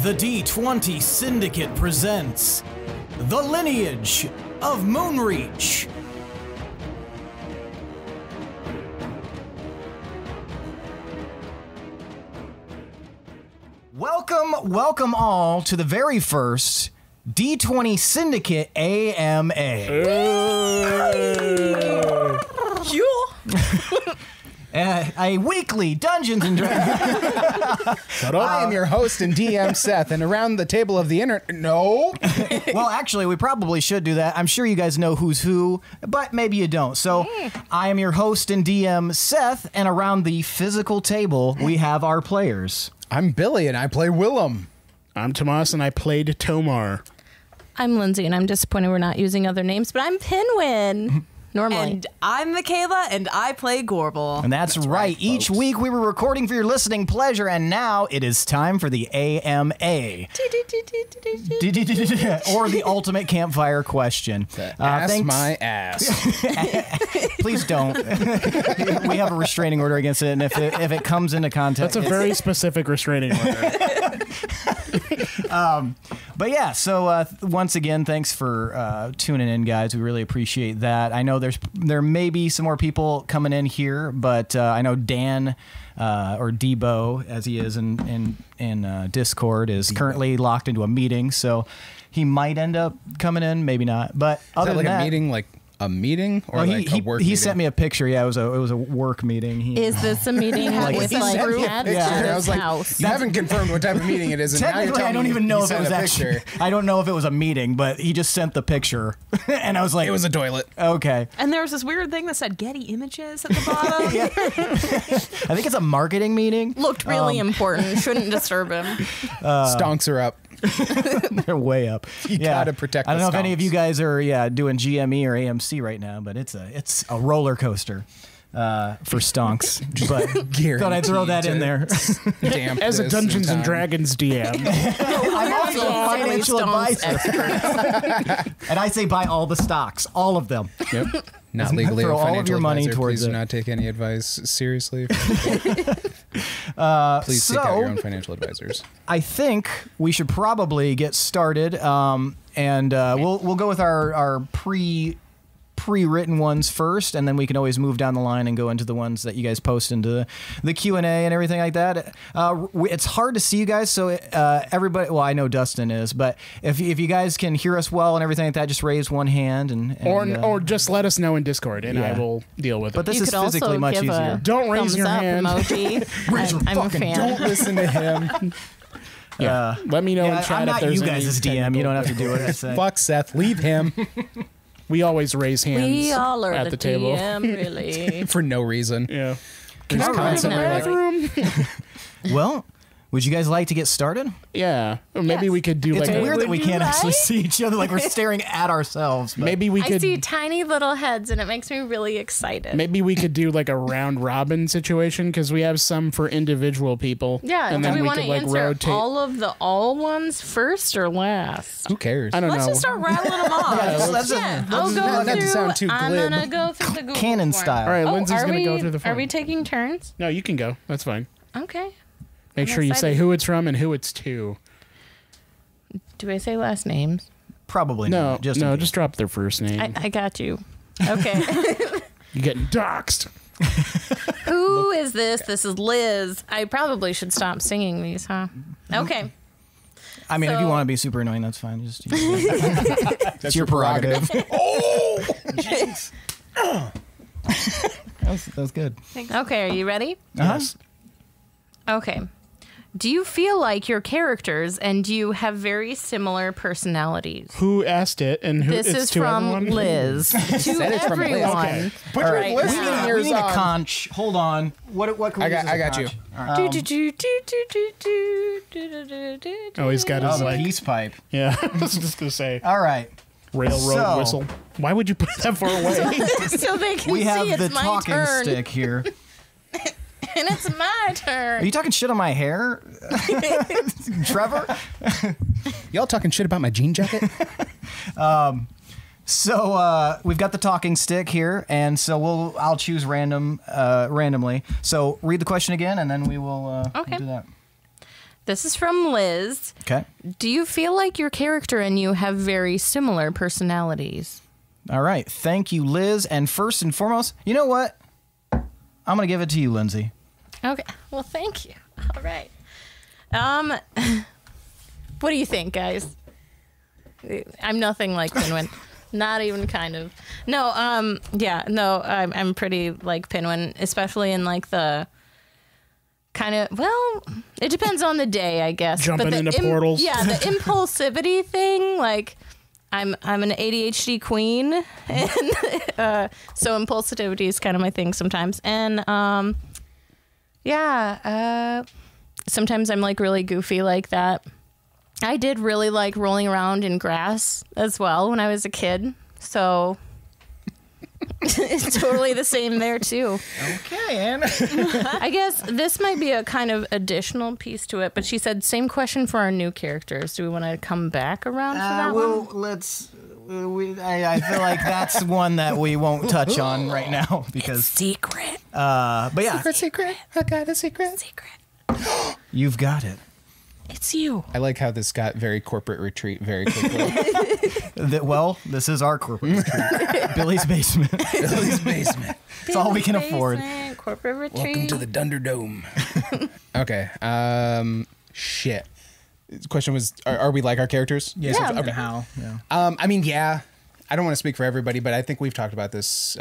The D20 Syndicate presents The Lineage of Moonreach. Welcome all to the very first D20 Syndicate AMA. A weekly Dungeons and Dragons. I am your host and DM Seth, and around the table of the internet. No. Well, actually, we probably should do that. I'm sure you guys know who's who, but maybe you don't. So, I am your host and DM Seth, and around the physical table, we have our players. I'm Billy, and I play Willem. I'm Tomas, and I played Tomar. I'm Lindsey, and I'm disappointed we're not using other names, but I'm Pinwin. Normally. And I'm Michaela, and I play Gorbel. And that's right. Each week we were recording for your listening pleasure, and now it is time for the AMA. Or the ultimate campfire question. My ass. Please don't. We have a restraining order against it, and if it comes into context... That's a very specific restraining order. But yeah, so once again, thanks for tuning in, guys. We really appreciate that. I know there may be some more people coming in here, but I know Dan or Debo, as he is in Discord, is currently locked into a meeting, so he might end up coming in, maybe not. But other than that, a meeting like. A meeting or a work meeting? He sent me a picture. Yeah, it was a work meeting. Is this a meeting with I was like, house? You haven't confirmed what type of meeting it is. And technically, I don't even know if it was actually. I don't know if it was a meeting, but he just sent the picture, and I was like, it was a toilet. Okay. And there was this weird thing that said Getty Images at the bottom. I think it's a marketing meeting. Looked really important. Shouldn't disturb him. Stonks are up. They're way up. You gotta protect. I don't know stonks. if any of you guys are doing GME or AMC right now, but it's a roller coaster for stonks. But thought I'd throw that in there. As a Dungeons and Dragons DM, I'm also a financial advisor, and I say buy all the stocks, all of them. Yep. Not legally Throw a financial all of your money advisor. towards Please it. do not take any advice seriously. Please seek out your own financial advisors. I think we should probably get started, and we'll go with our pre-written ones first, and then we can always move down the line and go into the ones that you guys post into the Q&A and everything like that. It's hard to see you guys, so everybody, well, I know Dustin is, but if you guys can hear us well and everything like that, just raise one hand or just let us know in Discord, and I will deal with it. But this is physically much easier. Don't raise your hand. Emoji. I'm a fan. Don't listen to him. Let me know in chat I'm if not there's you guys' any DM. You don't have to do what I say. Fuck Seth. Leave him. We always raise hands We all are at the table. DM, really. For no reason. Yeah. Just constantly like, Well, would you guys like to get started? Yeah. Or maybe we could do It's like weird that we Would you can't actually like? see each other, like we're staring at ourselves. But. maybe we I could see tiny little heads, and it makes me really excited. maybe we could do like a round robin situation because we have some for individual people. Yeah, and do then we want could to like answer rotate. all of the all ones first or last? who cares? I don't Let's know. just start rattling them off. I'll go not to through. sound too I'm glib. gonna go through the Google Canon form. style. All right, Oh, Lindsay's are gonna we, go through the form. Are we taking turns? No, you can go. That's fine. Okay. Make I'm sure you say excited. who it's from and who it's to. Do I say last names? Probably No, not. Just in case. just drop their first name. I got you. Okay. You're getting doxxed. Who is this? This is Liz. I probably should stop singing these, huh? Okay. I mean, if you So- want to be super annoying, that's fine. Just it's your prerogative. Oh! Jinx. That was good. Okay, are you ready? Yes. Okay. Do you feel like your characters and you have very similar personalities? Who asked it and who This it's is to from everyone? Liz. To Said it's from Liz. everyone. Okay. Put All your right. listening We ears need a on. conch. Hold on. What can we use as a I got you. conch? All right. Oh, he's got his the like peace pipe. yeah. I was just gonna say All right. railroad So- whistle. Why would you put that far away? So they can We see have it's the my talking turn. stick here. And it's my Are turn. you talking shit on my hair, Trevor? Y'all talking shit about my jean jacket? So we've got the talking stick here, and so I'll choose randomly. So read the question again, and then we will Okay. do that. This is from Liz. Okay. Do you feel like your character and you have very similar personalities? All right. Thank you, Liz. And first and foremost, you know what? I'm going to give it to you, Lindsey. Okay. Well, thank you. All right. What do you think, guys? I'm nothing like Pinwin. Not even kind of. No, I'm pretty like Pinwin, especially in like the kind of, well, it depends on the day, I guess. Jumping into portals. Yeah, the impulsivity thing, like I'm an ADHD queen, and so impulsivity is kind of my thing sometimes. And sometimes I'm like really goofy like that. I did really like rolling around in grass as well when I was a kid, so it's totally the same there too. Okay, Anne. I guess this might be a kind of additional piece to it, but she said same question for our new characters. Do we want to come back around for that one? Let's. I feel like that's one that we won't touch on right now because Secret. But yeah, Secret. I got a secret. Secret. you've got it. It's you. I like how this got very corporate retreat very quickly. This is our corporate retreat. Billy's basement. Billy's basement. It's all we can afford. Corporate retreat. Welcome to the Dunderdome. Okay. Shit. The question was, are we like our characters? Yeah. Yeah. Okay. How? Yeah. I mean, yeah. I don't want to speak for everybody, but I think we've talked about this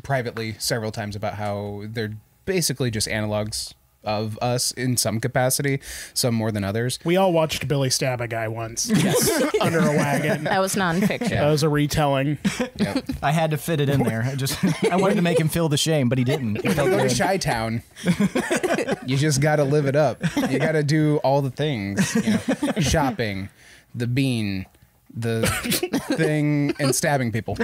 privately several times about how they're basically just analogs of us in some capacity, some more than others. We all watched Billy stab a guy once. Yes. Under a wagon. That was nonfiction. That was a retelling. Yep. I had to fit it in there. I wanted to make him feel the shame, but he didn't. It felt Go to good. Chi-Town. You just got to live it up. You got to do all the things. You know, shopping, the bean, the thing, and stabbing people.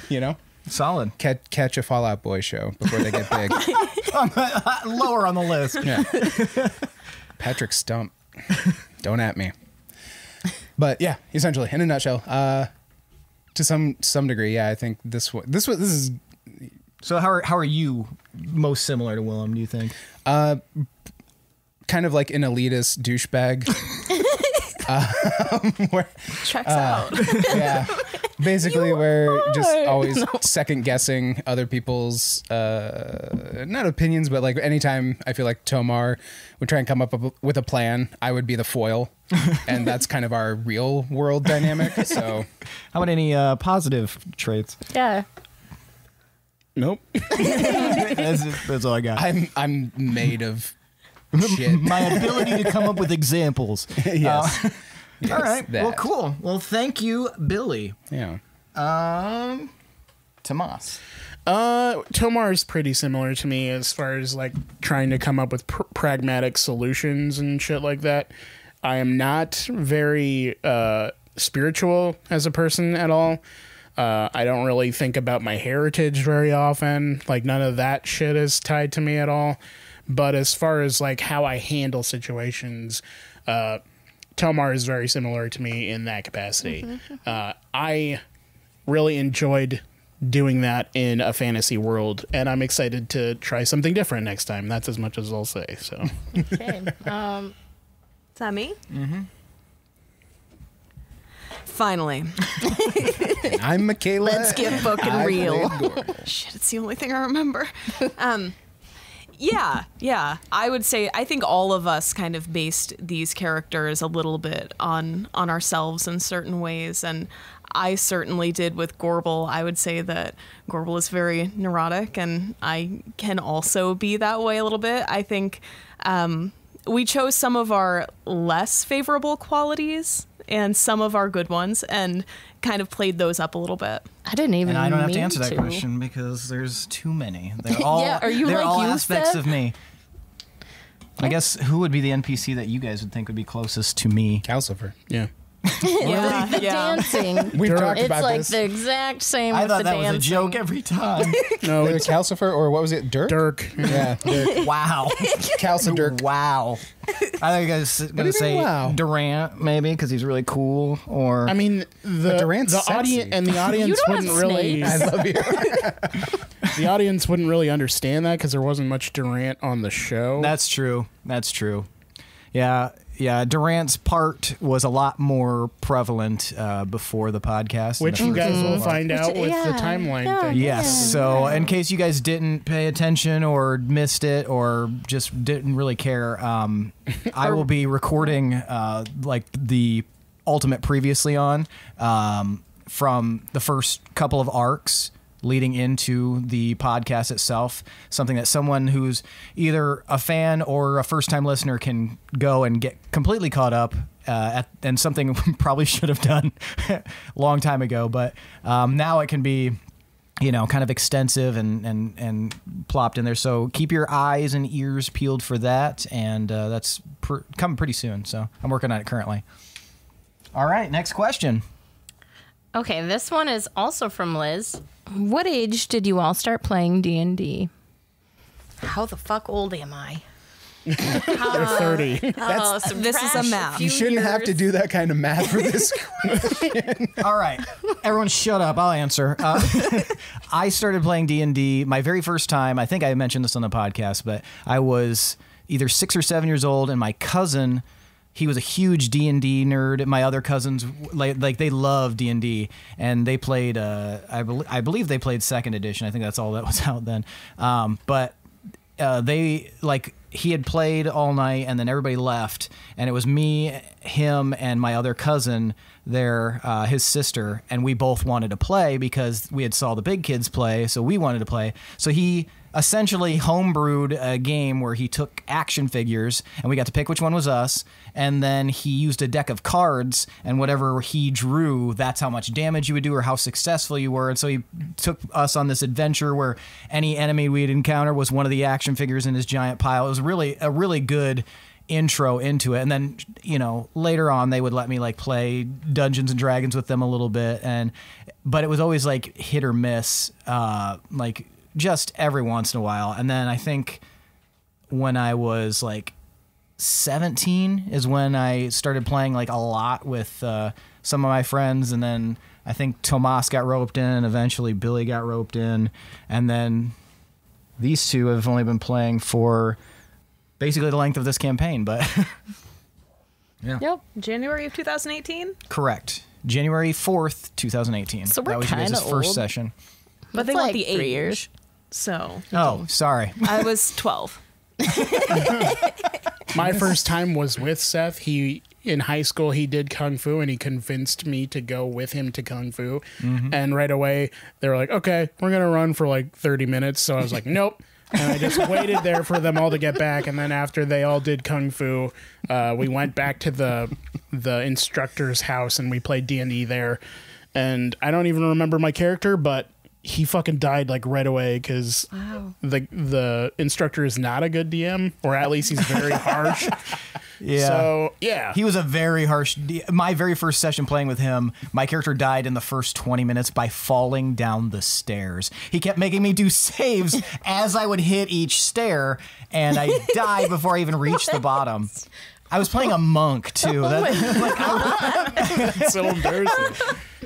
You know? Solid. Catch a Fall Out Boy show before they get big. Lower on the list. Yeah. Patrick Stump. Don't at me. But yeah, essentially, in a nutshell, to some degree, yeah, I think this is So how are you most similar to Willem, do you think? kind of like an elitist douchebag. Checks out. Yeah. Basically, we're just always second guessing other people's not opinions, but like anytime I feel like Tomar would try and come up with a plan, I would be the foil, and that's kind of our real world dynamic. So, How about any positive traits? Yeah. Nope. That's all I got. I'm made of shit. My ability to come up with examples. Yes. Yes, All right. that. Well, cool. Well, thank you, Billy. Yeah. Tomas. Tomar is pretty similar to me as far as like trying to come up with pragmatic solutions and shit like that. I am not very spiritual as a person at all. I don't really think about my heritage very often. Like none of that shit is tied to me at all. But as far as like how I handle situations, Tomar is very similar to me in that capacity. I really enjoyed doing that in a fantasy world, and I'm excited to try something different next time. That's as much as I'll say. So, Okay. Is that me? Mm-hmm. Finally. I'm Michaela. Let's get fucking I real. played Gorbel. Shit, it's the only thing I remember. Yeah. I would say I think all of us kind of based these characters a little bit on ourselves in certain ways, and I certainly did with Gorbel. I would say that Gorbel is very neurotic, and I can also be that way a little bit. I think we chose some of our less favorable qualities and some of our good ones and kind of played those up a little bit. I didn't even And I don't have to mean answer that question because there's too many. They're all, Yeah, are you they're like all you, aspects Seth? of me. I guess who would be the NPC that you guys would think would be closest to me? Calcifer. yeah. Yeah, The dancing. We've talked It's about like this. the exact same I with thought the that dancing. was a joke every time. No, Either it's Calcifer or what was it? Dirk? Dirk. Yeah. Dirk. Wow. Calcifer Dirk. Wow. I think I was do you going to say mean, wow? Durant, maybe, because he's really cool. Or I mean, the Durant's sexy. audience and the audience don't wouldn't have really. snakes. I love you. The audience wouldn't really understand that because there wasn't much Durant on the show. That's true. That's true. Yeah, Durant's part was a lot more prevalent before the podcast. Which you guys will find out with the timeline thing. Yes. So in case you guys didn't pay attention or missed it or just didn't really care, I will be recording like the Ultimate Previously On from the first couple of arcs leading into the podcast itself, something that someone who's either a fan or a first-time listener can go and get completely caught up and something we probably should have done a long time ago. But now it can be, kind of extensive and plopped in there. So keep your eyes and ears peeled for that, and that's coming pretty soon. So I'm working on it currently. All right, next question. Okay, this one is also from Liz. What age did you all start playing D&D? How the fuck old am I? You're 30. This is a math. You shouldn't have to do that kind of math for this. All right, everyone shut up. I'll answer. I started playing D&D my very first time. I think I mentioned this on the podcast, but I was either 6 or 7 years old, and my cousin... He was a huge D&D nerd. My other cousins, like they love D&D, and they played. I believe they played 2nd edition. I think that's all that was out then. But he had played all night, and then everybody left, and it was me, him, and my other cousin there, his sister, and we both wanted to play because we had saw the big kids play, so we wanted to play. So he essentially homebrewed a game where he took action figures, and we got to pick which one was us, and then he used a deck of cards, and whatever he drew, that's how much damage you would do or how successful you were. And so he took us on this adventure where any enemy we'd encounter was one of the action figures in his giant pile. It was really a really good intro into it. And then, later on they would let me play Dungeons and Dragons with them a little bit, but it was always hit or miss, just every once in a while. And then I think when I was 17 is when I started playing a lot with some of my friends, and then I think Tomas got roped in, eventually Billy got roped in, and then these two have only been playing for basically the length of this campaign, but yeah. Yep. January of 2018? Correct. January 4th, 2018. So we're that was your guys' first old. session. But they want the 3 age. years. So. Oh, sorry. I was 12. My first time was with Seth. In high school, he did Kung Fu, and he convinced me to go with him to Kung Fu. Mm-hmm. And right away, they were like, okay, we're going to run for 30 minutes. So I was like, nope. And I just waited there for them all to get back. And then after they all did Kung Fu, we went back to the instructor's house, and we played D&D there. And I don't even remember my character, but he fucking died right away because the instructor is not a good DM, or at least he's very harsh. Yeah. So, yeah. He was a very harsh... My very first session playing with him, my character died in the first 20 minutes by falling down the stairs. He kept making me do saves as I would hit each stair, and I died before I even reached the bottom. I was playing a monk, too. That's so embarrassing.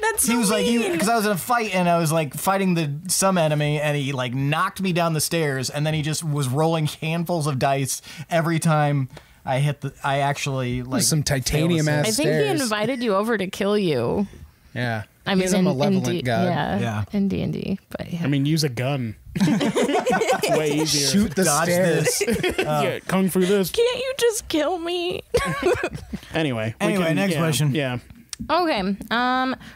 That's He was because I was in a fight, and I was fighting some enemy, and he knocked me down the stairs, and then he just was rolling handfuls of dice every time I hit I actually some titanium ass I think he invited you over to kill you. Yeah. I mean, he's a malevolent god. Yeah. In D&D, but yeah. I mean, use a gun. Way easier. Shoot the Dodge stairs. Yeah, Kung Fu this. Can't you just kill me? Anyway, next question. Yeah. Okay.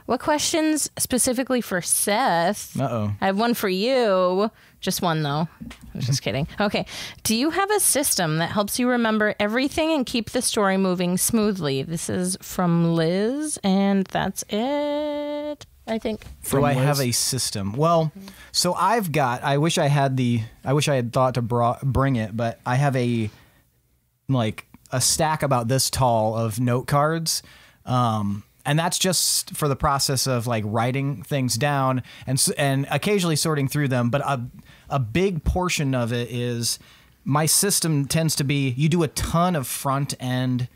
What questions specifically for Seth? Uh-oh. I have one for you. Just one, though. I was just kidding. Okay. Do you have a system that helps you remember everything and keep the story moving smoothly? This is from Liz, and that's it, I think. Do I have a system? Well, so I've got... I wish I had thought to bring it, but I have a stack about this tall of note cards. And that's just for the process of writing things down and occasionally sorting through them. But a big portion of it is my system tends to be you do a ton of front end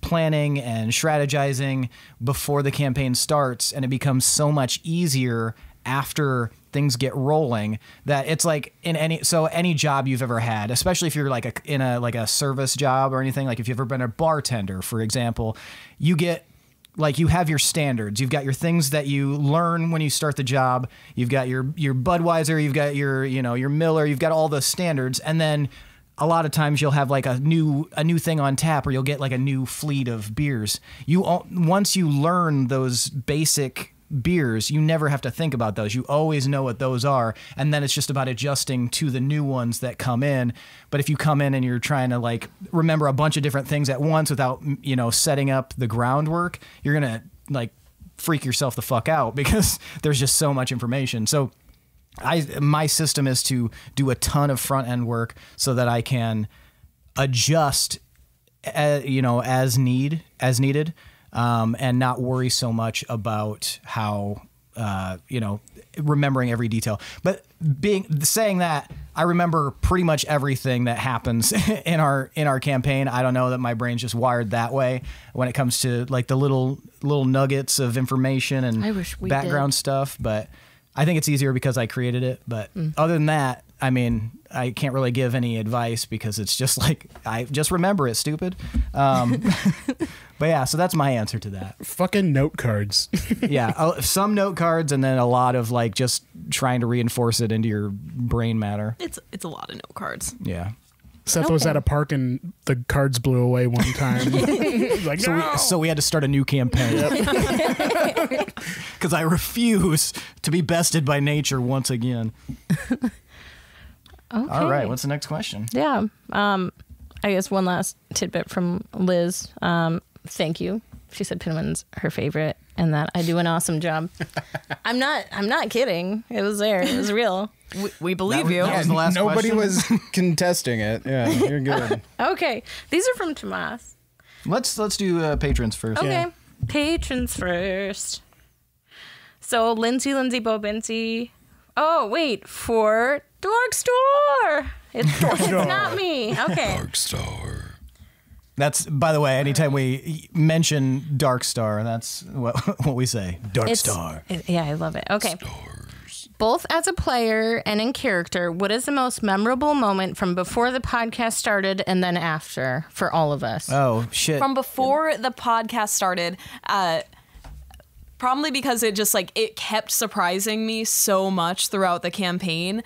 planning and strategizing before the campaign starts, and it becomes so much easier after things get rolling, that it's like in any job you've ever had, especially if you're like in a service job or anything, like if you've ever been a bartender, for example, you get like, you have your standards. You've got your things that you learn when you start the job. You've got your Budweiser, you've got your Miller, you've got all the standards. And then a lot of times you'll have like a new thing on tap, or you'll get like a new fleet of beers. Once you learn those basic beers, you never have to think about those. You always know what those are, and then it's just about adjusting to the new ones that come in. But if you come in and you're trying to like remember a bunch of different things at once without setting up the groundwork, you're gonna like freak yourself the fuck out, because there's just so much information. So my system is to do a ton of front end work so that I can adjust as needed. And not worry so much about how, remembering every detail. But saying that, I remember pretty much everything that happens in our campaign. I don't know, that my brain's just wired that way when it comes to like the little nuggets of information and background stuff. But I think it's easier because I created it. But other than that, I mean, I can't really give any advice, because it's just like, I just remember it, stupid. But yeah, so that's my answer to that. Fucking note cards. Yeah, some note cards, and then a lot of like just trying to reinforce it into your brain matter. It's a lot of note cards. Yeah. Seth was at a park and the cards blew away one time. Like, so we had to start a new campaign. Because I refuse to be bested by nature once again. Okay. All right, what's the next question? Yeah. I guess one last tidbit from Liz. Thank you. She said Pinwin's her favorite, and that I do an awesome job. I'm not kidding. It was there. It was real. We believe you. That was the last Nobody question. was contesting it. Yeah, you're good. Okay. These are from Tomas. Let's do patrons first. Okay. Yeah. Patrons first. So Lindsey Bobincy. Oh, wait, for DarkStar. It's not me. Okay. DarkStar. That's, by the way, anytime we mention DarkStar, that's what we say. DarkStar. Yeah, I love it. Okay. Both as a player and in character, what is the most memorable moment from before the podcast started and then after for all of us? Oh, shit. From before the podcast started, probably because it just like it kept surprising me so much throughout the campaign.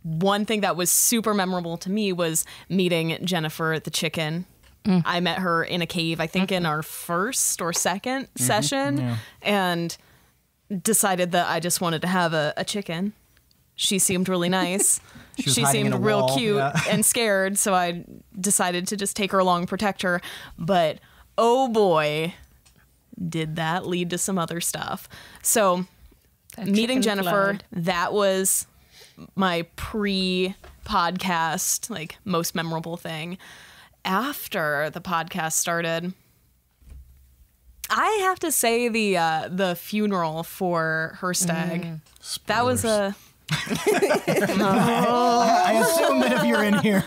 One thing that was super memorable to me was meeting Jennifer the chicken. I met her in a cave, I think in our first or second session, and decided that I just wanted to have a chicken. She seemed really nice. She seemed real cute and scared, so I decided to just take her along, protect her. But oh boy, did that lead to some other stuff. So meeting Jennifer, that was my pre-podcast like most memorable thing. After the podcast started, I have to say the funeral for her stag. That was a I assume that if you're in here,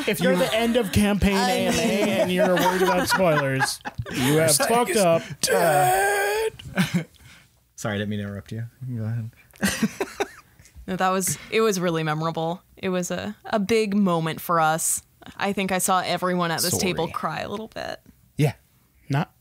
if you're the end of campaign AMA and you're worried about spoilers, you have fucked up. Sorry, I didn't mean to interrupt you. Go ahead. No, it was really memorable. It was a big moment for us. I think I saw everyone at this table cry a little bit. Yeah. Not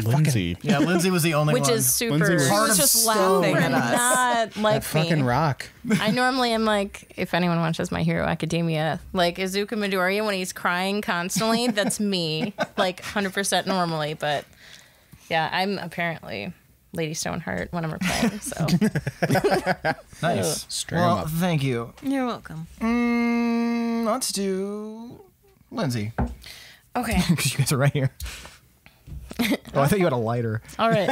Lindsey. Yeah, Lindsey was the only one. Which is super. Lindsey was- She was just laughing at us. Not like That fucking me. rock. I normally am like, if anyone watches My Hero Academia, like Izuku Midoriya when he's crying constantly, that's me, like 100% normally. But yeah, I'm apparently Lady Stoneheart when I'm playing. So Nice. Straight 'em Well, up. thank you. You're welcome. Let's do Lindsey. okay, Because you guys are right here. Oh, I thought you had a lighter. all right.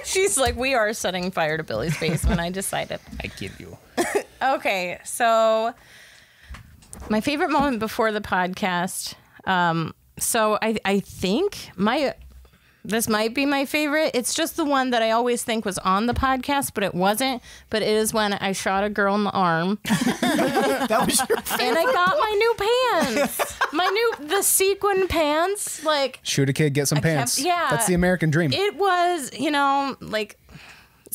She's like, we are setting fire to Billy's basement. I decided. I give you. Okay, so my favorite moment before the podcast. So I think this might be my favorite. It's just the one that I always think was on the podcast, but it wasn't. But it is when I shot a girl in the arm. That was your And I got my new pants. The sequin pants. Like, Shoot a kid, get some pants. yeah. That's the American dream. it was, like,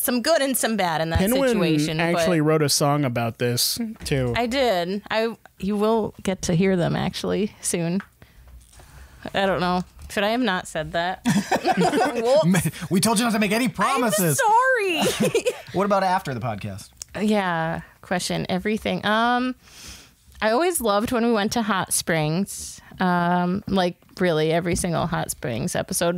some good and some bad in that Pinwin situation. actually but wrote a song about this too. I did. You will get to hear them actually soon. I don't know. Should I have not said that? We told you not to make any promises. I'm sorry. What about after the podcast? Yeah. Question everything. I always loved when we went to hot springs. Like really every single hot springs episode.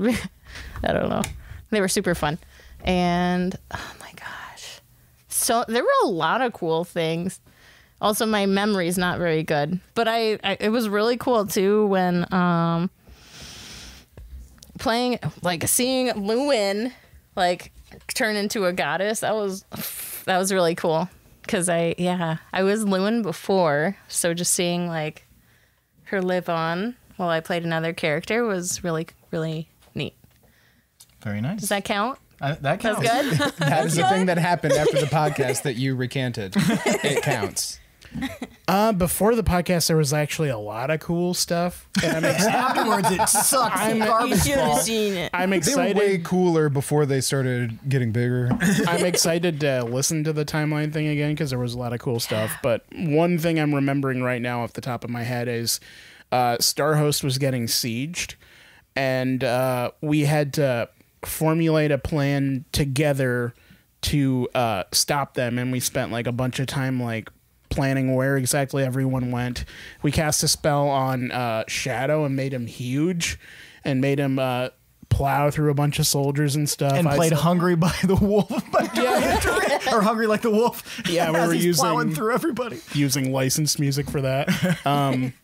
I don't know. They were super fun. And oh my gosh. So there were a lot of cool things. Also my memory's not very good. But it was really cool too when playing, like seeing Lewin like turn into a goddess. That was really cool. Cause I was Lewin before, so just seeing like her live on while I played another character was really, really neat. Very nice. Does that count? That counts. That's good. That is the thing that happened after the podcast that you recanted. It counts. Before the podcast, there was actually a lot of cool stuff. And Afterwards, it sucks. I'm- Garbage You should have ball. seen it. I'm They were way excited. cooler before they started getting bigger. I'm excited to listen to the timeline thing again because there was a lot of cool stuff. But one thing I'm remembering right now off the top of my head is Starhost was getting sieged, and we had to formulate a plan together to stop them. And we spent like a bunch of time like planning where exactly everyone went. We cast a spell on Shadow and made him huge, and made him plow through a bunch of soldiers and stuff. And played Hungry by the Wolf. Or Hungry Like the Wolf. Yeah, we As were he's plowing using through everybody. licensed music for that.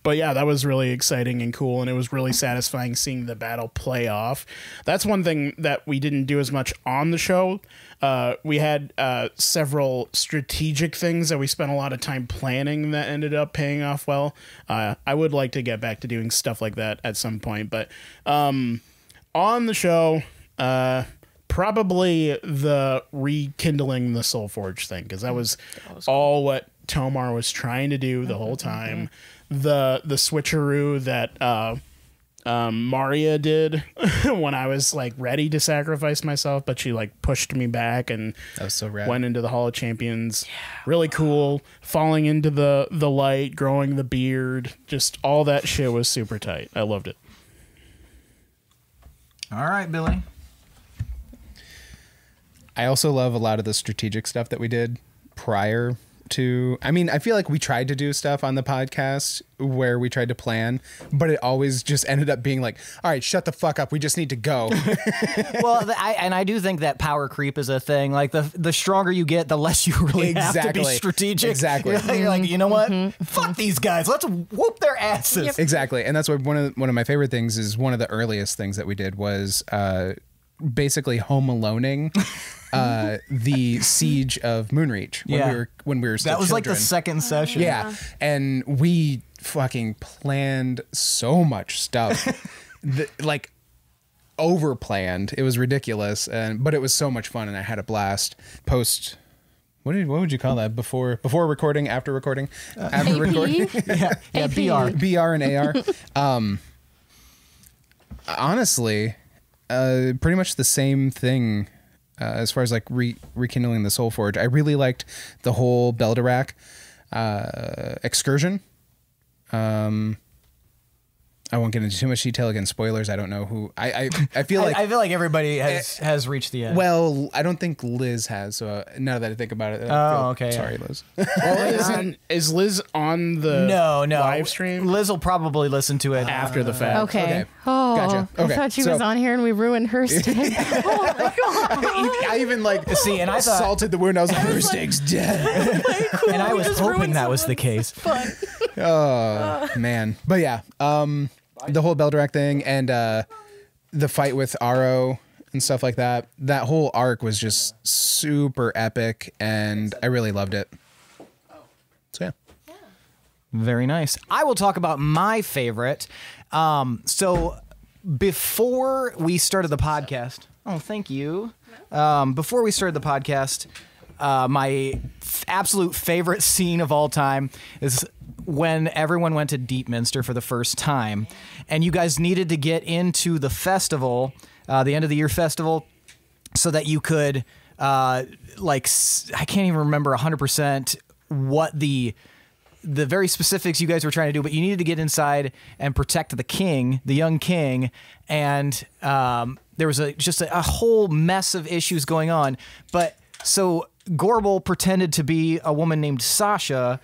But yeah, that was really exciting and cool, and it was really satisfying seeing the battle play off. That's one thing that we didn't do as much on the show. We had several strategic things that we spent a lot of time planning that ended up paying off well. I would like to get back to doing stuff like that at some point, but on the show, probably the rekindling the Soulforge thing, because that was all what Tomar was trying to do the whole time. The switcheroo that Maria did when I was like ready to sacrifice myself, but she like pushed me back and That was so rad. went into the Hall of Champions. Really cool. Falling into the light, growing the beard, just all that shit was super tight. I loved it. All right, Billy. I also love a lot of the strategic stuff that we did prior to. I mean, I feel like we tried to do stuff on the podcast where we tried to plan, but it always just ended up being like, all right, shut the fuck up. We just need to go. Well, I do think that power creep is a thing. Like the stronger you get, the less you really have to be Exactly. strategic. Exactly. You're like, you know what? Fuck these guys. Let's whoop their asses. Exactly. And that's what one of my favorite things is. One of the earliest things that we did was basically home aloneing the siege of Moonreach when we were still That was like the children. second session. Yeah. And we fucking planned so much stuff. Like over planned. It was ridiculous. But it was so much fun and I had a blast. What would you call that? Before recording, after recording? After AP? recording. Yeah, BR. BR and AR. Honestly, pretty much the same thing as far as like rekindling the Soulforge. I really liked the whole Beldorak excursion. I won't get into too much detail. Again, spoilers. I don't know who. I feel like I feel like everybody has reached the end. well, I don't think Liz has. So now that I think about it, I feel okay, sorry, Liz. Is Liz on the no. live stream Liz will probably listen to it after the fact? Okay. Okay. Oh, Gotcha. I Okay. thought she So- was on here and we ruined her stay. Oh my god. I even like See, and I thought, salted the wound. I was like, her steak's dead. and I was just hoping ruined that was the case. Fun. Oh man, but yeah, the whole Beldorak thing and the fight with Aro and stuff like that. That whole arc was just super epic, and I really loved it. So yeah, Very nice. I will talk about my favorite. So before we started the podcast, oh, thank you. Before we started the podcast, my absolute favorite scene of all time is when everyone went to Deepminster for the first time, and you guys needed to get into the festival, the end of the year festival, so that you could like I can't even remember 100% what the very specifics you guys were trying to do, but you needed to get inside and protect the king, the young king, and there was just a whole mess of issues going on. But so Gorbal pretended to be a woman named Sasha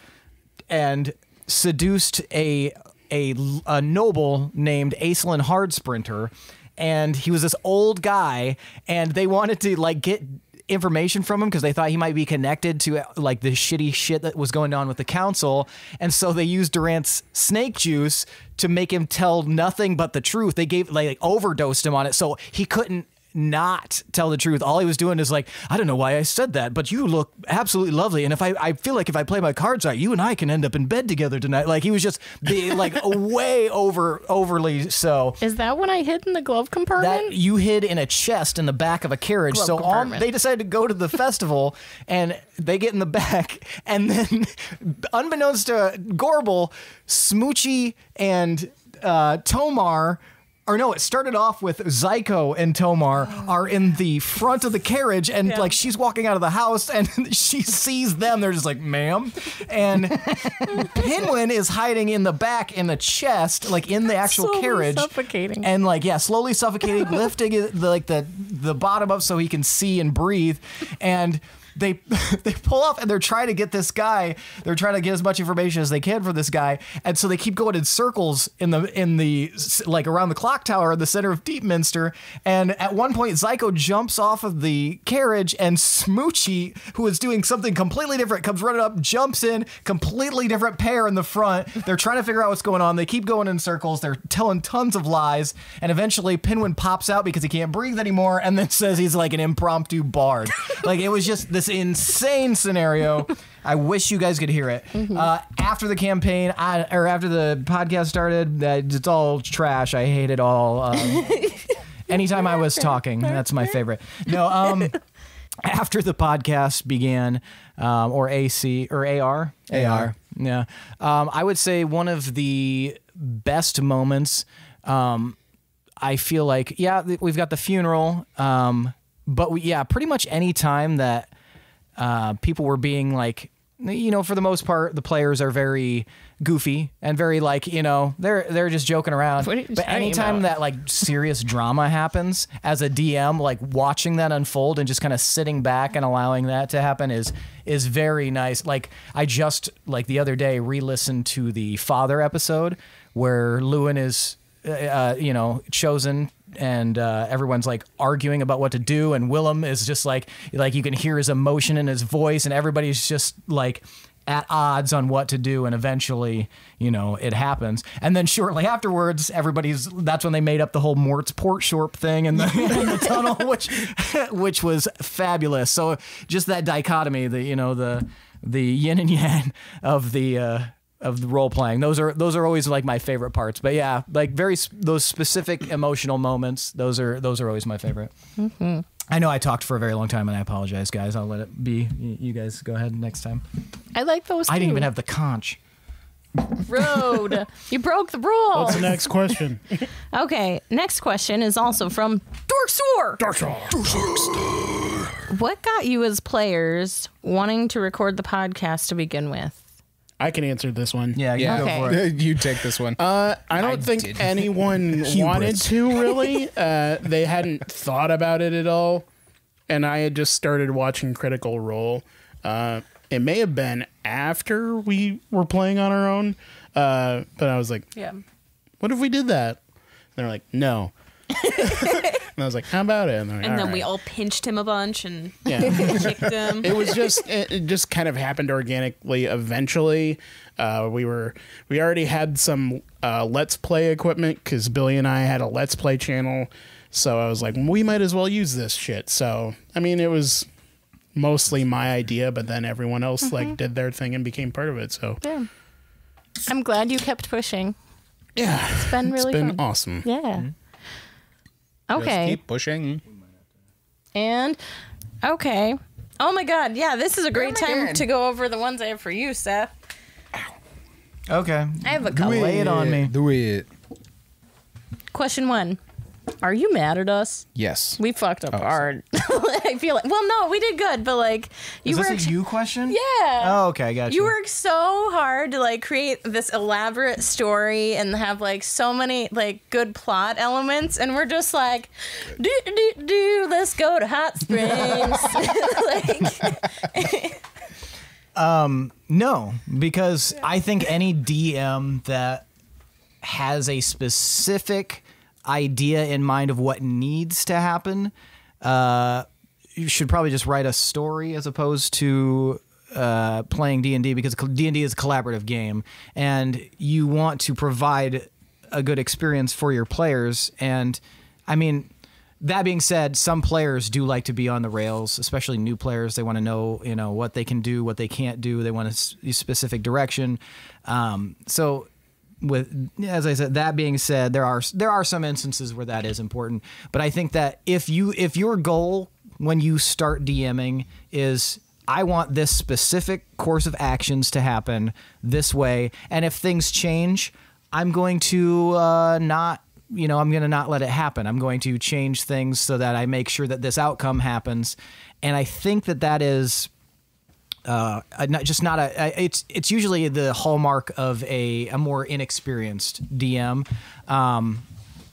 and seduced a noble named Aislinn Hardsprinter, and he was this old guy, and they wanted to like get information from him because they thought he might be connected to like the shitty shit that was going on with the council, and so they used Durant's snake juice to make him tell nothing but the truth. They gave like overdosed him on it, so he couldn't not tell the truth. All he was doing is like, I don't know why I said that, but you look absolutely lovely, and if I feel like if I play my cards right, you and I can end up in bed together tonight. Like he was just being like way overly so. Is that when I hid in the glove compartment? That you hid in a chest in the back of a carriage. Glove so compartment. they decided to go to the festival, and they get in the back, and then unbeknownst to Gorbal, Smoochie and Tomar. Or no, it started off with Zyko and Tomar are in the front of the carriage, and like she's walking out of the house and she sees them. They're just like, ma'am. And Pinwin is hiding in the back in the chest, like in the actual Slowly carriage. suffocating. And like, yeah, slowly suffocating, lifting it, the bottom up so he can see and breathe. And they pull off and they're trying to get this guy. They're trying to get as much information as they can for this guy, and so they keep going in circles in the like around the clock tower in the center of Deepminster. And at one point, Zyko jumps off of the carriage, and Smoochie, who is doing something completely different, comes running up, jumps in, completely different pair in the front. They're trying to figure out what's going on. They keep going in circles. They're telling tons of lies, and eventually Pinwin pops out because he can't breathe anymore, and then says he's like an impromptu bard. Like it was just this insane scenario. I wish you guys could hear it. After the campaign, or after the podcast started, it's all trash. I hate it all. Anytime I was talking, that's my favorite. No, after the podcast began, or AC or AR, yeah. I would say one of the best moments. I feel like, yeah, we've got the funeral, but pretty much any time that people were being like, for the most part, the players are very goofy and very like, they're just joking around. But anytime that like serious drama happens as a DM, like watching that unfold and just kind of sitting back and allowing that to happen is very nice. Like I just like the other day re-listened to the Father episode where Lewin is, chosen, and everyone's like arguing about what to do, and Willem is just like you can hear his emotion in his voice, and everybody's just like at odds on what to do, and eventually it happens. And then shortly afterwards, that's when they made up the whole Mort's Port Shorp thing in the tunnel, which was fabulous. So just that dichotomy, the yin and yang of the role playing. Those are always like my favorite parts. But yeah, like those specific emotional moments. Those are always my favorite. Mm-hmm. I know I talked for a very long time, and I apologize, guys. I'll let it be. You guys go ahead next time. I like those. I didn't even have the conch. Rude. You broke the rule. What's the next question? Okay, next question is also from DarkStar. What got you as players wanting to record the podcast to begin with? I can answer this one. Yeah, Okay. go for it. You take this one. I don't think didn't. anyone wanted to really. They hadn't thought about it at all. And I had just started watching Critical Role. It may have been after we were playing on our own. But I was like, what if we did that? And they're like, no. And I was like, how about it? And then we all pinched him a bunch and kicked him. It just kind of happened organically. Eventually, we already had some Let's Play equipment because Billy and I had a Let's Play channel. So I was like, we might as well use this shit. So, I mean, it was mostly my idea, but then everyone else like did their thing and became part of it. So Yeah. I'm glad you kept pushing. yeah, It's been really been fun. awesome. Yeah. Just Okay. keep pushing. And okay. Oh my God. Yeah, this is a great time to go over the ones I have for you, Seth. Okay. I have a couple. Lay it on me. Do it. Question 1. Are you mad at us? Yes. We fucked up hard. I feel like. Well, no, we did good, but like you Is this worked. a you question? Yeah. Oh, okay, I got you. You worked so hard to like create this elaborate story and have like so many like good plot elements, and we're just like, let's go to Hot Springs. No, because I think any DM that has a specific idea in mind of what needs to happen, you should probably just write a story as opposed to playing D&D, because D&D is a collaborative game, and you want to provide a good experience for your players. And I mean, that being said, some players do like to be on the rails, especially new players. They want to know, what they can do, what they can't do. They want a specific direction. So, as I said, that being said, there are some instances where that is important. But I think that if your goal when you start DMing is, I want this specific course of actions to happen this way, and if things change, I'm going to not let it happen. I'm going to change things so that I make sure that this outcome happens. And I think that is it's usually the hallmark of a more inexperienced DM,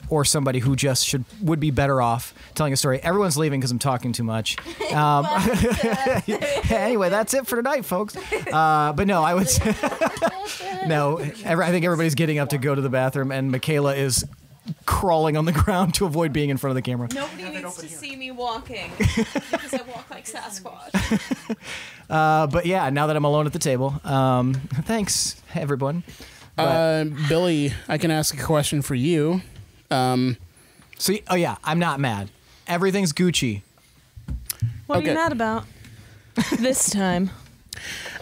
or somebody who just would be better off telling a story. Everyone's leaving because I'm talking too much. Anyway, that's it for tonight, folks. But no, I would say no. I think everybody's getting up to go to the bathroom, and Michaela is crawling on the ground to avoid being in front of the camera. Nobody needs to see me walking because I walk like Sasquatch. But yeah, now that I'm alone at the table, thanks everyone. Billy, I can ask a question for you. I'm not mad. Everything's Gucci. What are Okay. you mad about this time?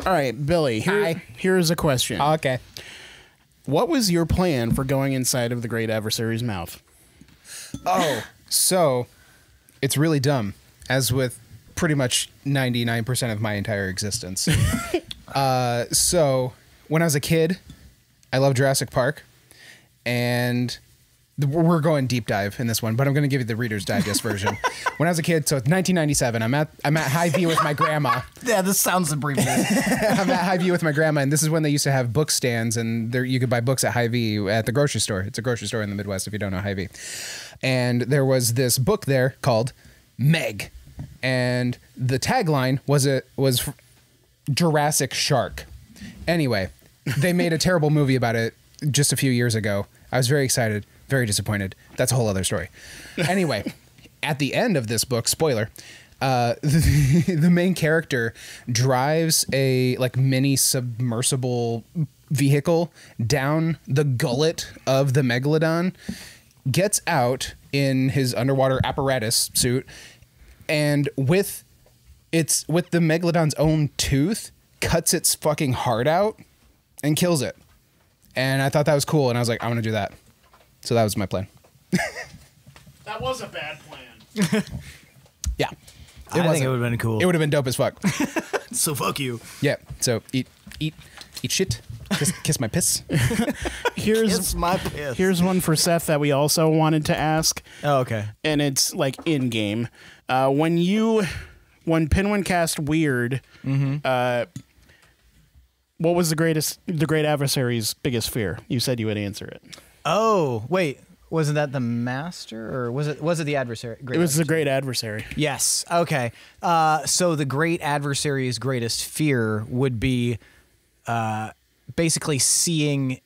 All right, Billy, here's a question. Okay. What was your plan for going inside of the great adversary's mouth? Oh, so it's really dumb, as with pretty much 99% of my entire existence. So when I was a kid, I loved Jurassic Park, and we're going deep dive in this one, but I'm going to give you the Reader's Digest version. When I was a kid, so it's 1997, I'm at Hy-Vee with my grandma. Yeah, this sounds abbreviated. I'm at Hy-Vee with my grandma, and this is when they used to have book stands, and you could buy books at Hy-Vee at the grocery store. It's a grocery store in the Midwest if you don't know Hy-Vee. And there was this book there called Meg, and the tagline was Jurassic Shark. Anyway, they made a terrible movie about it just a few years ago. I was very excited, very disappointed. That's a whole other story. Anyway, at the end of this book, spoiler, the main character drives a mini submersible vehicle down the gullet of the megalodon, gets out in his underwater apparatus suit, and with the megalodon's own tooth, cuts its fucking heart out and kills it. And I thought that was cool, and I was like, I want to do that. So that was my plan. That was a bad plan. Yeah. I think it would have been cool. It would have been dope as fuck. So fuck you. Yeah. So eat shit. Kiss my piss. Kiss my piss. Here's one for Seth that we also wanted to ask. Oh, okay. And it's like in game. When Pinwin cast Weird, what was the great adversary's biggest fear? You said you would answer it. Oh, wait. Wasn't that the master, or was it the adversary? It was the great adversary. Yes. Okay. So the great adversary's greatest fear would be basically seeing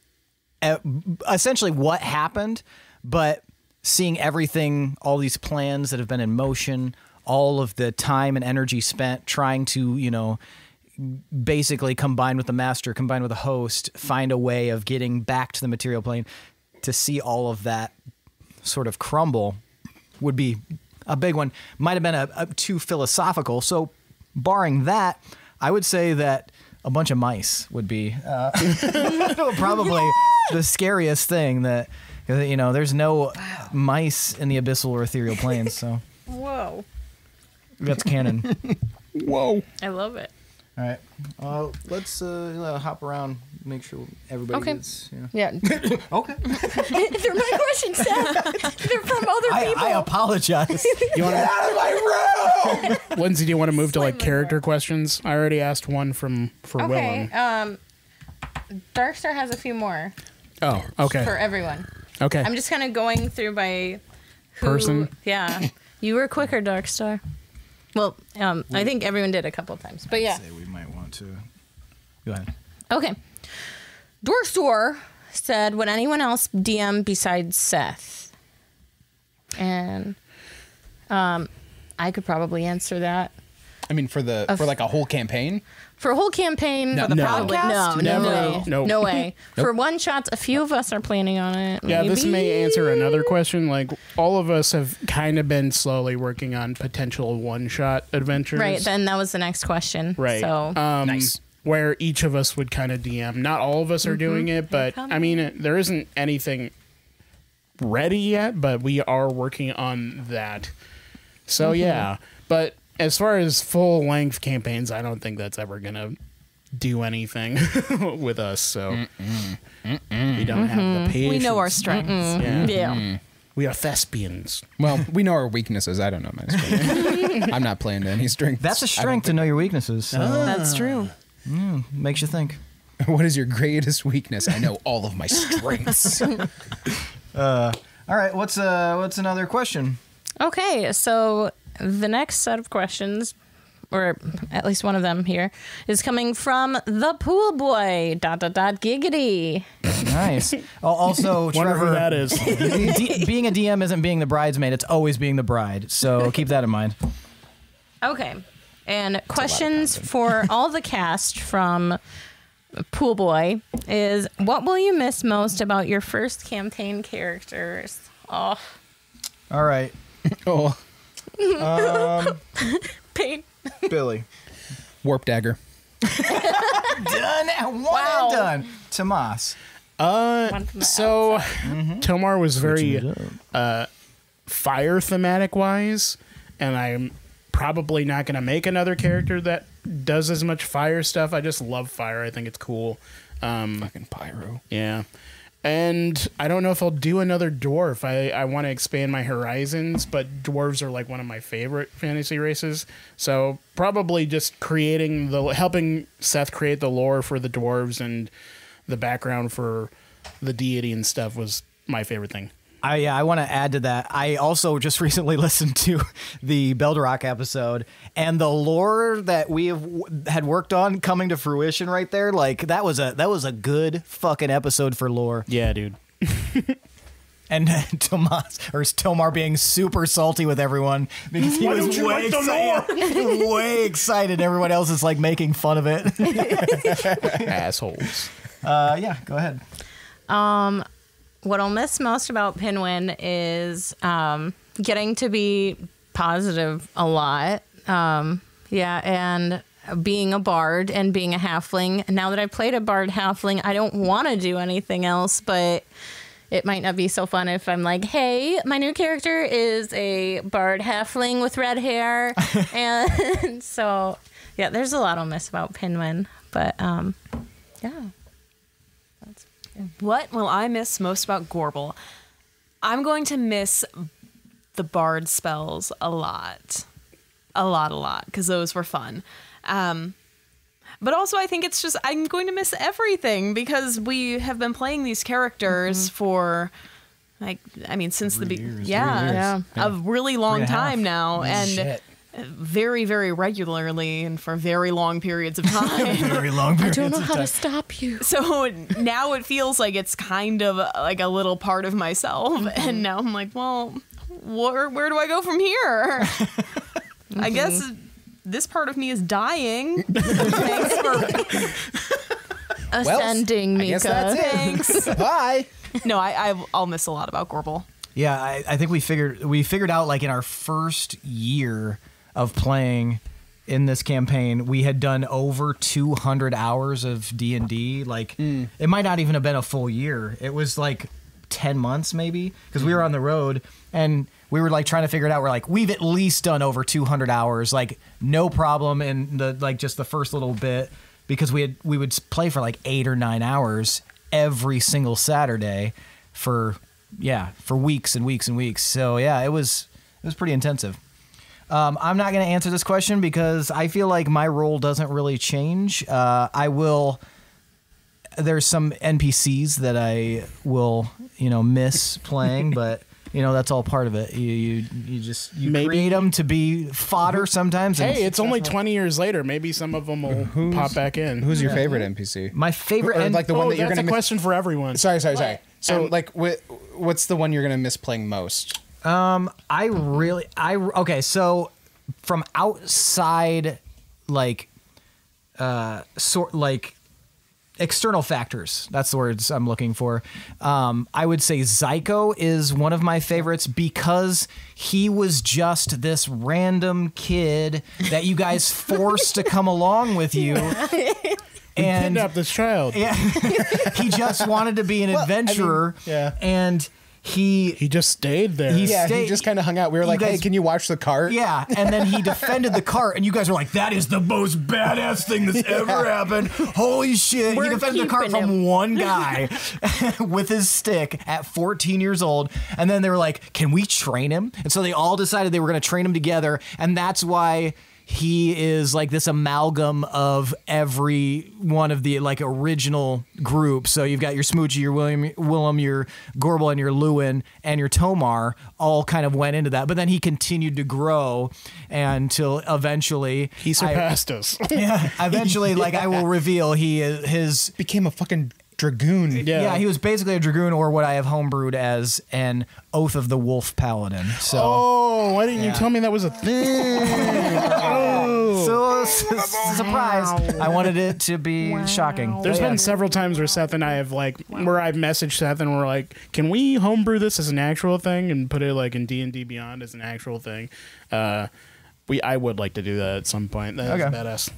essentially what happened, but seeing everything, all these plans that have been in motion, all of the time and energy spent trying to, basically combine with the master, combine with the host, find a way of getting back to the material plane. To see all of that sort of crumble would be a big one. Might have been a too philosophical. So barring that, I would say that a bunch of mice would be probably the scariest thing. That there's no mice in the abyssal or ethereal planes. So Whoa. that's canon. Whoa. I love it. All right. Let's hop around, make sure everybody gets. Yeah. Okay. They're my questions, Seth. They're from other people. I apologize. You want Get out of my room! Lindsey, do you want to move to like character questions? I already asked one for Okay. Willem. DarkStar has a few more Oh, okay. for everyone. Okay. I'm just kind of going through by who, Person? Yeah. You were quicker, DarkStar. Well, I think everyone did a couple times, but yeah. Say we might want to. Go ahead. Okay. DarkStar said, would anyone else DM besides Seth? And I could probably answer that. I mean, for like a whole campaign. For a whole campaign, No. for the No. podcast? Never. No, Nope. no way. For one shots, a few of us are planning on it. Yeah, this maybe. may answer another question. Like, all of us have kind of been slowly working on potential one-shot adventures. Right, then that was the next question. Right. So, Nice. Where each of us would kind of DM. Not all of us are doing it, but I mean, there isn't anything ready yet, but we are working on that. So, yeah. But as far as full-length campaigns, I don't think that's ever going to do anything with us. So, we don't have the patience. We know our strengths. Yeah. yeah. We are thespians. Well, we know our weaknesses. I don't know my strength. I'm not playing to any strengths. That's a strength to know your weaknesses. So That's true. makes you think. What is your greatest weakness? I know all of my strengths. All right. What's another question? Okay, so the next set of questions, or at least one of them here, is coming from the pool boy. ... Giggity. Nice. Also, Wonder who Trevor, that is. being a DM isn't being the bridesmaid; it's always being the bride. So keep that in mind. Okay, and questions for all the cast from Pool Boy is: what will you miss most about your first campaign characters? Oh, All right, Oh, pain. Billy. warp dagger. Done. One Wow. and done. Tomas. One from the So, outside. Tomar was very fire thematic wise, and I'm probably not going to make another character that does as much fire stuff. I just love fire. I think it's cool. Fucking pyro. Yeah. And I don't know if I'll do another dwarf. I want to expand my horizons, but dwarves are like one of my favorite fantasy races. So probably just helping Seth create the lore for the dwarves and the background for the deity and stuff was my favorite thing. I want to add to that. I also just recently listened to the Beldrock episode, and the lore that we had worked on coming to fruition right there. Like that was a good fucking episode for lore. Yeah, dude. And Tomar being super salty with everyone because he was way excited. Way excited. Everyone else is like making fun of it. Assholes. Yeah, go ahead. What I'll miss most about Pinwin is getting to be positive a lot. Yeah, and being a bard and being a halfling. Now that I've played a bard halfling, I don't want to do anything else, but it might not be so fun if I'm like, hey, my new character is a bard halfling with red hair. And so, yeah, there's a lot I'll miss about Pinwin. But, yeah. What will I miss most about Gorbal? I'm going to miss the bard spells a lot. A lot, because those were fun. But also I think it's just, I'm going to miss everything because we have been playing these characters for, like, I mean, since the years. yeah, a really long 3.5. time now. And Shit. very, very regularly and for very long periods of time. Very long I periods don't know of how time. to stop you. So now it feels like it's kind of like a little part of myself. And now I'm like, well, where do I go from here? I guess this part of me is dying. Thanks for Ascending, I Mika. guess that's it. thanks. Bye. No, I'll miss a lot about Gorbal. Yeah, I think we figured out like in our first year of playing in this campaign, we had done over 200 hours of D&D. Like it might not even have been a full year. It was like 10 months maybe because we were on the road and we were like trying to figure it out. We're like, we've at least done over 200 hours, like no problem in the like just the first little bit, because we would play for like 8 or 9 hours every single Saturday for weeks and weeks and weeks. So yeah, it was pretty intensive. I'm not going to answer this question because I feel like my role doesn't really change. There's some NPCs that I will, miss playing, but that's all part of it. You create them to be fodder sometimes. Hey, it's only 20 years later. Maybe some of them will pop back in. Who's your favorite NPC? My favorite, like the one that you're that's going a to question for everyone. Sorry. So, what's the one you're going to miss playing most? Okay, so from outside, external factors, that's the words I'm looking for. I would say Zyko is one of my favorites because he was just this random kid that you guys forced to come along with you. And kidnapped this child. Yeah, he just wanted to be an adventurer. And he just stayed there. He just kind of hung out. We were like, hey, can you watch the cart? Yeah, and then he defended the cart, and you guys were like, that is the most badass thing that's ever happened. Holy shit. He defended the cart from one guy with his stick at 14 years old, and then they were like, can we train him? And so they all decided they were going to train him together, and that's why he is like this amalgam of every one of the like original groups. So you've got your Smoochie, your Willem, your Gorbel, and your Lewin, and your Tomar all kind of went into that. But then he continued to grow until eventually he surpassed us. Yeah, eventually, like I will reveal, his became a fucking dragoon. Yeah, he was basically a dragoon, or what I have homebrewed as an Oath of the Wolf Paladin. So, why didn't you tell me that was a thing? So surprise! I wanted it to be shocking. There's been several times where Seth and I have where I've messaged Seth and we're like, can we homebrew this as an actual thing and put it like in D&D Beyond as an actual thing? I would like to do that at some point. That's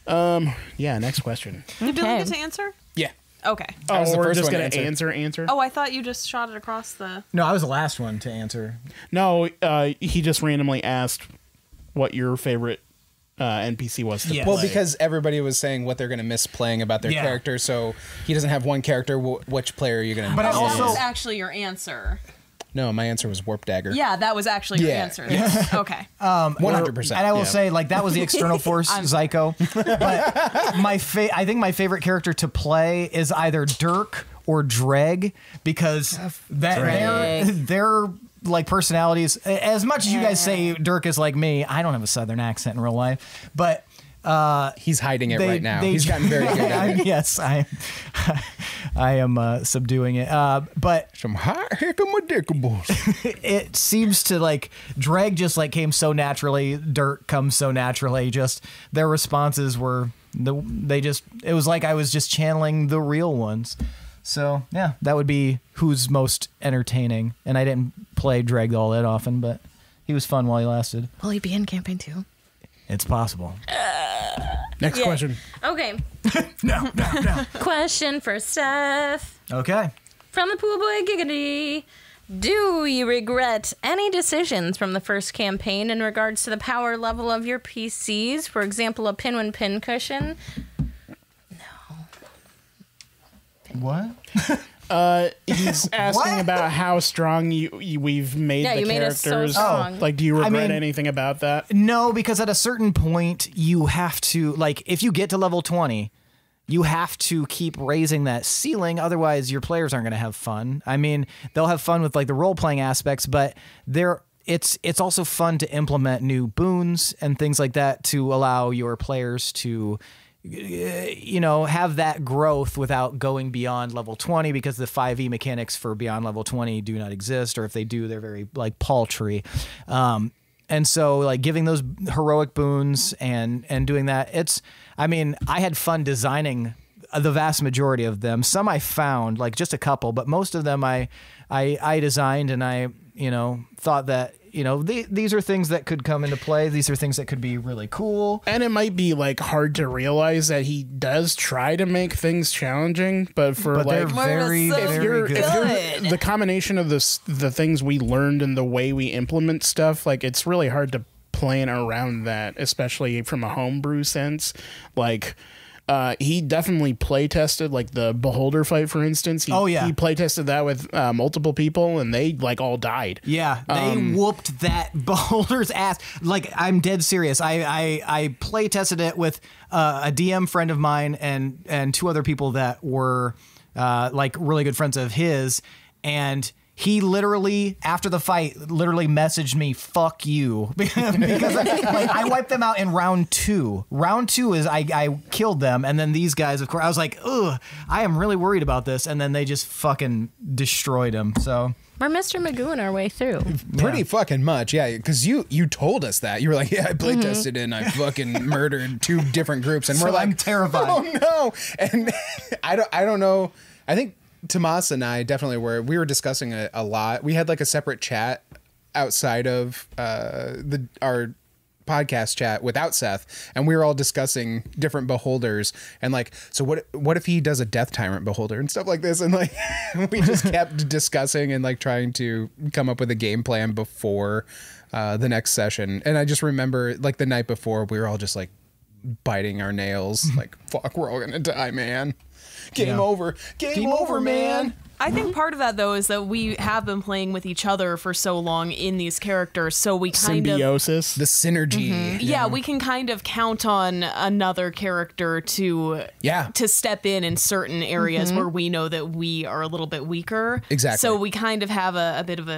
badass. Next question. Do we get to answer? Yeah. Okay. We're just going to answer? Oh, I thought you just shot it across the... No, I was the last one to answer. No, he just randomly asked what your favorite NPC was to play. Well, because everybody was saying what they're going to miss playing about their character, so he doesn't have one character. Which player are you going to miss? But that was actually your answer. No, my answer was Warp Dagger. Yeah, that was actually your answer. Okay. 100%. And I will say, that was the external force, Zyko. But I think my favorite character to play is either Dirk or Dreg, because they're like personalities. As much as you guys say Dirk is like me, I don't have a Southern accent in real life, but he's hiding it right now. He's gotten very good at it. Yes, I am subduing it. But some hickamadicables. It seems to like Dreg just like came so naturally. Dirk comes so naturally. Just their responses were it was like I was just channeling the real ones. So yeah, that would be who's most entertaining. And I didn't play Dreg all that often, but he was fun while he lasted. Will he be in campaign 2? It's possible. Next question. Okay. No. Question for Seth. Okay. From the Pool Boy Giggity. Do you regret any decisions from the first campaign in regards to the power level of your PCs? For example, a Pinwin pincushion? No. What? He's asking about how strong we've made the you made characters. us so strong. Do you regret anything about that? No, because at a certain point you have to, if you get to level 20, you have to keep raising that ceiling. Otherwise, your players aren't going to have fun. I mean, they'll have fun with the role playing aspects, but it's also fun to implement new boons and things like that to allow your players to have that growth without going beyond level 20, because the 5e mechanics for beyond level 20 do not exist, or if they do, they're very paltry. And so giving those heroic boons and doing that, I had fun designing the vast majority of them. Some I found, just a couple, but most of them I designed, and I thought that these are things that could come into play. These are things that could be really cool. And it might be like hard to realize that he does try to make things challenging, but They're like very, very good. if you're the combination of the things we learned and the way we implement stuff, like it's really hard to plan around that, especially from a homebrew sense. Like he definitely play tested like the beholder fight, for instance. He play tested that with multiple people, and they like all died. Yeah, they whooped that beholder's ass. Like, I'm dead serious. I play tested it with a DM friend of mine and two other people that were like really good friends of his, and he literally, after the fight, messaged me, "Fuck you," because like, I wiped them out in round 2. Round 2 is I killed them, and then these guys, of course, I was like, ugh, I am really worried about this, and then they just fucking destroyed him. So we're Mr. Magoo in our way through. Pretty fucking much, yeah. Because you told us that. You were like, yeah, I play tested and I fucking murdered 2 different groups, and so we're like, I'm terrified. Oh no! And I don't know. I think Tomas and I definitely we were discussing it a lot. We had like a separate chat outside of our podcast chat without Seth, and we were all discussing different beholders and like, so what if he does a death tyrant beholder and stuff like this, and like we just kept discussing and like trying to come up with a game plan before the next session. And I just remember like the night before we were all just like biting our nails like, fuck, we're all gonna die, man. Game over, man. I think part of that, though, is that we have been playing with each other for so long in these characters, so we kind symbiosis, the synergy. Yeah, we can kind of count on another character to step in certain areas where we know that we are a little bit weaker. Exactly. So we kind of have a bit of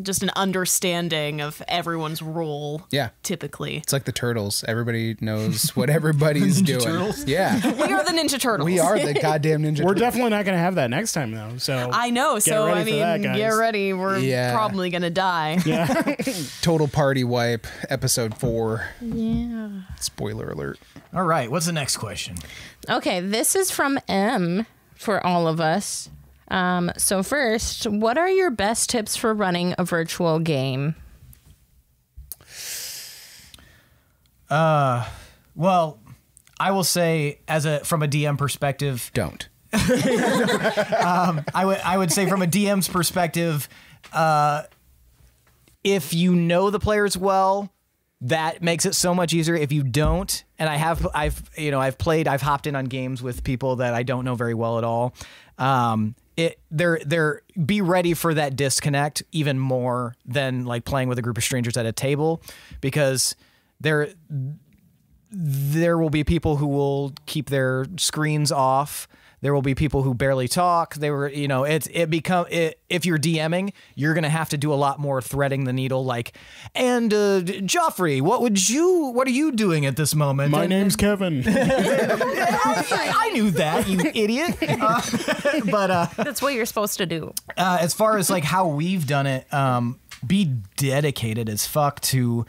just an understanding of everyone's role. Yeah. Typically. It's like the Turtles. Everybody knows what everybody's doing. Turtles? Yeah. We are the Ninja Turtles. We are the goddamn Ninja Turtles. We're definitely not going to have that next time, though. So I know. So, I mean, get ready. We're probably going to die. Yeah. Total party wipe, episode 4. Yeah. Spoiler alert. All right, what's the next question? Okay, this is from M for all of us. So first, what are your best tips for running a virtual game? Well, I will say from a DM perspective, Don't. I would say from a DM's perspective, if you know the players well, that makes it so much easier. If you don't, and I've hopped in on games with people that I don't know very well at all. Be ready for that disconnect even more than like playing with a group of strangers at a table, because there will be people who will keep their screens off. There will be people who barely talk. If you're DMing, you're going to have to do a lot more threading the needle. Like, and Joffrey, what are you doing at this moment? My name's Kevin. I knew that, you idiot. But That's what you're supposed to do. as far as like how we've done it, be dedicated as fuck to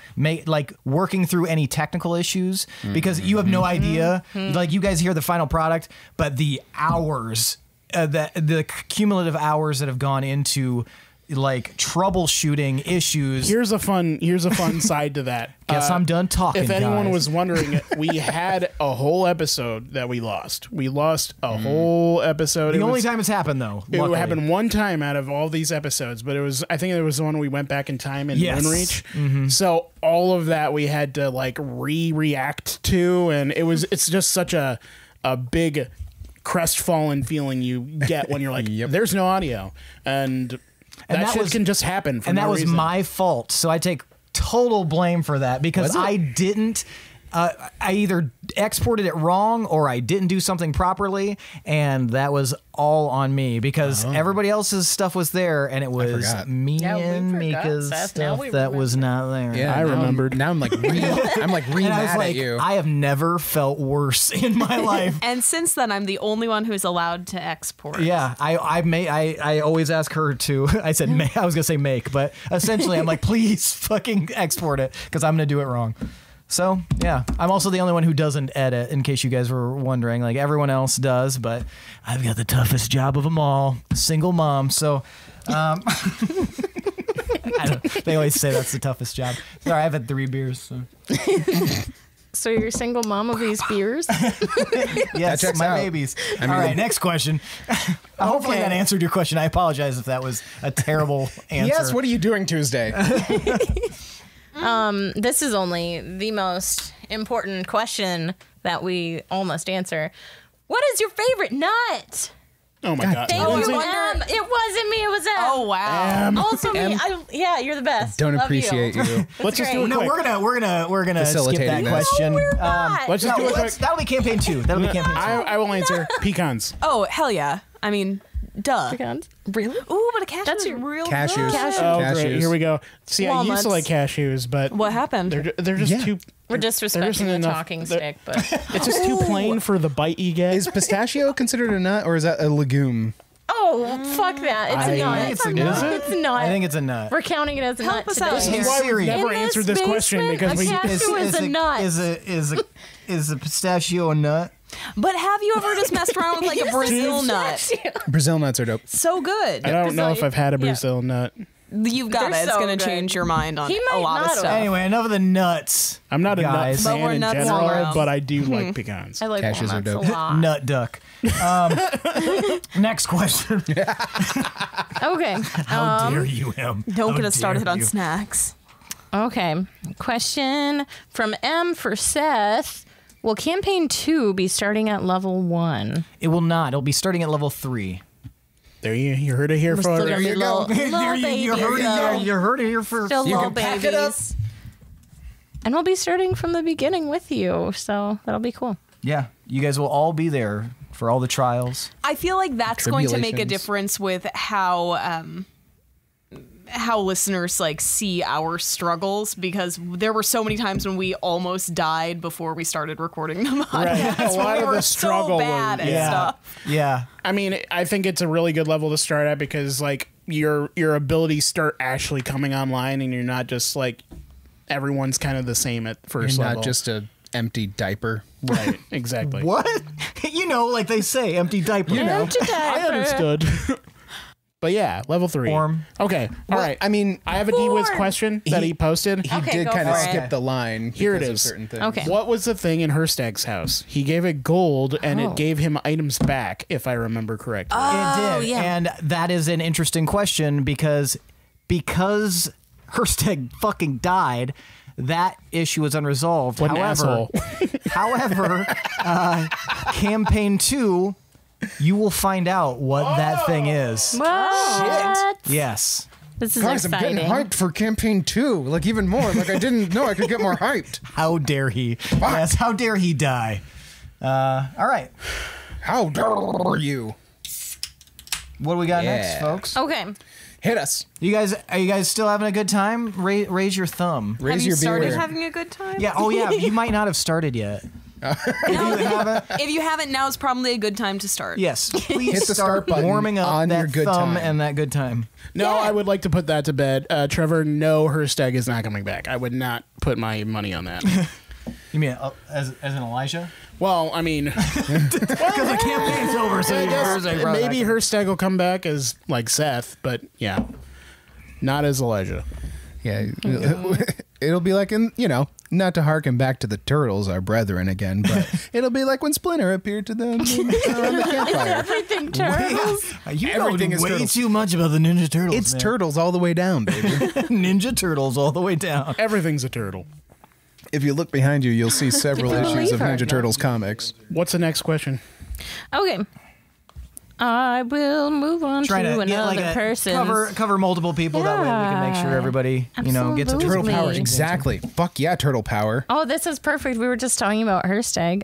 working through any technical issues, because you have no idea. Like, you guys hear the final product, but the hours, the cumulative hours that have gone into like troubleshooting issues. Here's a fun side to that. Guess I'm done talking. If anyone guys. was wondering, we had a whole episode that we lost. We lost a whole episode. The only time it's happened, though. It happened one time out of all these episodes, but I think it was the one we went back in time in Moonreach. So all of that we had to like react to, and it's just such a big crestfallen feeling you get when you're like, there's no audio, and that shit can just happen. And that was my fault. So I take total blame for that, because I didn't. I either exported it wrong or I didn't do something properly, and that was all on me, because everybody else's stuff was there, and it was me and Mika's stuff that was not there. Yeah, I remembered. Now I'm like mad at you. I have never felt worse in my life. And since then, I'm the only one who's allowed to export. Yeah, I always ask her to. I said I was gonna say make, but essentially I'm like, please fucking export it, because I'm gonna do it wrong. So, yeah, I'm also the only one who doesn't edit, in case you guys were wondering. Like, everyone else does, but I've got the toughest job of them all. Single mom. So, They always say that's the toughest job. Sorry, I've had 3 beers. So. So you're a single mom of these beers? Yes, checks my out. babies. All right, next question. Hopefully that answered your question. I apologize if that was a terrible answer. Yes, what are you doing Tuesday? This is only the most important question that we all must answer. What is your favorite nut? Oh my God. Thank Lindsey? you, Em. It wasn't me. It was Em. Oh wow. Also me. Yeah, you're the best. Don't Love appreciate you. Let's just great. do it No, quick. we're gonna skip Facilitating that this. question. We're not. Let's just do it quick. That'll be campaign 2. That'll be campaign 2. I will answer pecans. Oh hell yeah. I mean, duh. Pecans? Really? Ooh, but a cashew That's is real Cashews. good. Oh, Cashews. great. Here we go. See, I used to Walnuts. like cashews, but What happened? they're just too. We're disrespecting isn't the enough- talking there- stick, but It's just too plain for the bite you get. Is pistachio considered a nut or is that a legume? fuck that. It's a nut. It's a Is nut. it? It's a nut. I think it's a nut. We're counting it as a Help nut us out today. here. This is why we've Siri. never In answered this this question basement, because a we. cashew is a nut. Is a pistachio a nut? But have you ever just messed around with like a Brazil nut? Brazil nuts are dope. So good. I don't know if Brazilian- I've had a yeah. Brazil nut. You've got They're it. It's so going to good. change your mind on He a might lot of not stuff. Anyway, enough of the nuts. I'm not a nut Guys. But we're fan in nuts general, all around. but I do like pecans. I like Cashews are walnuts a dope. lot. Nut duck. Next question. Okay. How dare you, Em? Don't How get us started dare on you. snacks. Okay. Question from M for Seth. Will campaign 2 be starting at level 1? It will not. It'll be starting at level 3. There you heard it here We're still first. gonna be little babies. You heard it. though. You heard it here first. Still You little can pack it up. babies. And we'll be starting from the beginning with you, so that'll be cool. Yeah, you guys will all be there for all the trials. I feel like that's going to make a Tribulations. difference with how listeners like see our struggles, because there were so many times when we almost died before we started recording the podcast. Right. A lot we of were the struggle so bad was- at Yeah, stuff. yeah. I mean, I think it's a really good level to start at because like your abilities start actually coming online, and you're not just like everyone's kind of the same at first You're level. not just a empty diaper. right. Exactly. What? You know, like they say, empty diaper. Empty I diaper. understood. But yeah, level 3. Form. Okay. All right. I mean, I have a D-Wiz Form. question that he posted. he Okay, did go kind of for it. skip the line. Here it because of is. certain things. Okay. What was the thing in Herstag's house? He gave it gold, and Oh. it gave him items back, if I remember correctly. It did, yeah. and that is an interesting question because Herstag fucking died. That issue was unresolved. What an asshole. However, campaign 2, you will find out what that thing is. What? Yes. This is Guys, exciting. I'm getting hyped for campaign 2. Like even more. Like I didn't know I could get more hyped. How dare he? Yes. How dare he die? All right. How dare you? What do we got next, Yeah. folks? Okay. Hit us. Are you guys still having a good time? Raise your thumb. Raise Have you your started beer. having a good time? Yeah. Oh, yeah. You might not have started yet. If you haven't, now is probably a good time to start. Yes. Please Hit the start button warming up on that your good thumb time. and that good time. No, I would like to put that to bed. Trevor, no, Herstag is not coming back. I would not put my money on that. You mean as an Elijah? Well, I mean, Because the campaign's over, so I guess maybe Herstag will come back as like Seth, but yeah, not as Elijah. Yeah. It'll be like in, not to harken back to the turtles, our brethren again, but it'll be like when Splinter appeared to them around the campfire. Everything turtles. You Everything know is way turtles. too much about the Ninja Turtles. It's man. turtles all the way down, baby. Ninja Turtles all the way down. Everything's a turtle. If you look behind you, you'll see several You can issues of believe her. Ninja Turtles comics. What's the next question? Okay. I will move on Trying to to get another like person. cover multiple people. That way we can make sure everybody gets a Absolutely. turtle Turtle power, Turtle exactly. Fuck yeah, turtle power. Oh, this is perfect. We were just talking about Herstag.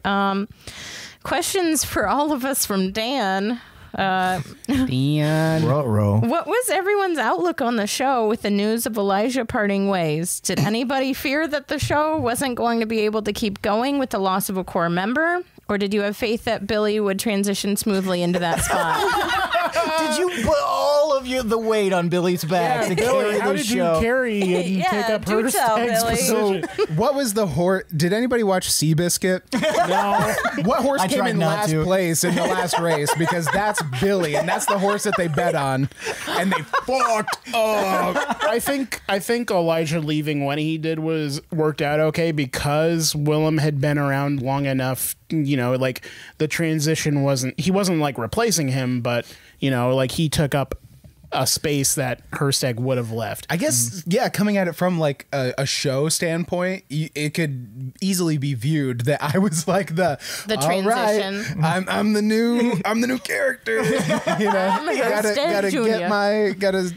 Questions for all of us from Dan. And What was everyone's outlook on the show with the news of Elijah parting ways? Did anybody fear that the show wasn't going to be able to keep going with the loss of a core member? Or did you have faith that Billy would transition smoothly into that spot? Did you put all of the weight on Billy's back to carry How the did show? you carry and pick up do her tell, stag's Billy. position? What was the horse? Did anybody watch Seabiscuit? No. What horse I came tried in not last to. place in the last race? Because that's Billy, and that's the horse that they bet on, and they fucked up. I think Elijah leaving when he did worked out okay because Willem had been around long enough. You know, like the transition wasn't like replacing him, but you know, like he took up a space that Herstag would have left. I guess, yeah, coming at it from like a show standpoint, it could easily be viewed that I was like the transition. Right, I'm the new character. You know, gotta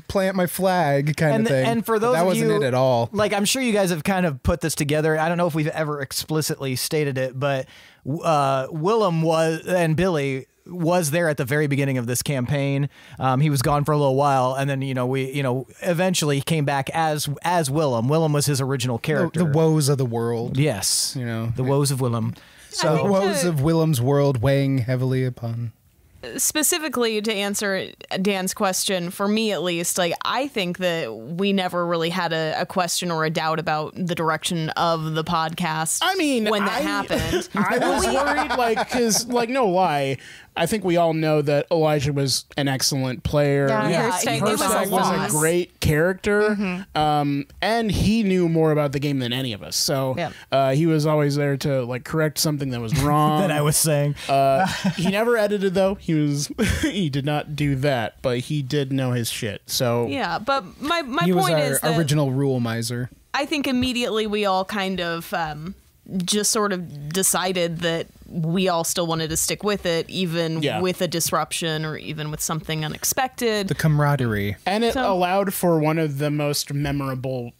plant my flag kind of thing. And for those that of wasn't you, it at all. Like, I'm sure you guys have kind of put this together. I don't know if we've ever explicitly stated it, but Willem and Billy was there at the very beginning of this campaign. He was gone for a little while, and then we eventually came back as Willem. Willem was his original character. The woes of the world. Yes, the woes of Willem. So the woes of Willem's world weighing heavily upon. Specifically to answer Dan's question, for me at least, like I think that we never really had a question or a doubt about the direction of the podcast. I mean, when that happened, I was worried, like, because, like, no lie, I think we all know that Elijah was an excellent player. Yeah, Herstag Was a great character, and he knew more about the game than any of us. So he was always there to like correct something that was wrong. That I was saying. He never edited though. He did not do that, but he did know his shit. So yeah. But my He was point our is that original rule miser. I think immediately we all kind of just sort of decided that we all still wanted to stick with it, even with a disruption or even with something unexpected. The camaraderie. And it allowed for one of the most memorable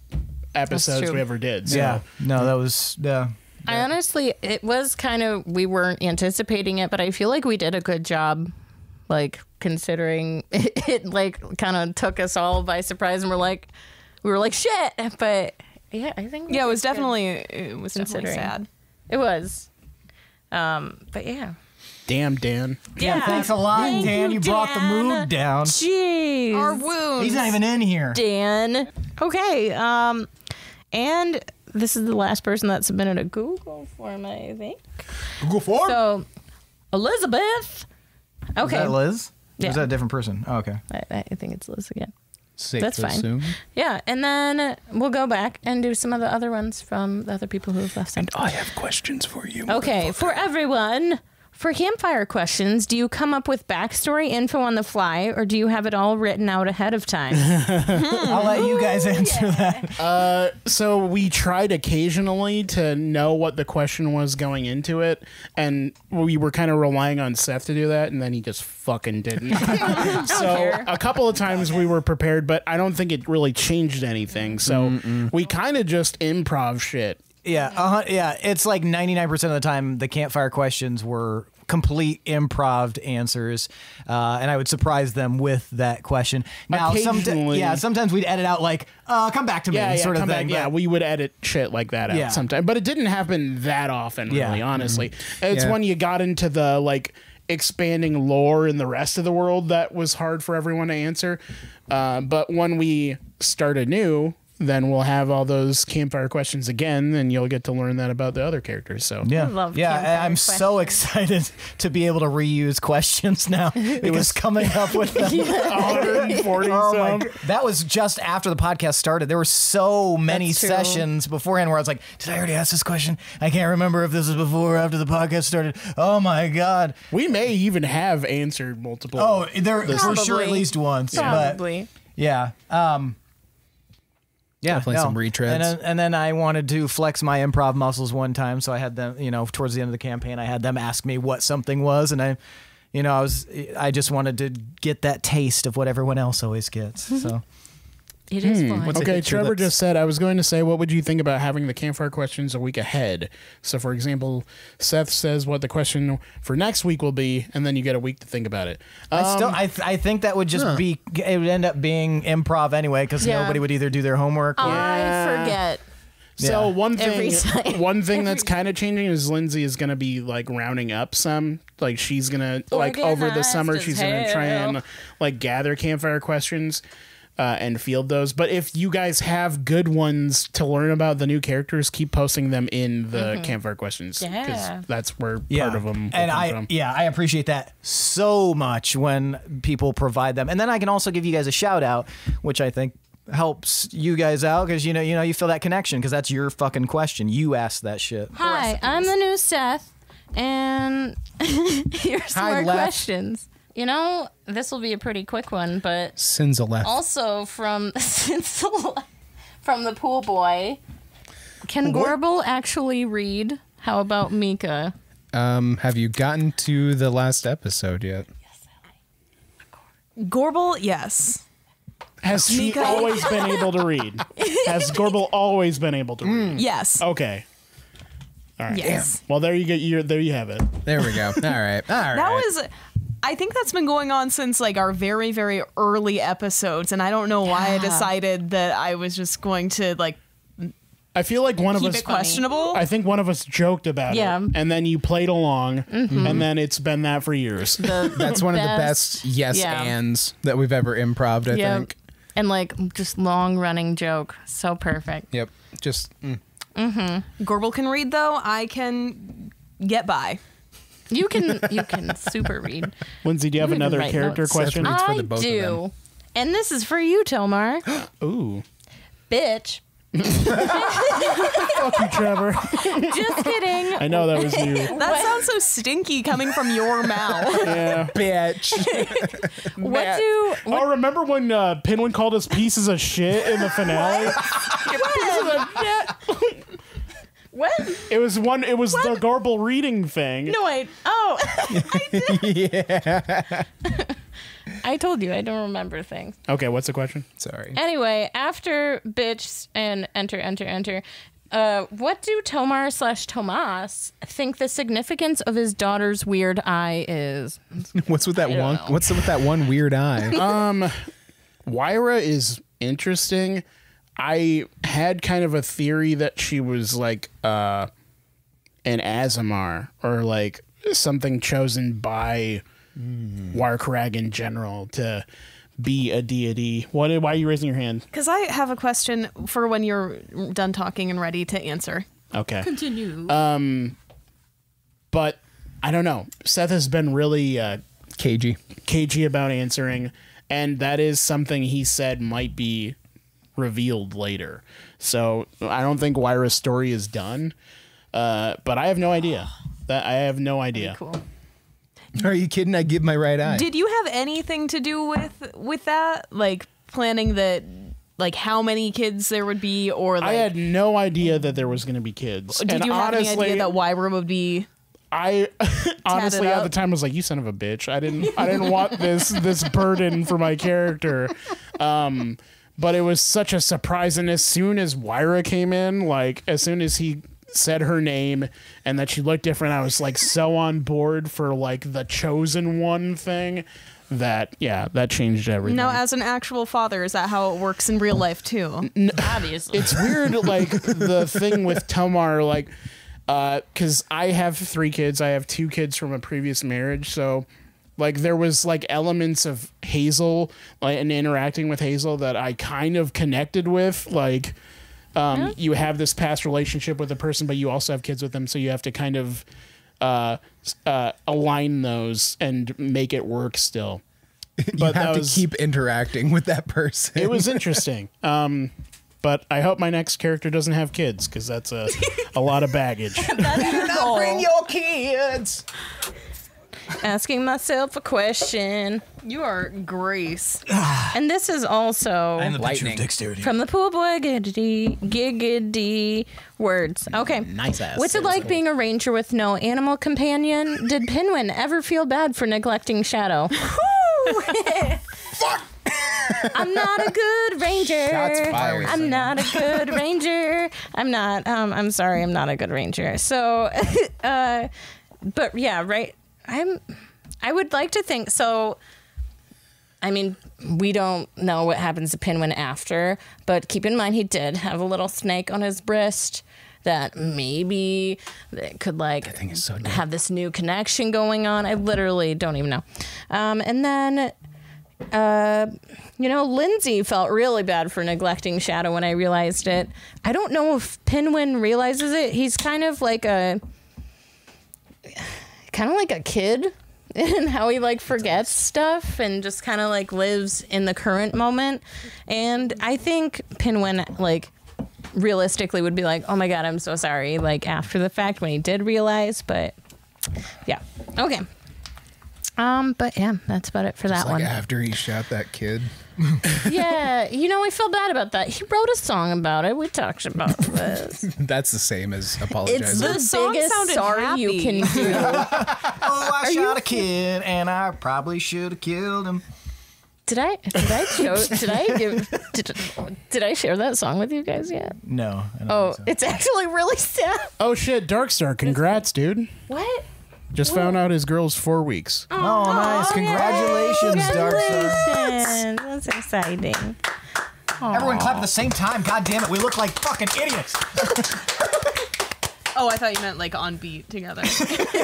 episodes we ever did. So. Yeah. No, that was I honestly, it was kind of, we weren't anticipating it, but I feel like we did a good job, like, considering it like, kind of took us all by surprise, and we were like, shit, but yeah, I think. Yeah, it was definitely sad. It was. But yeah. Damn, Dan. Yeah, thanks a lot, Thank Dan. You brought the Dan. mood down. Jeez. Our wounds. He's not even in here. Dan. Okay. And this is the last person that submitted a Google form, I think. Google form? So, Elizabeth. Okay. Is that Liz? Or Yeah. is that a different person? Oh, okay. I think it's Liz again. Safe That's to fine. assume. Yeah, and then we'll go back and do some of the other ones from the other people who have left some. I have questions for you. Okay, for everyone. For campfire questions, do you come up with backstory info on the fly, or do you have it all written out ahead of time? I'll let you guys answer that. So we tried occasionally to know what the question was going into it, and we were kind of relying on Seth to do that, and then he just fucking didn't. So a couple of times we were prepared, but I don't think it really changed anything. So we kind of just improv shit. Yeah, yeah. It's like 99% of the time the campfire questions were complete improv answers, and I would surprise them with that question. Now, Occasionally. sometimes we'd edit out like, "Come back to me," sort of come thing. back. Yeah, we would edit shit like that out sometimes, but it didn't happen that often. Really, honestly, it's when you got into the like expanding lore in the rest of the world that was hard for everyone to answer. But when we start anew, then we'll have all those campfire questions again, and you'll get to learn that about the other characters. So Yeah, I love yeah. campfire I'm so excited to be able to reuse questions now because coming up with them. 140 Oh some. my! That was just after the podcast started. There were so many That's true. sessions beforehand where I was like, "Did I already ask this question? I can't remember if this was before or after the podcast started." Oh my god! We may even have answered multiple. Oh, there for sure at Probably. least once. Probably. But yeah. Yeah, Definitely some retreads. And then I wanted to flex my improv muscles one time, so I had them, towards the end of the campaign, I had them ask me what something was, and I just wanted to get that taste of what everyone else always gets. So It is fun. What's a Okay, hit Trevor your lips? just said, I was going to say, what would you think about having the campfire questions a week ahead? So, for example, Seth says what the question for next week will be, and then you get a week to think about it. I think that would just be, it would end up being improv anyway, because Yeah. nobody would either do their homework or. I forget. So one Every thing, time. one thing that's kind of changing is Lindsey is going to be like rounding up some. Like she's gonna like over the summer Organized she's as gonna try hell. and like gather campfire questions and field those. But if you guys have good ones to learn about the new characters, keep posting them in the campfire questions. Yeah. Because that's where Yeah. part of them. And will come I from. I appreciate that so much when people provide them. And then I can also give you guys a shout out, which I think helps you guys out because you know you feel that connection because that's your fucking question. You asked that shit. Hi, I'm the new Seth, and here's some Hi, more Left. questions. You know, this will be a pretty quick one, but Sins a left. also from the pool boy. Can Gorbel actually read? How about Mika? Have you gotten to the last episode yet? Gorbel, yes. Has she Mika? always been able to read? Has Gorbel always been able to read? Yes. Okay. All right. Yes. Well, there you go. There you have it. There we go. All right. All right. That was, I think that's been going on since like our very, very early episodes. And I don't know why I decided that I was just going to like I feel like one of keep us. it questionable. I think one of us joked about Yeah. it, and then you played along, and then it's been that for years. That's one of the best yes Yeah. ands that we've ever improv'd, I Yep. think. And like just long running joke. So perfect. Yep. Just Gorbel can read though. I can get by. You can super read. Lindsay, do you have You can another write character notes. question? It's for I the both of do. them. And this is for you, Tomar. Ooh, Bitch. fuck you, Trevor. Just kidding. I know that was you. That sounds so stinky coming from your mouth. Yeah. bitch. What do Oh, remember when Pinwin called us pieces of shit in the finale? what? It was one. It was the Gorbel reading thing. No, wait. Oh, I told you I don't remember things. Okay, what's the question? Sorry. Anyway, after bitch and enter, what do Tomar / Tomas think the significance of his daughter's weird eye is? What's with that don't one? know. What's with that one weird eye? Wyra is interesting. I had kind of a theory that she was like an Azamar or like something chosen by Warcrag in general to be a deity. Why are you raising your hand? Because I have a question for when you're done talking and ready to answer. Okay. Continue. But I don't know. Seth has been really Cagey about answering, and that is something he said might be revealed later. So I don't think Wyra's story is done, but I have no idea. I have no idea. Cool. Are you kidding? I give my right eye. Did you have anything to do with that? Like planning that, like how many kids there would be, or like I had no idea that there was going to be kids. did And you have any honestly, idea that Wyra would be? I honestly at up? the time was like, "You son of a bitch! I didn't want this burden for my character." But it was such a surprise, and as soon as Wyra came in, like as soon as he said her name and that she looked different, I was like so on board for like the chosen one thing that changed everything. Now, as an actual father, is that how it works in real life too? Obviously. It's weird, like the thing with Tomar, like because I have 3 kids. I have 2 kids from a previous marriage, so like there was like elements of Hazel, like, and interacting with Hazel that I kind of connected with, like you have this past relationship with a person, but you also have kids with them, so you have to kind of align those and make it work still. You have to keep interacting with that person. It was interesting. But I hope my next character doesn't have kids, because that's a lot of baggage. Bring your kids. Asking myself a question. You are Grace. And this is also I'm the picture Lightning. of dexterity. from the pool boy giggity words. Okay. Nice ass. What's it like being a ranger with no animal companion? Did Pinwin ever feel bad for neglecting Shadow? I'm not a good ranger. Shots fired. I'm not a good ranger. I'm sorry, I'm not a good ranger. So but yeah, right. I would like to think so. I mean, we don't know what happens to Pinwin after, but keep in mind he did have a little snake on his wrist that maybe it could like That thing is so dope. have this new connection going on. I literally don't even know. And then, Lindsey felt really bad for neglecting Shadow when I realized it. I don't know if Pinwin realizes it. He's kind of like a kid in how he like forgets stuff and just kind of like lives in the current moment. And I think Pinwin like realistically would be like, oh my God, I'm so sorry. Like after the fact when he did realize, but yeah. Okay. But yeah, that's about it for that Like one. after he shot that kid. Yeah. I feel bad about that. He wrote a song about it. We talked about this. That's the same as apologizing. It's the song biggest sounded sorry you happy. can do. Oh, I shot a kid, and I probably should have killed him. Did I share that song with you guys yet? No. I don't Oh, think so. it's actually really sad. Oh shit, Darkstar, congrats, dude. What? Just found out his girl's 4 weeks. Oh, nice. Congratulations, Darkstar. Congratulations. That's exciting. Everyone clap at the same time. God damn it. We look like fucking idiots. Oh, I thought you meant like on beat together.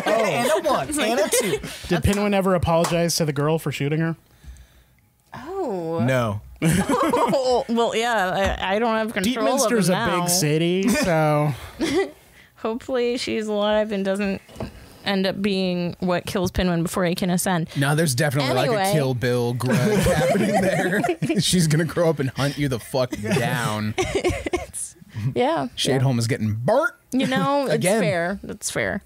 And a 1 and a 2. Did Pinwin ever apologize to the girl for shooting her? Oh. No. Well, yeah, I don't have control over Deepminster's a now. big city, so Hopefully she's alive and doesn't end up being what kills Pinwin before he can ascend. No, there's definitely like Anyway. a Kill Bill grudge happening there. She's gonna grow up and hunt you the fuck down. Yeah. Shadeholm is getting burnt. It's Again. fair. That's fair.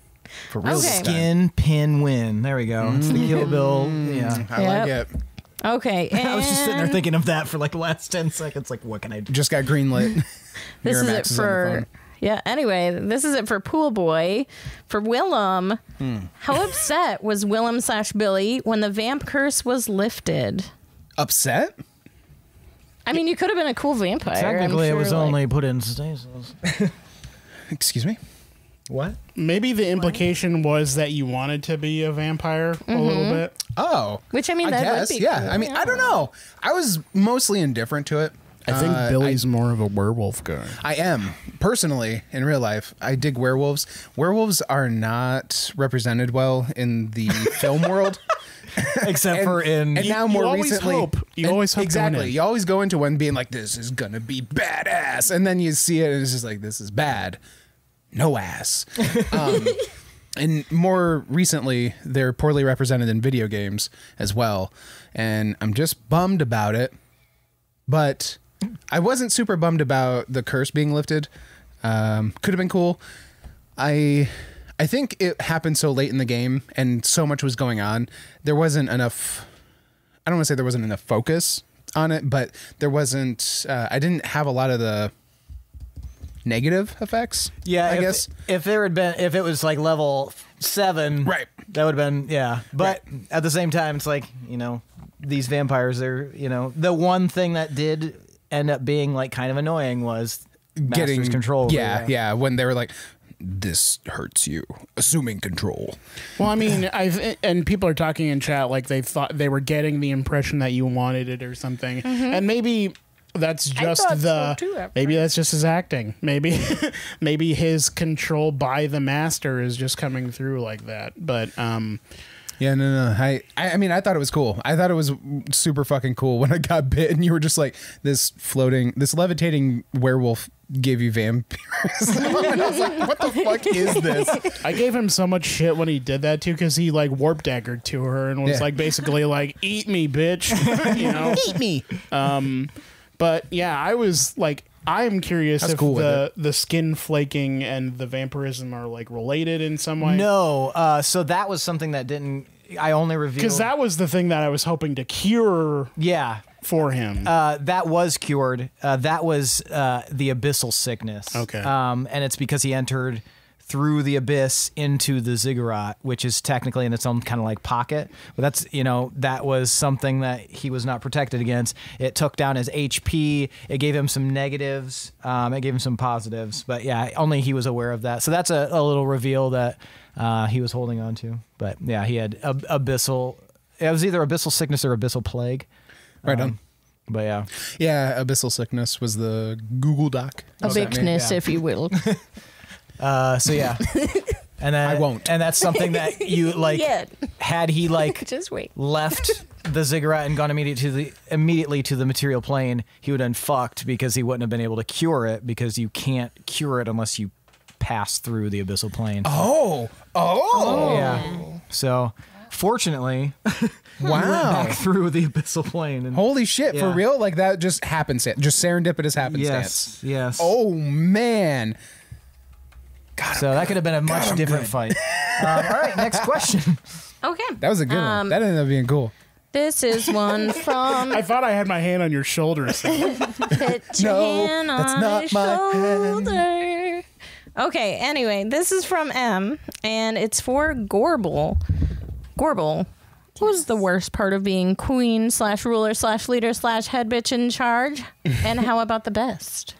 For real Okay. this time. Skin, pin, win. There we go. It's the Kill Bill. Yeah. I like Yep. it. Okay. I was just sitting there and thinking of that for like the last 10 seconds. Like, what can I do? Just got greenlit. This is Miramax it is on the for. phone. Yeah, anyway, this is it for Pool Boy. For Willem, how upset was Willem/Billy when the vamp curse was lifted? Upset? I mean, you could have been a cool vampire. I'm Technically, it sure, was like- only put in stasis. Excuse me? What? maybe the implication was that you wanted to be a vampire a little bit. Oh. Which, I mean, I that guess. would be Yeah. cool. I mean, I don't know. I was mostly indifferent to it. I think Billy's more of a werewolf guy. I am. Personally, in real life, I dig werewolves. Werewolves are not represented well in the film world. Except for in. And now you more always recently, hope. You always hope going exactly. in. You always go into one being like, "This is gonna be badass," and then you see it, and it's just like, "This is bad, no ass." And more recently, they're poorly represented in video games as well, and I'm just bummed about it. But I wasn't super bummed about the curse being lifted. Could have been cool. I think it happened so late in the game and so much was going on. There wasn't enough. I don't want to say there wasn't enough focus on it, but there wasn't. I didn't have a lot of the negative effects. Yeah, I if, guess. if there had been, if it was like level 7, Right. that would have been, yeah. But at the same time, it's like, these vampires are, the one thing that did end up being like kind of annoying was Master's control. over Yeah. When they were like, "This hurts you," assuming control. Well, I mean, and people are talking in chat like they thought they were getting the impression that you wanted it or something, and maybe that's just thought so too at maybe that's just his acting. Maybe maybe his control by the master is just coming through like that. But Yeah, no. I mean, I thought it was cool. I thought it was super fucking cool when I got bit and you were just like, this levitating werewolf gave you vampires. And I was like, what the fuck is this? I gave him so much shit when he did that too, because he like warp daggered to her and was Yeah. like basically like, "Eat me, bitch," Eat me. But yeah, I was like, I'm curious That's if cool with the skin flaking and the vampirism are like related in some way. No, so that was something that didn't. I only revealed Because that was the thing that I was hoping to cure Yeah, for him. that was cured. That was the abyssal sickness. Okay. And it's because he entered through the abyss into the ziggurat, which is technically in its own kind of like pocket. But that's, that was something that he was not protected against. It took down his HP. It gave him some negatives. It gave him some positives. But yeah, only he was aware of that. So that's a little reveal that he was holding on to. But yeah, he had abyssal. It was either abyssal sickness or abyssal plague. Right on. But yeah. Yeah, Abyssal Sickness was the Google Doc. A bigness, if you will. So yeah. And then I won't. And that's something that you like. Yet. Had he like Just wait. left the ziggurat and gone immediately to the material plane, he would have been fucked because he wouldn't have been able to cure it because you can't cure it unless you pass through the abyssal plane. Oh. Yeah. So fortunately, Wow. back through the abyssal plane. And Holy shit, for Yeah. real? Like that just happenstance. Just serendipitous happenstance. yes. Oh, man. So that could have been a much different fight. All right, next question. Okay. That was a good one. That ended up being cool. This is one from I thought I had my hand on your shoulder. So. Put your No, hand that's on not his my shoulder. Okay, anyway, this is from M, and it's for Gorbel. Gorbel, what was the worst part of being queen / ruler / leader / head bitch in charge? And how about the best?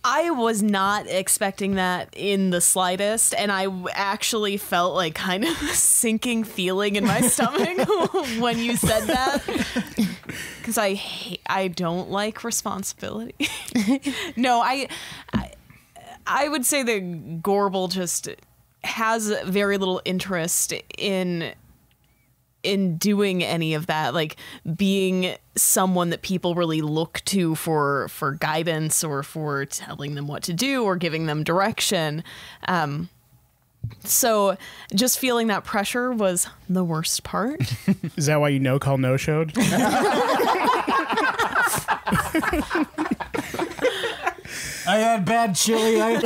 I was not expecting that in the slightest, and I actually felt like kind of a sinking feeling in my stomach when you said that, because I don't like responsibility. No, I would say that Gorbel just has very little interest in doing any of that, like being someone that people really look to for guidance or for telling them what to do or giving them direction. So just feeling that pressure was the worst part. Is that why you no-call no-showed? I had bad chili. Fuck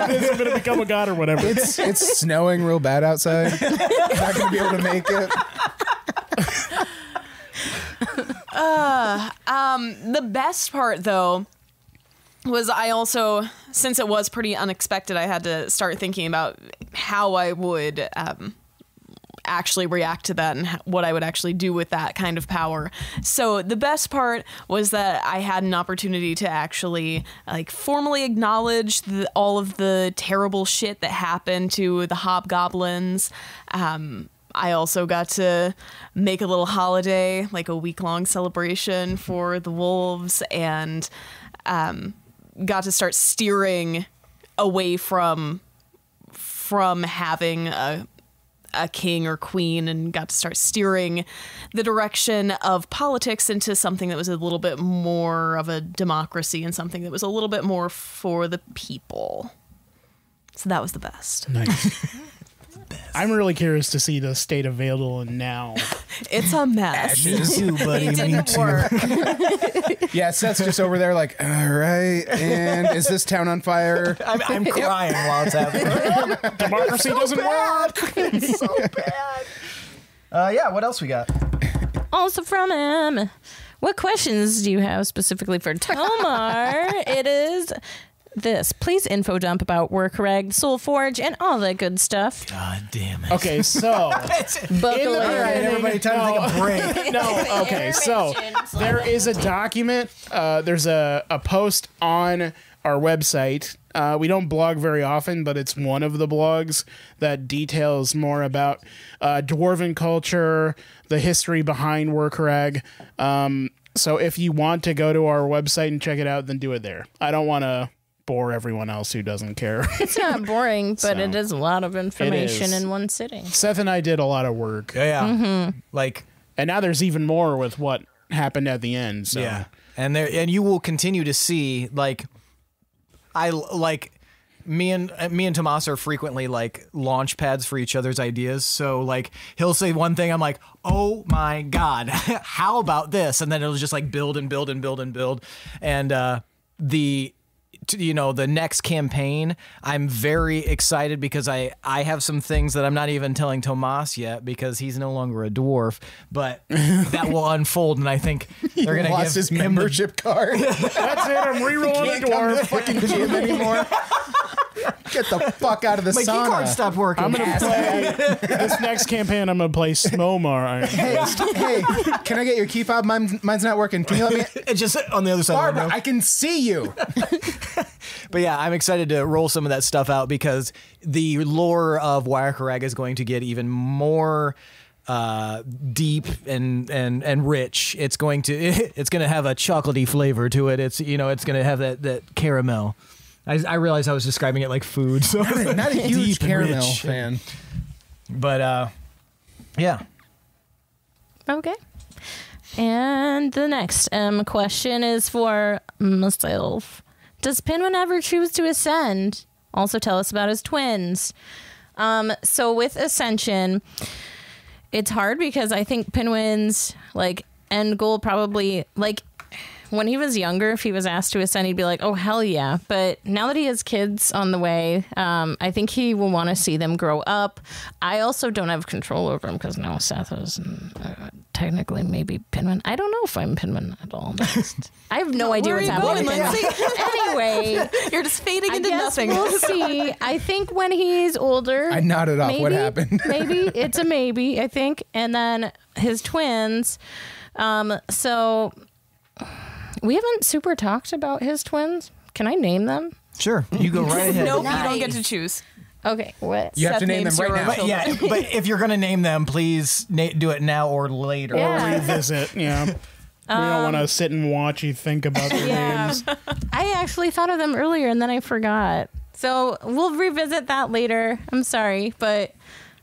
this, I'm going to become a god or whatever. It's snowing real bad outside. Not going to be able to make it. The best part, though, was I also, since it was pretty unexpected, I had to start thinking about how I would actually react to that and what I would actually do with that kind of power. So the best part was that I had an opportunity to actually like formally acknowledge all of the terrible shit that happened to the hobgoblins. I also got to make a little holiday, like a week-long celebration for the wolves, and got to start steering away from having a king or queen, and got to start steering the direction of politics into something that was a little bit more of a democracy and something that was a little bit more for the people. So that was the best. Nice. I'm really curious to see the state of Valdel now. It's a mess. Me too, buddy. It Me didn't too. work. Yeah, Seth's just over there like, all right, and is this town on fire? I'm crying while it's happening. Democracy doesn't work. It's so bad. Yeah, what else we got? Also from M. What questions do you have specifically for Tomar? It is this. Please info dump about Workreg, Soulforge, and all that good stuff. God damn it. Okay, so Buckle the in. All right, everybody, time to take a break. no, okay, so there is a document. There's a post on our website. We don't blog very often, but it's one of the blogs that details more about dwarven culture, the history behind Workreg. So if you want to go to our website and check it out, then do it there. I don't want to bore everyone else who doesn't care. It's not boring, but it is a lot of information is. in one sitting. Seth and I did a lot of work. Yeah. Like, And now there's even more with what happened at the end. So. yeah. And you will continue to see, like, me and Tomas are frequently like launch pads for each other's ideas. So like he'll say one thing, I'm like, oh my God, how about this? And then it'll just like build and build and build and build. And the next campaign, I'm very excited because I have some things that I'm not even telling Tomas yet because he's no longer a dwarf, but that will unfold, and I think they're gonna Lost give his him the membership card. That's it. I'm rerolling a dwarf. Fucking gym anymore. Get the fuck out of the My key card sauna. stopped working. I'm gonna play this next campaign. I'm gonna play Smomar. Hey, can I get your key fob? Mine's not working. Can you let me? It's just on the other side of the Barbara, window. I can see you. But yeah, I'm excited to roll some of that stuff out because the lore of Workreg is going to get even more deep and rich. It's going to have a chocolatey flavor to it. It's it's going to have that caramel. I realized I was describing it like food, so Not a huge caramel fan. But yeah. Okay. And the next question is for myself. Does Pinwin ever choose to ascend? Also tell us about his twins. So with Ascension, it's hard because I think Pinwin's like end goal probably like when he was younger, if he was asked to ascend, he'd be like, oh, hell yeah. But now that he has kids on the way, I think he will want to see them grow up. I also don't have control over him because now Seth is technically maybe Pinwin. I don't know if I'm Pinwin at all. I have no idea what's happening. Anyway, you're just fading into guess nothing. We'll see. I think when he's older. I nodded off. Maybe, what happened? Maybe it's a maybe, I think. And then his twins. So we haven't super talked about his twins. Can I name them? Sure, you go right ahead. Nope, you don't get to choose. Okay, what? You have Seth to name them names right your now. own But yeah, but if you're gonna name them, please do it now or later. Yeah. Revisit. Yeah. We don't want to sit and watch you think about their names. I actually thought of them earlier and then I forgot. So we'll revisit that later. I'm sorry, but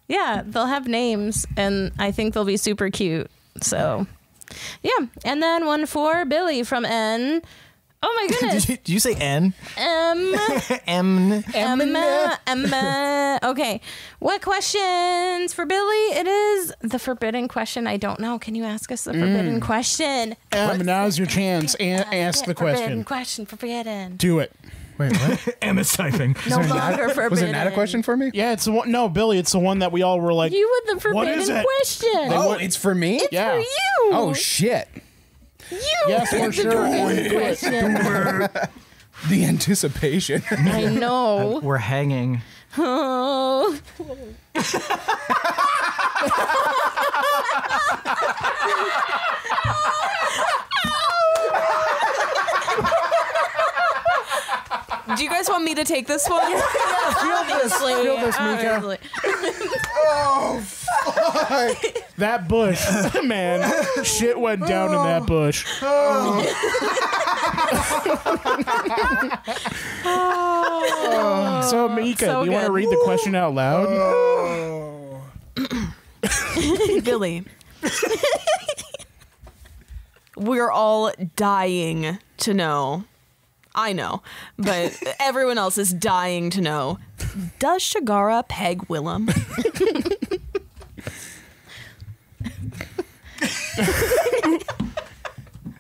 yeah, they'll have names and I think they'll be super cute. So yeah, and then one for Billy from N. Oh my goodness. Did you say N? Emma. Okay. What questions for Billy? It is the forbidden question. I don't know. Can you ask us the forbidden question? Now's your chance. Ask the Forbidden question. Forbidden. Do it. Wait, what? Emma's typing. No longer forbidden. Was there not a question for me? Yeah, it's the one. No, Billy, it's the one that we all were like. You with the What is forbidden it? question. Oh, it's for me? It's Yeah. for you. Oh, shit. You Yes, with for the sure. forbidden question. The anticipation. I know. We're hanging. Oh. Do you guys want me to take this one? Feel this, Mika. That bush, man. Shit went down in that bush. So, Mika, So do you want to good. read the question out loud? Billy. We're all dying to know. I know, but everyone else is dying to know. Does Shagara peg Willem?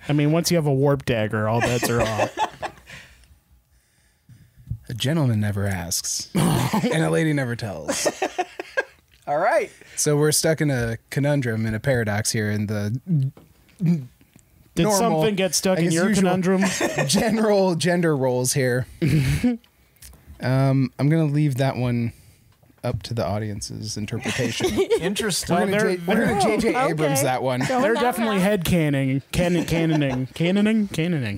I mean, once you have a warp dagger, all bets are off. A gentleman never asks, and a lady never tells. All right. So we're stuck in a conundrum, in a paradox here in the Did normal, something get stuck I in guess your usual conundrum? general gender roles here. I'm going to leave that one up to the audience's interpretation. Interesting. Well, We're going to J.J. Abrams that one. They're definitely head cannoning. Cannoning.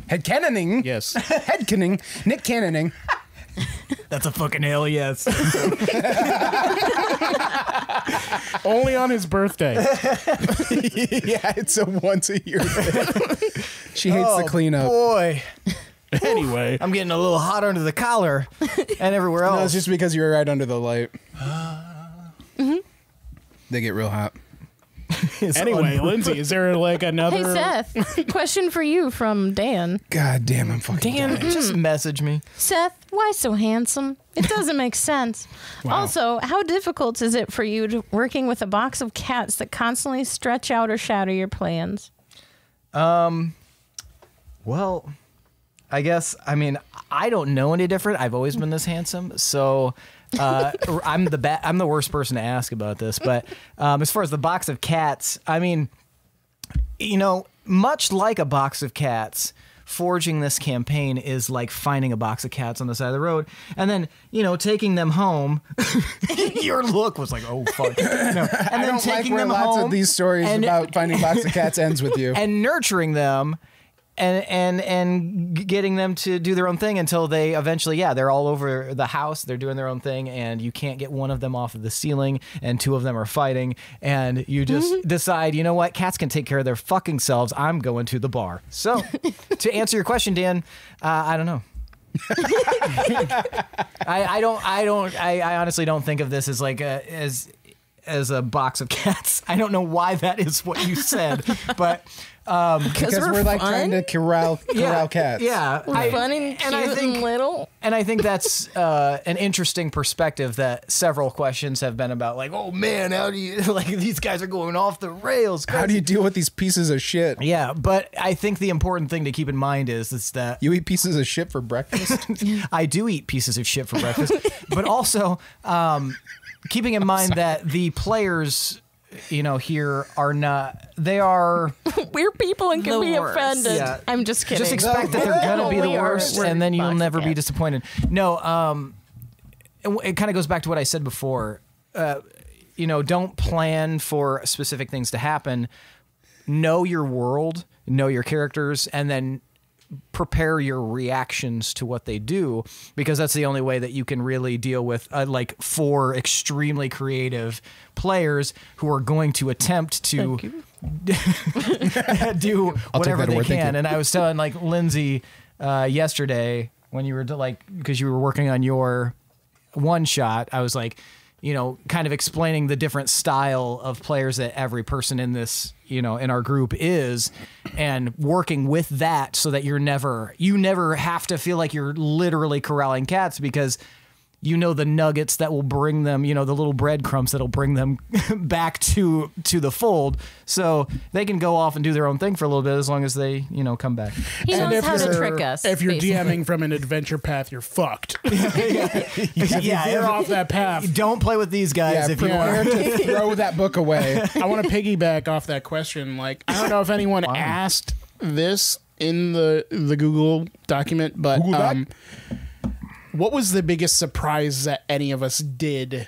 Head cannoning. Yes. Head cannoning. Nick cannoning. That's a fucking hell yes. Only on his birthday. Yeah, it's a once a year thing. She hates the cleanup. Boy, Anyway. I'm getting a little hot under the collar and everywhere else. No, it's just because you were right under the light. They get real hot. Anyway, Lindsey, is there like another? Hey, Seth, question for you from Dan. God damn, I'm fucking Dan, dying. just message me. Seth, why so handsome? It doesn't make sense. Wow. Also, how difficult is it for you working with a box of cats that constantly stretch out or shatter your plans? Well, I guess, I mean, I don't know any different. I've always been this handsome. So I'm the worst person to ask about this. But as far as the box of cats, I mean, you know, much like a box of cats, forging this campaign is like finding a box of cats on the side of the road and then, you know, taking them home. Your look was like, oh, fuck. No. And I then don't like taking where them lots home of these stories and- about finding box of cats ends with you. and nurturing them and getting them to do their own thing until they eventually, they're all over the house. They're doing their own thing, and you can't get one of them off of the ceiling, and two of them are fighting, and you just decide, you know what, cats can take care of their fucking selves. I'm going to the bar. So, to answer your question, Dan, I don't know. I honestly don't think of this as like as a box of cats. I don't know why that is what you said, but because we're like trying to corral cats. Yeah, we're fun and cute and little. And I think that's an interesting perspective that several questions have been about. Like, oh man, how do you like these guys are going off the rails? How do you deal with these pieces of shit? Yeah, but I think the important thing to keep in mind is that you eat pieces of shit for breakfast. I do eat pieces of shit for breakfast, but also keeping in mind that the players, here are not. They are. We're people and can be worst. offended. Yeah. I'm just kidding. Just expect that they're gonna be the worst, and then you'll never be disappointed. No, it kind of goes back to what I said before. Don't plan for specific things to happen. Know your world, know your characters, and then prepare your reactions to what they do, because that's the only way that you can really deal with like 4 extremely creative players who are going to attempt to do whatever they can. And I was telling like Lindsey yesterday when you were because you were working on your one shot, I was like, kind of explaining the different style of players that every person in this, in our group is, and working with that so that you never have to feel like you're literally corralling cats, because the nuggets that will bring them, the little breadcrumbs that'll bring them back to the fold, so they can go off and do their own thing for a little bit as long as they, come back. He knows how to trick us. If you're basically. DMing from an adventure path, you're fucked. You're off that path. Don't play with these guys if you prepare want. to throw that book away. I want to piggyback off that question. Like, I don't know if anyone asked this in the Google document, but what was the biggest surprise that any of us did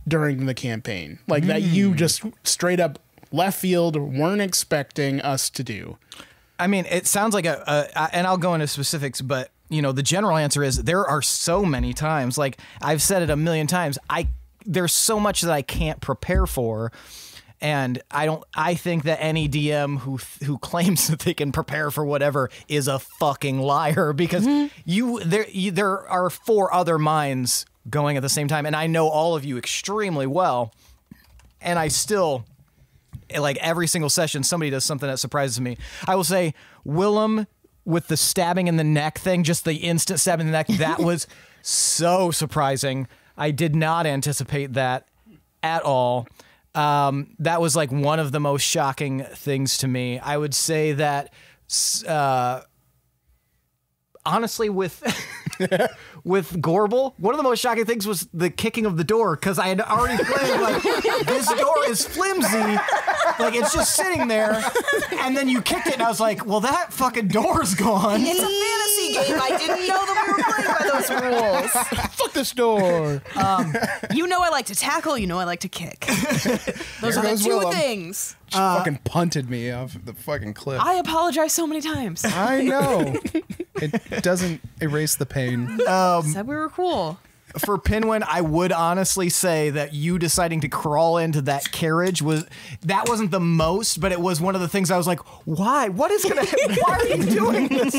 during the campaign? Like that you just straight up left field weren't expecting us to do? I mean, it sounds like and I'll go into specifics, but the general answer is there are so many times, like I've said it a million times, there's so much that I can't prepare for. And I think that any DM who claims that they can prepare for whatever is a fucking liar, because there are 4 other minds going at the same time, and I know all of you extremely well, and I still, like every single session, somebody does something that surprises me. I will say Willem with the stabbing in the neck thing, just the instant stab in the neck, that was so surprising. I did not anticipate that at all. That was like one of the most shocking things to me. I would say that, honestly, with Gorbel, one of the most shocking things was the kicking of the door, because I had already played like this door is flimsy, like it's just sitting there, and then you kicked it, and I was like, well, that fucking door's gone. It's a fantasy game. I didn't know that we were playing by those rules. Fuck this door. I like to tackle. I like to kick. Those are the 2 Willem. things. She fucking punted me off the fucking cliff. I apologize so many times. I know. It doesn't erase the pain. Said we were cool. For Pinwin, I would honestly say that you deciding to crawl into that carriage wasn't the most, but it was one of the things I was like, why? What is gonna happen? Why are you doing this?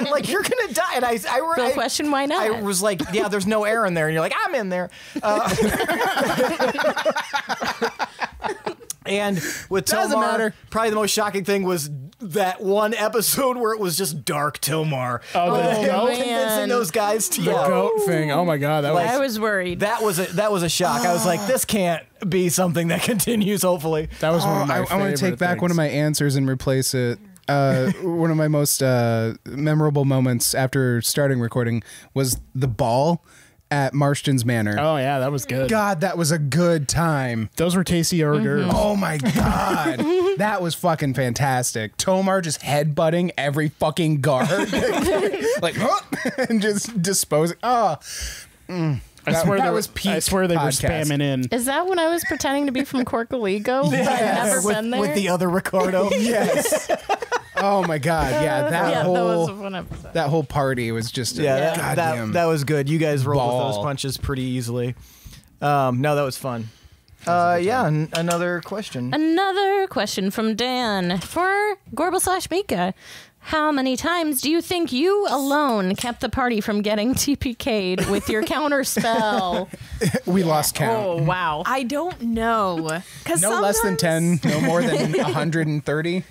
Like, you're gonna die. And No question, why not? I was like, yeah, there's no air in there. And you're like, I'm in there. And with Doesn't Tomar, matter. probably the most shocking thing was that one episode where it was just dark Tomar. Oh, the goat? Convincing those guys to The goat thing. Oh my god, that was. I was worried. That was a shock. I was like, this can't be something that continues, hopefully. That was one of my I want to take back one of my answers and replace it. One of my most memorable moments after starting recording was the ball at Marston's Manor. Oh yeah, that was good. God, that was a good time. Those were tasty hors d'oeuvres. Oh my god, that was fucking fantastic. Tomar just headbutting every fucking guard, like, and just disposing. Oh, I swear that they was were, peak I swear they were podcast. spamming in. Is that when I was pretending to be from Corkaligo? I've never been there. With the other Ricardo. Yes. Oh my god, yeah, that was a fun episode. that whole party was just that was good. You guys rolled with those ball. punches pretty easily. No, that was fun. Another question. Another question from Dan for Gorbel/Mika. How many times do you think you alone kept the party from getting TPK'd with your counter spell? we lost count. Oh, wow. I don't know. No less than 10, no more than 130.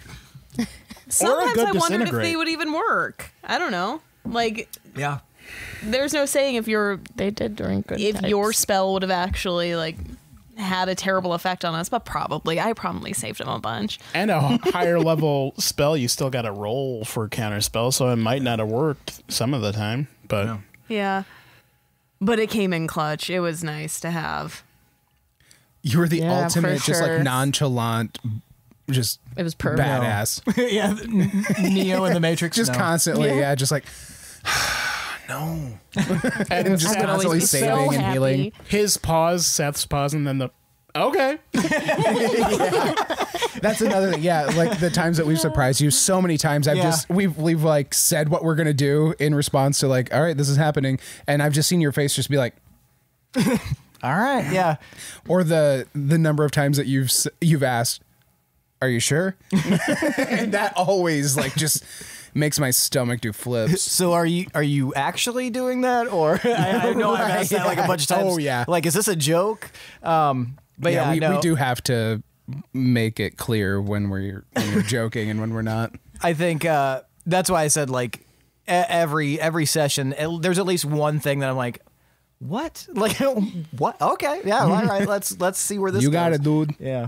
Sometimes good I wondered if disintegrate. they would even work. I don't know. Like, Yeah. there's no saying if your They did during good times. your spell would have actually like had a terrible effect on us, but I probably saved him a bunch. And a higher level spell, you still got to roll for counter spell, so it might not have worked some of the time. But Yeah. But it came in clutch. It was nice to have. You were the Yeah, ultimate, for just sure. like nonchalant, just It was perfect. badass. Yeah, Neo in the Matrix. Just no. constantly, Yeah. just like, no. and Just I would always constantly be saving so and happy. healing. his pause, Seth's pause, and then the okay. That's another thing. Yeah, like the times that we've surprised you so many times. We've like said what we're gonna do in response to like, all right, this is happening, and I've just seen your face just be like, All right. Yeah. or the number of times that you've asked, are you sure? And that always like just makes my stomach do flips. So are you actually doing that, or I know I've asked that like a bunch of times. Oh, yeah. Like, is this a joke? But yeah, we do have to make it clear when we're joking and when we're not. I think that's why I said like every session there's at least one thing that I'm like, what? Like what? Okay, yeah, all right. Let's see where this. You goes. got it, dude. Yeah.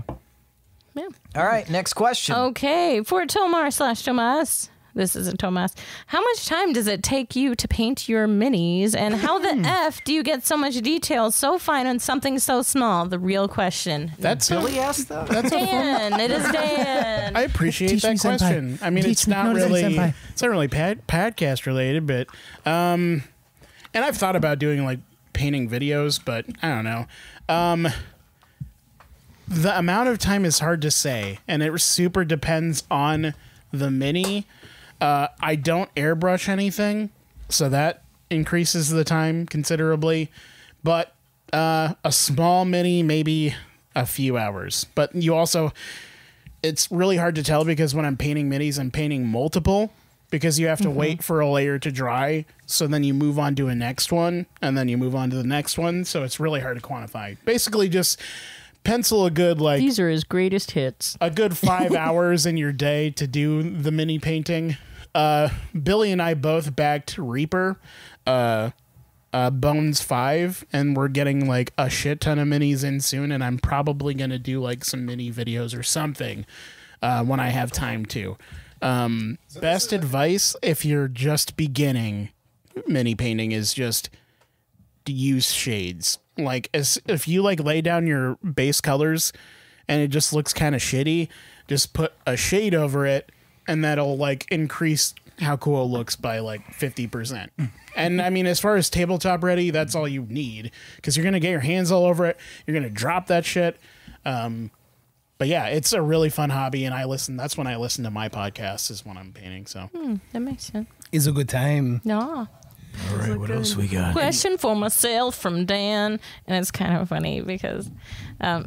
Yeah. All right. Next question. Okay, for Tomar/Tomas. This isn't Tomas. How much time does it take you to paint your minis, and how the F do you get so much detail so fine on something so small? The real question. That's Billy asked though. Dan, it is Dan. I appreciate Teach me, that senpai. question. I mean, Teach it's me. not No, listen, really senpai. podcast related, but and I've thought about doing like painting videos, but I don't know. The amount of time is hard to say, and it super depends on the mini. I don't airbrush anything, so that increases the time considerably. But a small mini, maybe a few hours. But you also, it's really hard to tell because when I'm painting minis, I'm painting multiple because you have to wait for a layer to dry. So then you move on to a next one, and then you move on to the next one. So it's really hard to quantify. Basically, just pencil a good like These are his greatest hits. a good 5 hours in your day to do the mini painting. Billy and I both backed Reaper, Bones 5, and we're getting like a shit ton of minis in soon, and I'm probably going to do like some mini videos or something when I have time to. Best advice if you're just beginning mini painting is just to use shades. Like if you like lay down your base colors and it just looks kind of shitty, just put a shade over it and that'll like increase how cool it looks by like 50%. And I mean, as far as tabletop ready, that's all you need because you're going to get your hands all over it. You're going to drop that shit. But yeah, it's a really fun hobby. And that's when I listen to my podcasts is when I'm painting. So That makes sense. It's a good time. No. All right. What else we got? Question for myself from Dan, and it's kind of funny because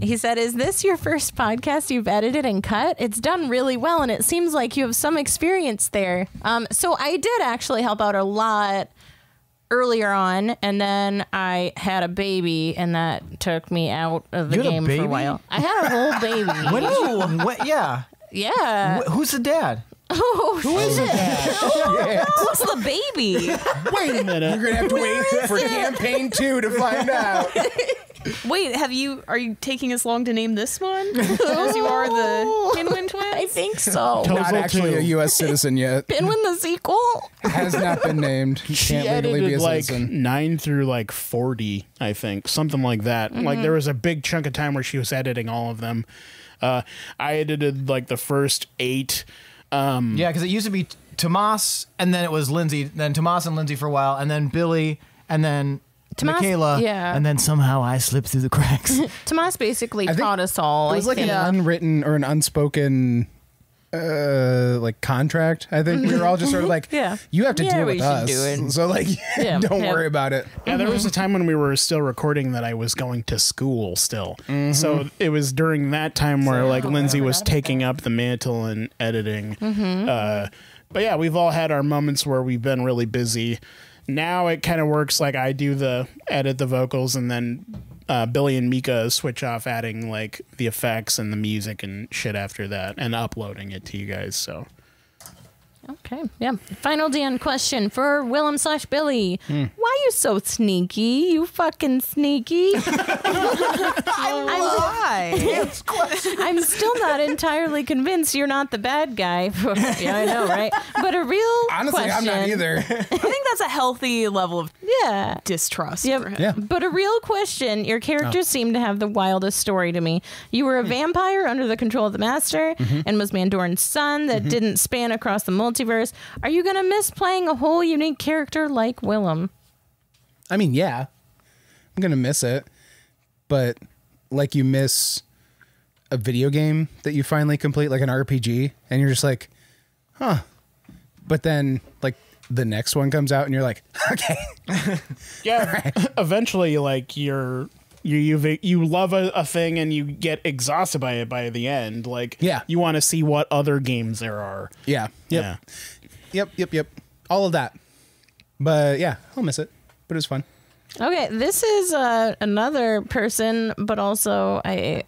he said, is this your first podcast you've edited and cut? It's done really well, and it seems like you have some experience there. So I did actually help out a lot earlier on, and then I had a baby, and that took me out of the You had a game for baby? a while. I had a whole baby. What? Yeah. Yeah. Who's the dad? Who is it? Who's the baby? wait a minute. You're gonna have to wait for campaign 2 to find out. Wait, are you taking as long to name this one as you are the Pinwin twins? I think so. Total Not actually 2. a U.S. citizen yet. Pinwin the sequel? Has not been named. She Can't legally be edited a like citizen. 9 through like 40, I think, something like that. Like there was a big chunk of time where she was editing all of them. I edited like the first 8. Yeah, because it used to be Tomas, and then it was Lindsey, then Tomas and Lindsey for a while, and then Billy, and then Tomas- Michaela, yeah. and then somehow I slipped through the cracks. Tomas basically I think taught us all. It was I like think. an unwritten or an unspoken like contract. I think we were all just sort of like, Yeah. you have to Yeah, deal we with should us. do it. So like, don't worry about it. Yeah, there was a time when we were still recording that I was going to school still. So it was during that time where like Lindsey was taking up the mantle and editing. But yeah, we've all had our moments where we've been really busy. Now it kind of works like I do the edit the vocals and then Billy and Mika switch off adding like the effects and the music and shit after that and uploading it to you guys. So Okay, yeah. Final Dan question for Willem/Billy. Why you so sneaky? You fucking sneaky. I'm still not entirely convinced you're not the bad guy. Yeah, I know, right? But a real Honestly, question. I'm not either. I think that's a healthy level of Yeah. distrust Yep. for him. Yeah. But a real question. Your characters seem to have the wildest story to me. You were a vampire under the control of the Master and was Mandoran's son that didn't span across the multiverse. Are you going to miss playing a whole unique character like Willem? I mean, yeah, I'm going to miss it. But like you miss a video game that you finally complete, like an RPG, and you're just like, huh. But then like the next one comes out and you're like, okay. yeah, eventually like you love a thing and you get exhausted by it by the end. Like you want to see what other games there are. Yeah. Yep. Yep. All of that. But yeah, I'll miss it. But it was fun. Okay, this is another person, but also I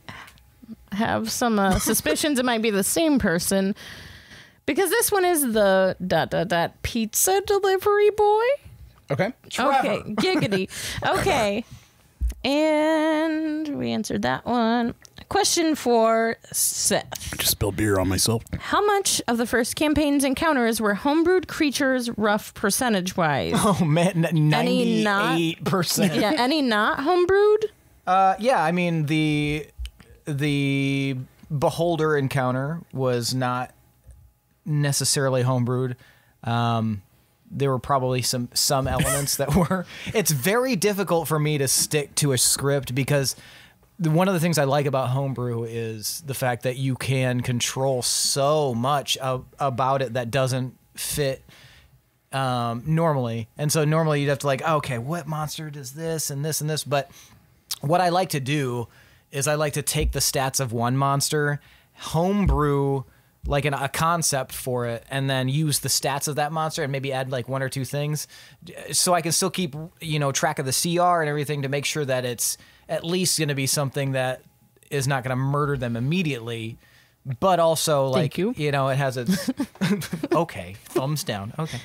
have some suspicions it might be the same person because this one is the ... pizza delivery boy. Okay. Okay, giggity. Okay. And we answered that one. Question for Seth. Just spilled beer on myself. How much of the first campaign's encounters were homebrewed creatures, rough percentage-wise? Oh man, Any not- 98%. Yeah, any not homebrewed? Yeah, I mean the beholder encounter was not necessarily homebrewed. There were probably some elements that were. It's very difficult for me to stick to a script because one of the things I like about homebrew is the fact that you can control so much about it that doesn't fit normally. And so normally you'd have to like, okay, what monster does this and this and this? But what I like to do is I like to take the stats of one monster, homebrew like a concept for it, and then use the stats of that monster and maybe add like one or two things so I can still keep, track of the CR and everything to make sure that it's at least going to be something that is not going to murder them immediately, but also like, Thank you. It has its okay, thumbs down. Okay.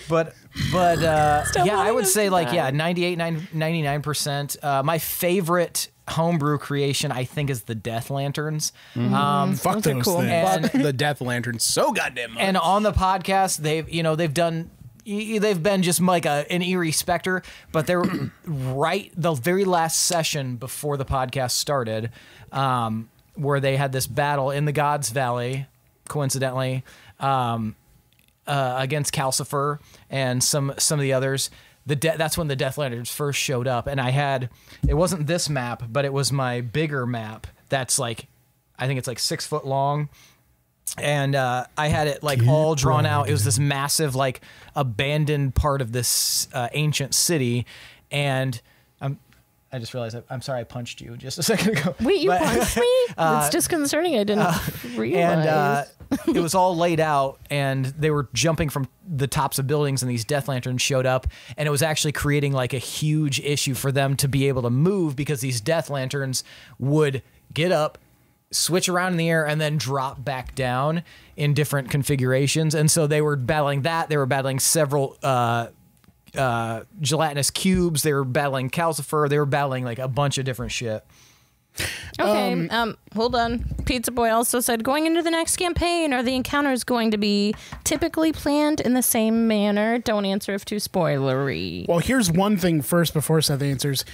But yeah, I would say like, 98, 99%. My favorite homebrew creation, I think, is the Death Lanterns. Fuck Those are those cool. things. And, The Death Lantern so goddamn much. and on the podcast, they've been just like an eerie specter, but they're right the very last session before the podcast started, where they had this battle in the Gods Valley, coincidentally, against Calcifer and some of the others. That's when the Death Lanterns first showed up, and it wasn't this map, but it was my bigger map. That's like, I think it's like 6 foot long, and I had it like all drawn out. It was this massive like abandoned part of this ancient city, and I just realized I'm sorry I punched you just a second ago. Wait, you punched me? It's disconcerting. I didn't realize. And it was all laid out, and they were jumping from the tops of buildings, and these Death Lanterns showed up, and it was actually creating like a huge issue for them to be able to move because these Death Lanterns would get up, switch around in the air, and then drop back down in different configurations. And so they were battling that. They were battling several gelatinous cubes. They were battling Calcifer. They were battling like a bunch of different shit. Okay, hold on. Pizza Boy also said, going into the next campaign, are the encounters going to be typically planned in the same manner? Don't answer if too spoilery. Well, here's one thing first before Seth answers.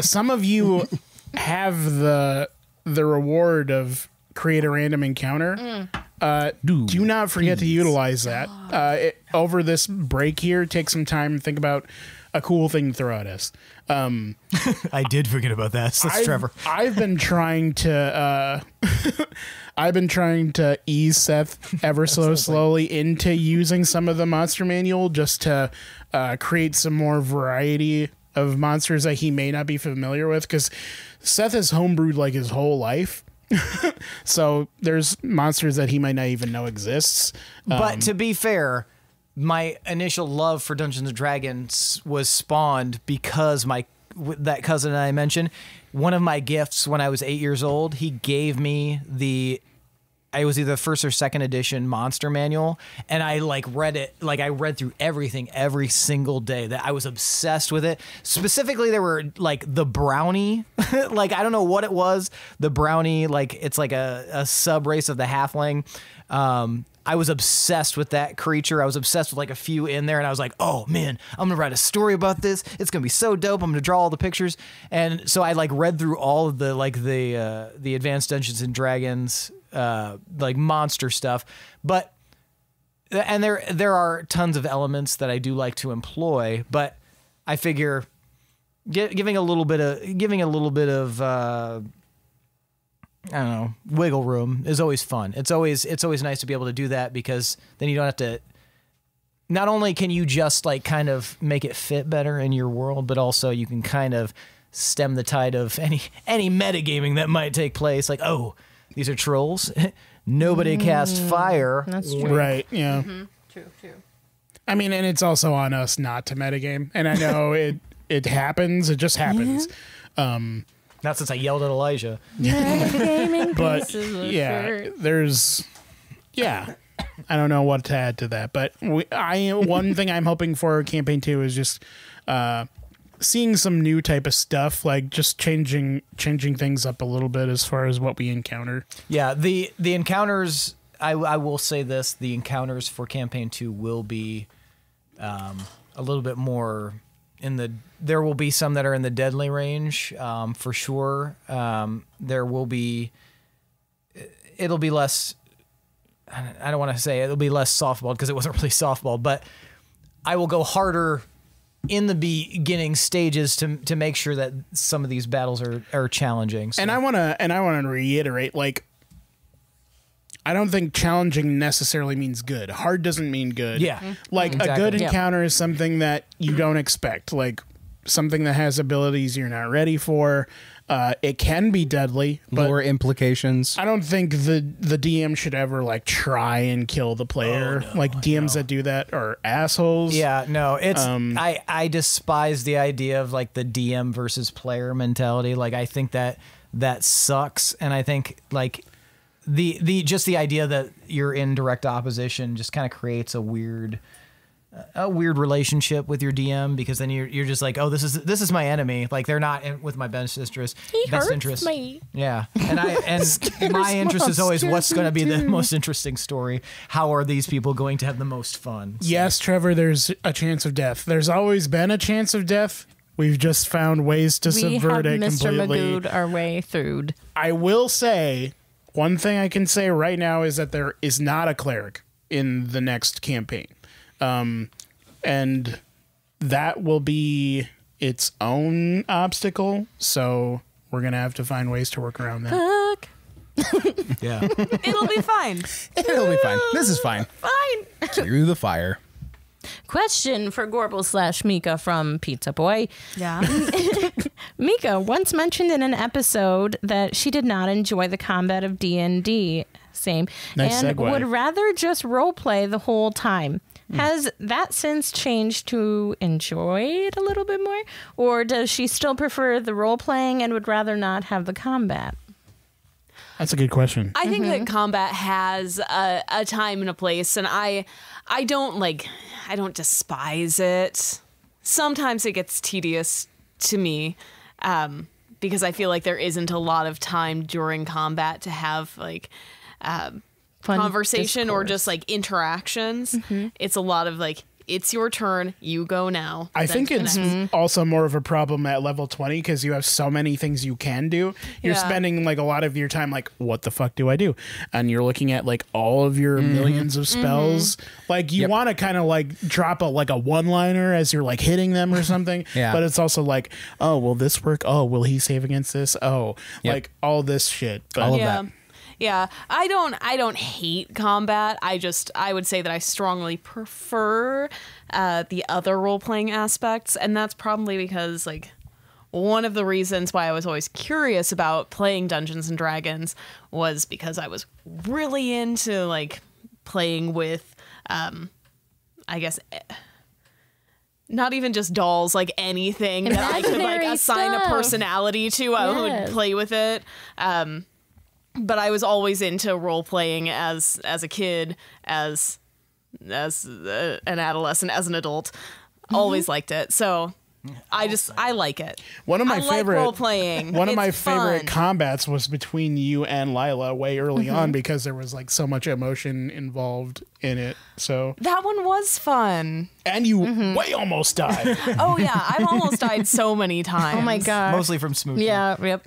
Some of you have the reward of create a random encounter. Do not forget to utilize that. Over this break here, take some time and think about a cool thing to throw at us. I did forget about that. So that's Trevor. I've been trying to I've been trying to ease Seth ever so slowly into using some of the monster manual just to create some more variety of monsters that he may not be familiar with, because Seth has homebrewed like his whole life. So there's monsters that he might not even know exists. But to be fair, my initial love for Dungeons and Dragons was spawned because that cousin I mentioned, one of my gifts when I was 8 years old, he gave me it was either first or second edition monster manual, and I read it. I read through everything every single day. That I was obsessed with it. Specifically, there were the brownie, I don't know what it was. The brownie, it's a sub race of the halfling. I was obsessed with that creature. I was obsessed with a few in there, and I was like, oh man, I'm gonna write a story about this. It's gonna be so dope. I'm gonna draw all the pictures. And so I read through all of the advanced Dungeons and Dragons monster stuff. And there are tons of elements that I do like to employ, but I figure giving a little bit of I don't know, wiggle room is always fun. It's always nice to be able to do that, because then you don't have to. Not only can you just kind of make it fit better in your world, but also you can kind of stem the tide of any metagaming that might take place. Oh, these are trolls. Nobody cast fire. That's true. Right. Yeah. Mm-hmm. True. I mean, and it's also on us not to metagame. And I know it happens. It just happens. Not since I yelled at Elijah. But yeah, I don't know what to add to that. But one thing I'm hoping for campaign 2 is just seeing some new type of stuff, just changing things up a little bit as far as what we encounter. Yeah, the encounters. I will say this: the encounters for campaign 2 will be a little bit more in the. There will be some that are in the deadly range, for sure. There will be. It'll be less. I don't want to say it'll be less softball, because it wasn't really softball, but I will go harder in the beginning stages to make sure that some of these battles are challenging. So. And I want to reiterate, I don't think challenging necessarily means good. Hard doesn't mean good. Yeah. Exactly. A good encounter is something that you don't expect, something that has abilities you're not ready for. It can be deadly, but lore implications. I don't think the DM should ever try and kill the player. DMs that do that are assholes. Yeah, no, it's I despise the idea of the DM versus player mentality. I think that sucks, and I think the idea that you're in direct opposition just kind of creates a weird relationship with your DM, because then you're just oh, this is my enemy. They're not with my best interest. Best interest. Me. Yeah, and my interest is always what's going to be the most interesting story. How are these people going to have the most fun? So. Yes, Trevor. There's a chance of death. There's always been a chance of death. We've just found ways to subvert it completely. We have Mr. Magoo our way through. I will say one thing I can say right now is that there is not a cleric in the next campaign. And that will be its own obstacle. So we're going to have to find ways to work around that. Fuck. Yeah. It'll be fine. It'll be fine. This is fine. Fine. Through the fire. Question for Gorbel / Mika from Pizza Boy. Yeah. Mika once mentioned in an episode that she did not enjoy the combat of D&D. Same. Nice and segue. would rather just roleplay the whole time. Has that since changed to enjoy it a little bit more? Or does she still prefer the role playing and would rather not have the combat? That's a good question. I think that combat has a time and a place, and I don't despise it. Sometimes it gets tedious to me, because I feel like there isn't a lot of time during combat to have conversation or just interactions. It's a lot of it's your turn, you go now. I think it's also more of a problem at level 20 because you have so many things you can do. You're spending a lot of your time what the fuck do I do? And you're looking at all of your millions of spells. You want to kind of drop a one-liner as you're hitting them or something. Yeah. But it's also oh, will this work? Oh, will he save against this? Oh, all this shit. But all of that. Yeah, I don't hate combat. I would say that I strongly prefer the other role-playing aspects, and that's probably because, like, one of the reasons why I was always curious about playing Dungeons and Dragons was because I was really into, like, playing with, I guess, not even just dolls, like anything that I could, like, assign a personality to. I would play with it. But I was always into role-playing as a kid, as an adolescent, as an adult. Always liked it. So I like it. One of my favorite role playing. One of my favorite combats was between you and Lila way early on because there was like so much emotion involved in it. So that one was fun. And you way almost died. Oh yeah, I've almost died so many times. Oh my god. Mostly from smooching. Yeah, yep.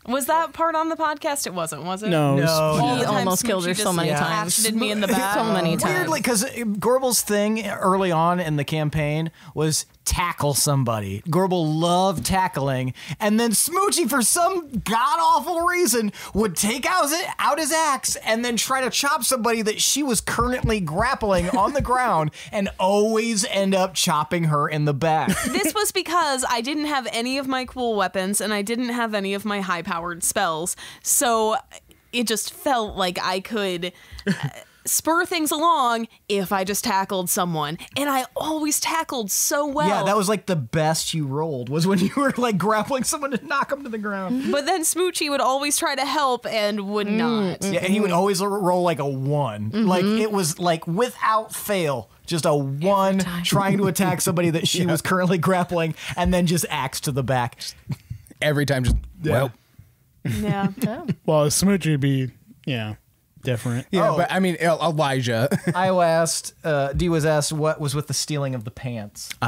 Was that part on the podcast? It wasn't, was it? No. He almost killed her so many times. Did me in the back so many times. Weirdly, because Gorbel's thing early on in the campaign was tackle somebody. Gorbel loved tackling, and then Smoochie, for some god-awful reason, would take out his axe and then try to chop somebody that she was currently grappling on the ground and always end up chopping her in the back. This was because I didn't have any of my cool weapons and I didn't have any of my high-powered spells, so it just felt like I could spur things along if I just tackled someone, and I always tackled so well. Yeah, that was like the best you rolled, was when you were like grappling someone to knock them to the ground. But then Smoochie would always try to help and would not. Yeah, and he would always roll like a 1. Like it was like without fail, just a 1 trying to attack somebody that she was currently grappling, and then just axe to the back. Every time, just well. Yeah. Well, Smoochie would be different. Yeah, but I mean, Elijah. I asked, D was asked what was with the stealing of the pants. Oh,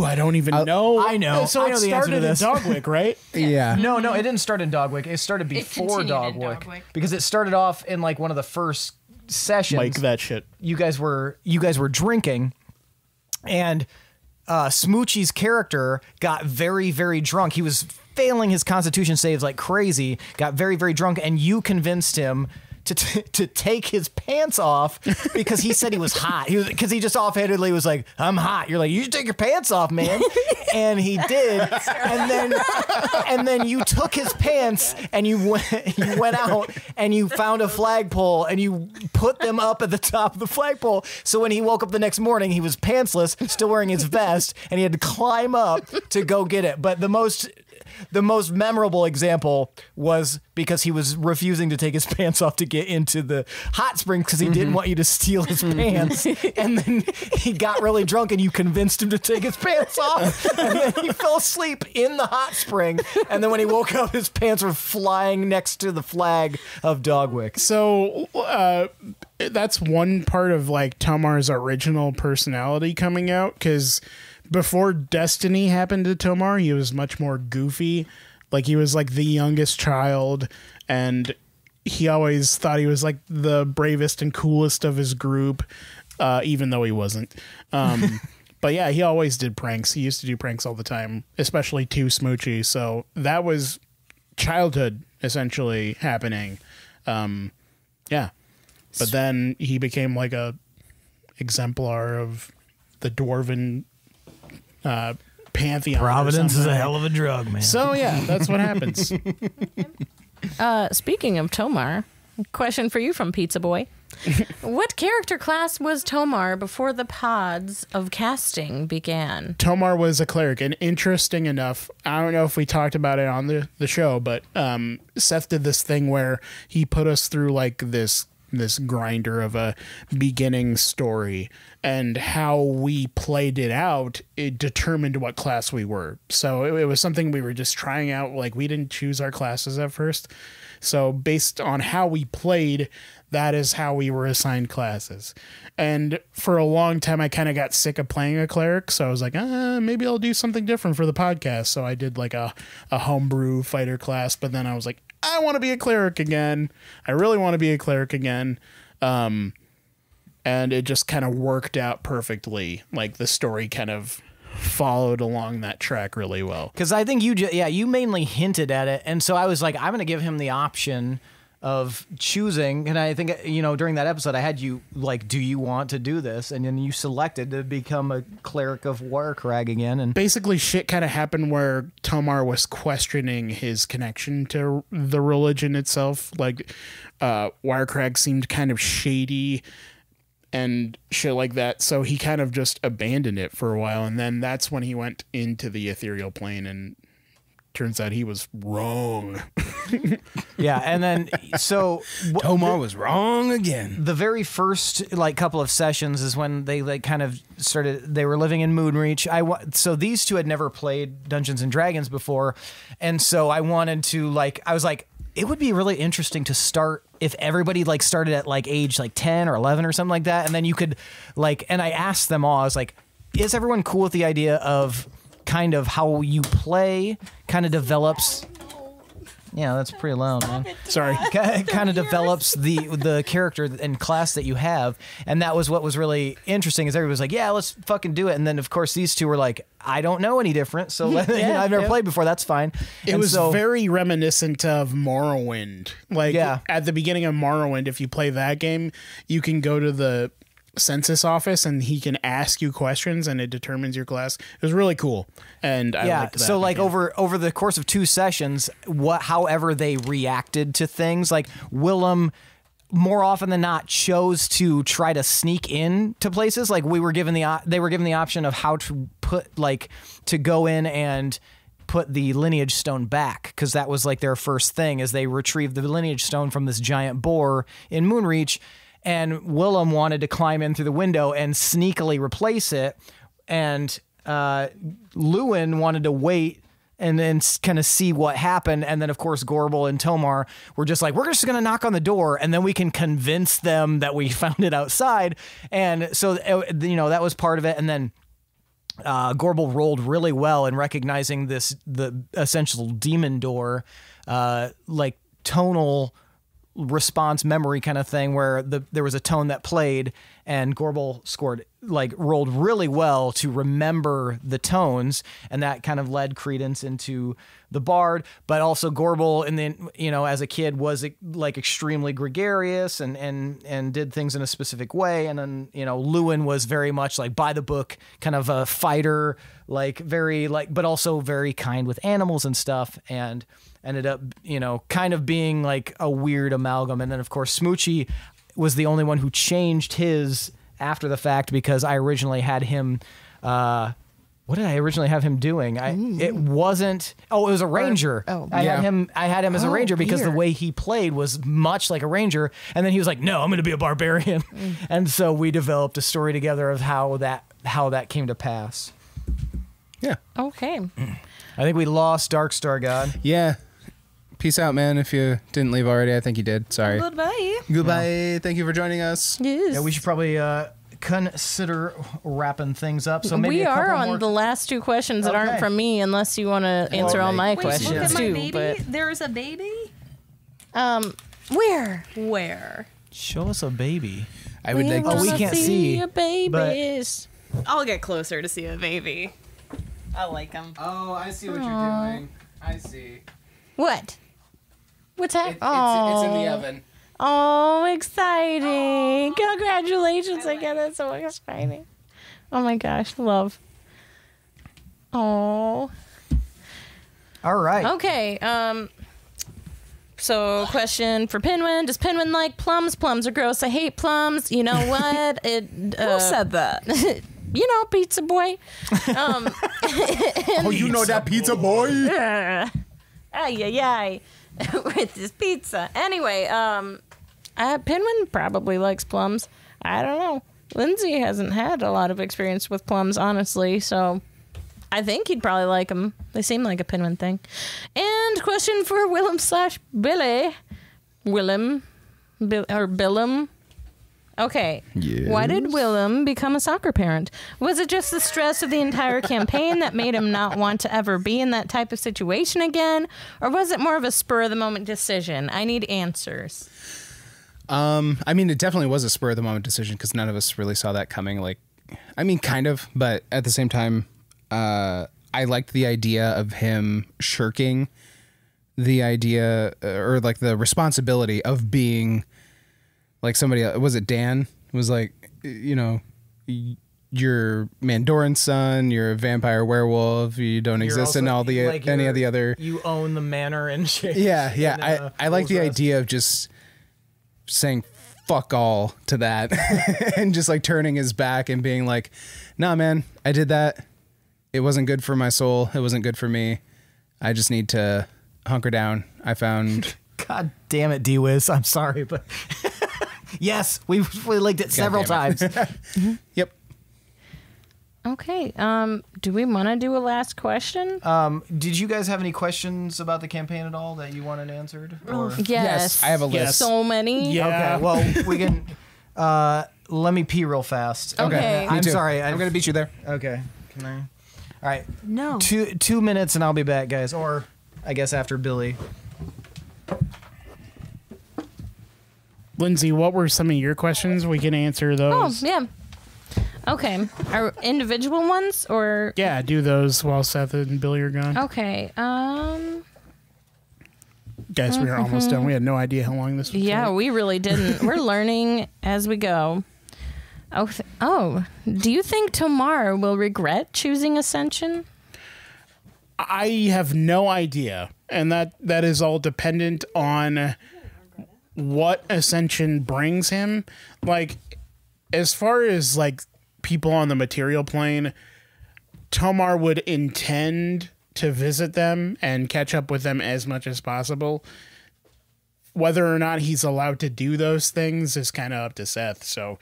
I don't even know. I know. So I know it the answer started to in this. Dogwick, right? Yeah. No, it didn't start in Dogwick. It started before continued in Dogwick. Dogwick. Because it started off in like one of the first sessions. Like that shit. You guys were drinking, and Smoochie's character got very, very drunk. He was failing his constitution saves like crazy, got very, very drunk, and you convinced him to take his pants off because he said he was hot. Because he just offhandedly was like, "I'm hot." You're like, "You should take your pants off, man." And he did. And then you took his pants and you went out and you found a flagpole and you put them up at the top of the flagpole. So when he woke up the next morning, he was pantsless, still wearing his vest, and he had to climb up to go get it. But the most memorable example was because he was refusing to take his pants off to get into the hot spring because he didn't want you to steal his pants. And then he got really drunk and you convinced him to take his pants off. And then he fell asleep in the hot spring. And then when he woke up, his pants were flying next to the flag of Dogwick. So that's one part of like Tomar's original personality coming out, because before Destiny happened to Tomar, he was much more goofy. Like he was like the youngest child, and he always thought he was like the bravest and coolest of his group, even though he wasn't. But yeah, he always did pranks. He used to do pranks all the time, especially to Smoochie. So that was childhood essentially happening. Yeah. But then he became like a exemplar of the dwarven pantheon. Providence is a hell of a drug, man. So yeah, that's what happens. Speaking of Tomar, question for you from Pizza Boy. What character class was Tomar before the pods of casting began? Tomar was a cleric, and interesting enough, I don't know if we talked about it on the show, but Seth did this thing where he put us through like this grinder of a beginning story, and how we played it out, it determined what class we were. So it was something we were just trying out. Like, we didn't choose our classes at first. So based on how we played, that is how we were assigned classes. And for a long time, I kind of got sick of playing a cleric. So I was like, maybe I'll do something different for the podcast. So I did like a homebrew fighter class. But then I was like, I want to be a cleric again. I really want to be a cleric again. And it just kind of worked out perfectly. Like the story kind of followed along that track really well. Because I think you mainly hinted at it, and so I was like, I'm going to give him the option of choosing. And I think, during that episode, I had you like, do you want to do this? And then you selected to become a cleric of Wirecrag again. And basically, shit kind of happened where Tomar was questioning his connection to the religion itself. Like, Wirecrag seemed kind of shady and shit like that. So he kind of just abandoned it for a while. And then that's when he went into the ethereal plane, and turns out he was wrong. yeah, and then so Tomar was wrong again. The very first couple of sessions is when they kind of started. They were living in Moonreach. So these two had never played Dungeons and Dragons before, and so I wanted to I was like, it would be really interesting to start if everybody started at age 10 or 11 or something like that, and then you could and I asked them all. I was like, is everyone cool with the idea of kind of how you play kind of develops? Yeah, that's pretty loud, man. Sorry. Kind of develops the character and class that you have, and that was what was really interesting. Is everybody was like, yeah, let's fucking do it, and then of course these two were like, I don't know any different, so I've never played before. That's fine. It was very reminiscent of Morrowind. At the beginning of Morrowind, if you play that game, you can go to the census office and he can ask you questions and it determines your class. It was really cool, and I liked that. So over the course of 2 sessions, however they reacted to things, Willem more often than not chose to try to sneak in to places. They were given the option of how to put to go in and put the lineage stone back, because that was their first thing, as they retrieved the lineage stone from this giant boar in Moonreach. And Willem wanted to climb in through the window and sneakily replace it. And Lewin wanted to wait and then kind of see what happened. And then, of course, Gorbel and Tomar were just like, we're just going to knock on the door, and then we can convince them that we found it outside. And so, that was part of it. And then Gorbel rolled really well in recognizing the essential demon door, tonal response memory kind of thing, where there was a tone that played, and Gorbel rolled really well to remember the tones, and that kind of led credence into the bard. But also Gorbel, and then as a kid, was extremely gregarious and did things in a specific way. And then Lewin was very much by the book, kind of a fighter, very but also very kind with animals and stuff, and ended up, kind of being a weird amalgam. And then, of course, Smoochie was the only one who changed his after the fact, because I originally had him, what did I originally have him doing? It wasn't, it was a ranger. I had him as a ranger, because the way he played was much like a ranger. And then he was like, no, I'm going to be a barbarian. And so we developed a story together of how that came to pass. Yeah. Okay. I think we lost DarkStar God. Yeah. Peace out, man. If you didn't leave already, I think you did. Sorry. Goodbye. Goodbye. Yeah. Thank you for joining us. Yes. Yeah, we should probably consider wrapping things up. So maybe we a couple are on more. The last 2 questions that aren't from me, unless you want to answer all my questions Look at my too. baby. But There's a baby. where? Show us a baby. I would like to we can't see, your babies. I'll get closer to see a baby. I like him. Oh, I see what you're doing. I see. What? What's happening? It's in the oven. Oh, exciting. Congratulations again. That's so exciting. Oh my gosh, love. Oh. All right. Okay. So, question for Pinwin: does Pinwin like plums? Plums are gross. I hate plums. You know what? Who said that? Pizza boy. Oh, you know that pizza boy? Ay. With this pizza. Anyway, Pinwin probably likes plums. I don't know. Lindsey hasn't had a lot of experience with plums, honestly, so I think he'd probably like them. They seem like a Pinwin thing. And question for Willem/Billy. Willem. Or Billum. Okay. Yes. Why did Willem become a soccer parent? Was it just the stress of the entire campaign that made him not want to ever be in that type of situation again? Or was it more of a spur-of-the-moment decision? I need answers. It definitely was a spur-of-the-moment decision, because none of us really saw that coming. Kind of, but at the same time, I liked the idea of him shirking the idea or like the responsibility of being like somebody else. Was it Dan? Was like, you know, you're Mandoran's son, you're a vampire werewolf, you don't exist in all the like any of the other. You own the manor and shit. Yeah. And, I like the idea of just saying fuck all to that and just like turning his back and being like, nah, man, I did that. It wasn't good for my soul. It wasn't good for me. I just need to hunker down. I found. God damn it, D-Wiz. I'm sorry, but yes, we've linked it several times. Yep. Okay. Do we want to do a last question? Did you guys have any questions about the campaign at all that you wanted answered? Or? Yes. I have a list. So many. Yeah. Okay, well, we can. Let me pee real fast. Okay. Me I'm too. sorry. I'm going to beat you there. Okay. Can I? All right. No. 2 minutes and I'll be back, guys. Or I guess after Billy. Lindsey, what were some of your questions? We can answer Oh, those. yeah. Okay. Are individual ones or? Yeah, do those while Seth and Billy are gone. Okay. Guys, we are almost done. We had no idea how long this would Yeah, take. we really didn't. We're learning as we go. Oh, do you think Tomar will regret choosing Ascension? I have no idea. And that is all dependent on what Ascension brings him. Like, as far as, like, people on the material plane, Tomar would intend to visit them and catch up with them as much as possible. Whether or not he's allowed to do those things is kind of up to Seth. So,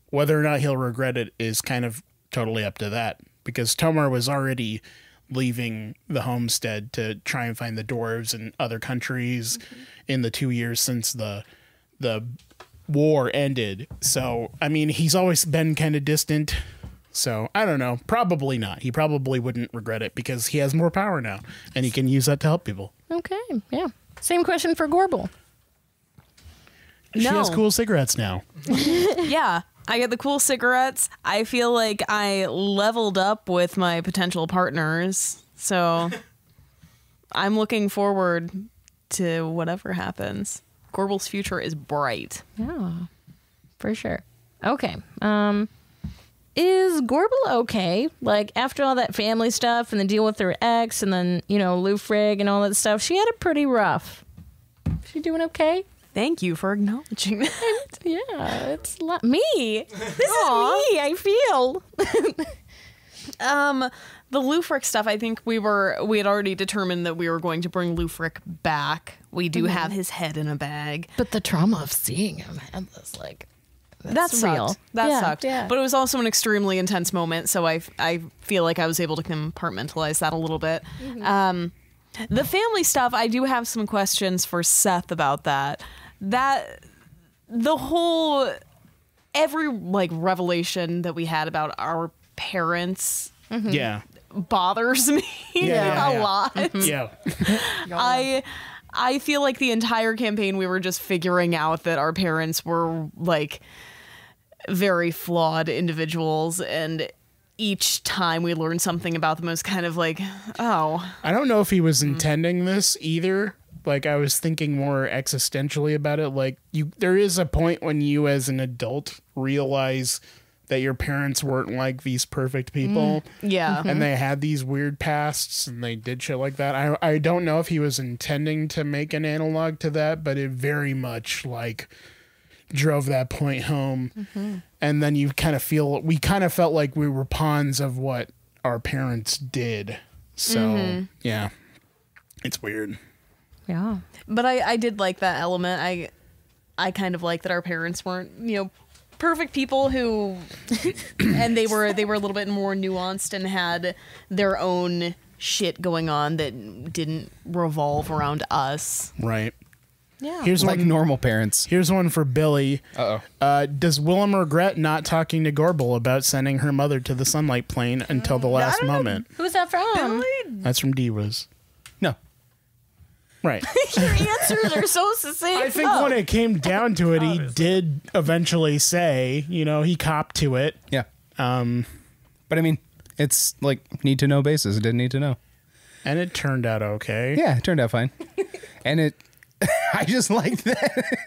whether or not he'll regret it is kind of totally up to that. Because Tomar was already leaving the homestead to try and find the dwarves in other countries in the 2 years since the war ended. So, I mean, he's always been kind of distant. So, I don't know. Probably not. He probably wouldn't regret it because he has more power now and he can use that to help people. Okay, yeah. Same question for Gorbel. She has cool cigarettes now. Yeah, I get the cool cigarettes. I feel like I leveled up with my potential partners. So I'm looking forward to whatever happens. Gorbel's future is bright. Yeah, for sure. Okay. Is Gorbel okay? Like, after all that family stuff and the deal with her ex and then, you know, Lufrig and all that stuff, she had it pretty rough. She doing okay? Thank you for acknowledging that. Yeah, it's me. This is me, I feel. The Lufric stuff, I think we had already determined that we were going to bring Lufric back. We do have his head in a bag. But the trauma of seeing him headless, like, That real. sucked. That sucked. Yeah. But it was also an extremely intense moment, so I feel like I was able to compartmentalize that a little bit. The family stuff, I do have some questions for Seth about that. Every like revelation that we had about our parents Yeah. bothers me a lot. Yeah. I feel like the entire campaign we were just figuring out that our parents were like very flawed individuals, and each time we learned something about them was kind of like, oh. I don't know if he was intending this either. Like, I was thinking more existentially about it. Like, there is a point when you as an adult realize that your parents weren't like these perfect people. Yeah. And they had these weird pasts and they did shit like that. I don't know if he was intending to make an analog to that, but it very much like drove that point home. And then we kind of felt like we were pawns of what our parents did. So yeah, it's weird. yeah. But I did like that element. I kind of like that our parents weren't, perfect people who and they were a little bit more nuanced and had their own shit going on that didn't revolve around us. Right. Yeah. Here's Like one. normal parents. Here's one for Billy. Does Willem regret not talking to Gorbel about sending her mother to the sunlight plane until the last moment? Who's that from? That's from D-Wiz. No. Right. Your answers are so succinct. I think when it came down to it, he did eventually say, he copped to it. Yeah. But I mean, It's like need to know basis. It didn't need to know. And it turned out okay. Yeah, it turned out fine. And it, I just like that.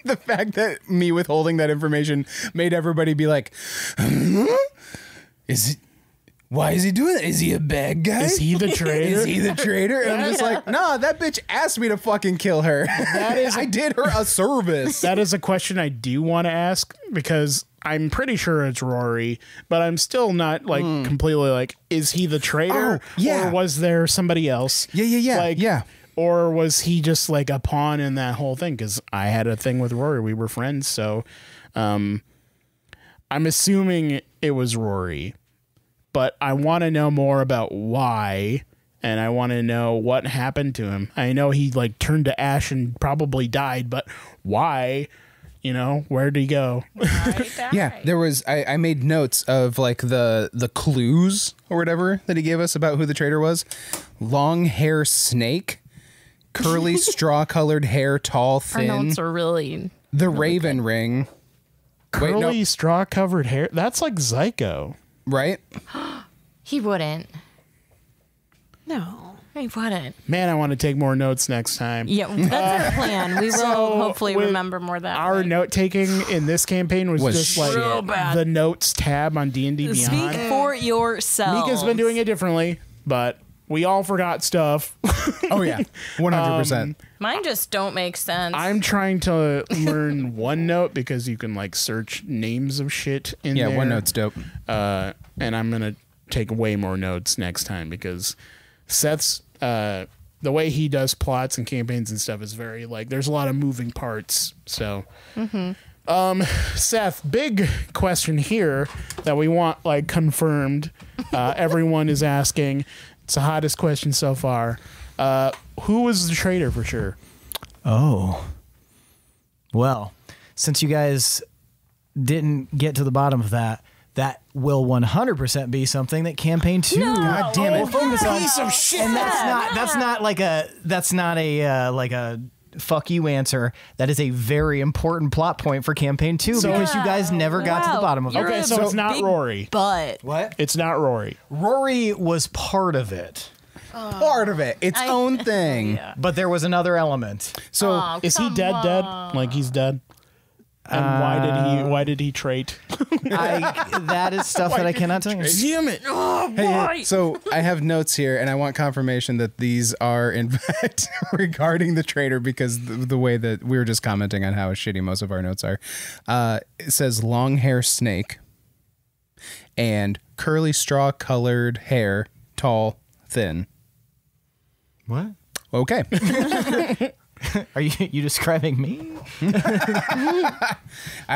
The fact that me withholding that information made everybody be like, is it? Why is he doing that? Is he a bad guy? Is he the traitor? Is he the traitor? And I'm just like, no, that bitch asked me to fucking kill her. I did her a service. That is a question I do want to ask because I'm pretty sure it's Rory, but I'm still not like completely like, is he the traitor? Oh, yeah. Or was there somebody else? Yeah. Like, yeah. Or was he just like a pawn in that whole thing? Because I had a thing with Rory. We were friends. So I'm assuming it was Rory. But I want to know more about why, and I want to know what happened to him. I know he like turned to ash and probably died, but why? You know, where did he go? Yeah, there was. I made notes of like the clues or whatever that he gave us about who the traitor was. Long hair snake, curly straw colored hair, tall, thin. Our notes are really The Raven ring. Curly straw covered hair. That's like Zyko. Right? He wouldn't. No. He wouldn't. Man, I want to take more notes next time. Yeah, that's our plan. We will So, hopefully with remember more that Our way. note taking in this campaign was just like real bad. the notes tab on D&D Beyond. Speak for yourself. Mika's been doing it differently, but we all forgot stuff. Oh yeah, 100%. Mine just don't make sense. I'm trying to learn OneNote because you can like search names of shit in there. Yeah, OneNote's dope. And I'm gonna take way more notes next time because Seth's the way he does plots and campaigns and stuff is very like there's a lot of moving parts. So, Seth, big question here that we want like confirmed. Everyone is asking. It's the hottest question so far. Who was the traitor for sure? Oh. Well, since you guys didn't get to the bottom of that, that will 100% be something that campaign 2. God damn it! will focus on. Piece of shit. And that's not like a fuck you answer. That is a very important plot point for campaign 2 because you guys never got to the bottom of it. Okay, so it's not Rory. But What? It's not Rory. Rory was part of it, Part of it, its own thing. but there was another element. So Oh, Is he come dead? on. Dead? Like he's dead? And why did he trait? That is stuff that I cannot tell you. Damn it! Hey, so I have notes here, and I want confirmation that these are in fact regarding the traitor because the way that we were just commenting on how shitty most of our notes are. It says long hair snake and curly straw colored hair, tall, thin. What? Okay. Are you describing me? I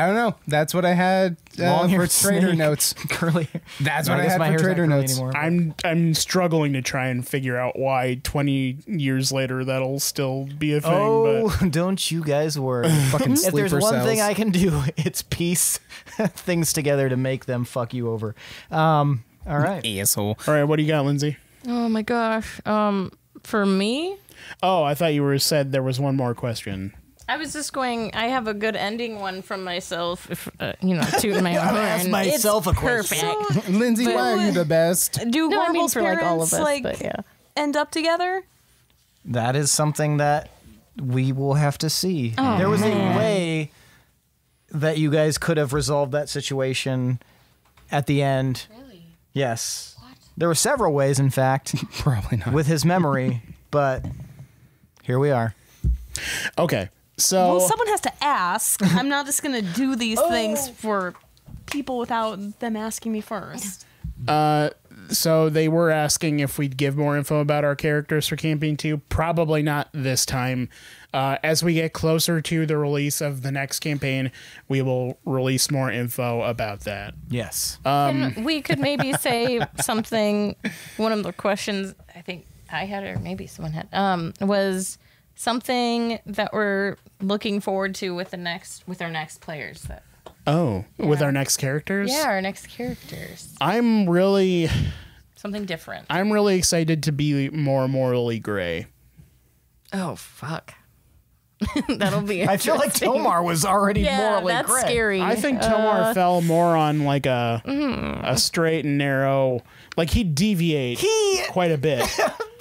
don't know. That's what I had for Long-haired traitor snake. notes. Curly. That's No, what I guess had my for hair's not traitor curly notes. anymore. I'm struggling to try and figure out why 20 years later that'll still be a thing. Oh, But don't you guys worry. Fucking If there's sleeper one cells. thing I can do, it's piece things together to make them fuck you over. All right. Asshole. all right, what do you got, Lindsay? Oh my gosh. For me, Oh, I thought you were said there was one more question. I was just going. I have a good ending one from myself. If, tooting my own horn. ask myself It's a question. perfect. Lindsay, why are you the best? do No, I mean Gorbel's for like all of parents us, like but yeah. end up together? That is something that we will have to see. Oh, there was man. a way that you guys could have resolved that situation at the end. Really? Yes. There were several ways, in fact, Probably not. with his memory, but here we are. Okay, so Well, someone has to ask. I'm not just gonna do these things for people without them asking me first. so they were asking if we'd give more info about our characters for campaign 2. Probably not this time. As we get closer to the release of the next campaign, we will release more info about that. Yes. We could maybe say something. One of the questions I think I had, or maybe someone had, was something that we're looking forward to with our next players. With our next characters? Yeah, our next characters. I'm really Something different. excited to be more morally gray. Oh fuck. That'll be. I feel like interesting. Tomar was already morally that's correct. scary. I think Tomar fell more on like a straight and narrow. Like he'd deviate quite a bit.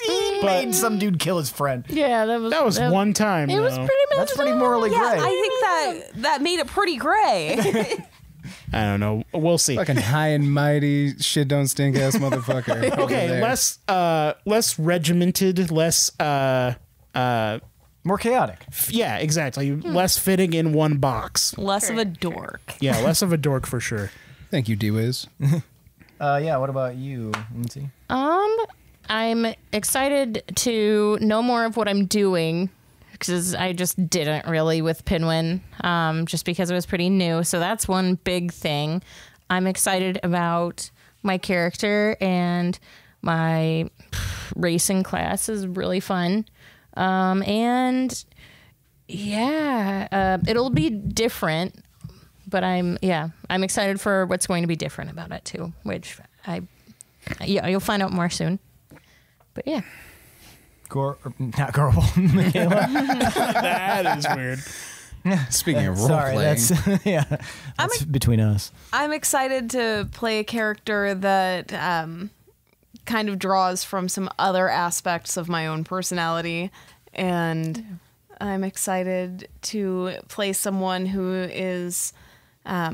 He made some dude kill his friend. Yeah, That was one time. It was though. pretty much. That's pretty morally Yeah, gray. I think that made it pretty gray. I don't know. We'll see. Fucking high and mighty, shit don't stink ass motherfucker. over Okay, there. less regimented, less More chaotic. yeah, exactly. Less fitting in one box. Less of a dork. Yeah, less of a dork for sure. Thank you, D-Wiz. Yeah, what about you, Lindsey? I'm excited to know more of what I'm doing because I just didn't really with Pinwin, just because it was pretty new. So that's one big thing. I'm excited about my character, and my racing class is really fun. And yeah, it'll be different, but I'm excited for what's going to be different about it too, which you'll find out more soon. But yeah. Not Gorbel. Michaela. That is weird. Speaking of role Sorry, playing, that's between us. I'm excited to play a character that kind of draws from some other aspects of my own personality, and I'm excited to play someone who is a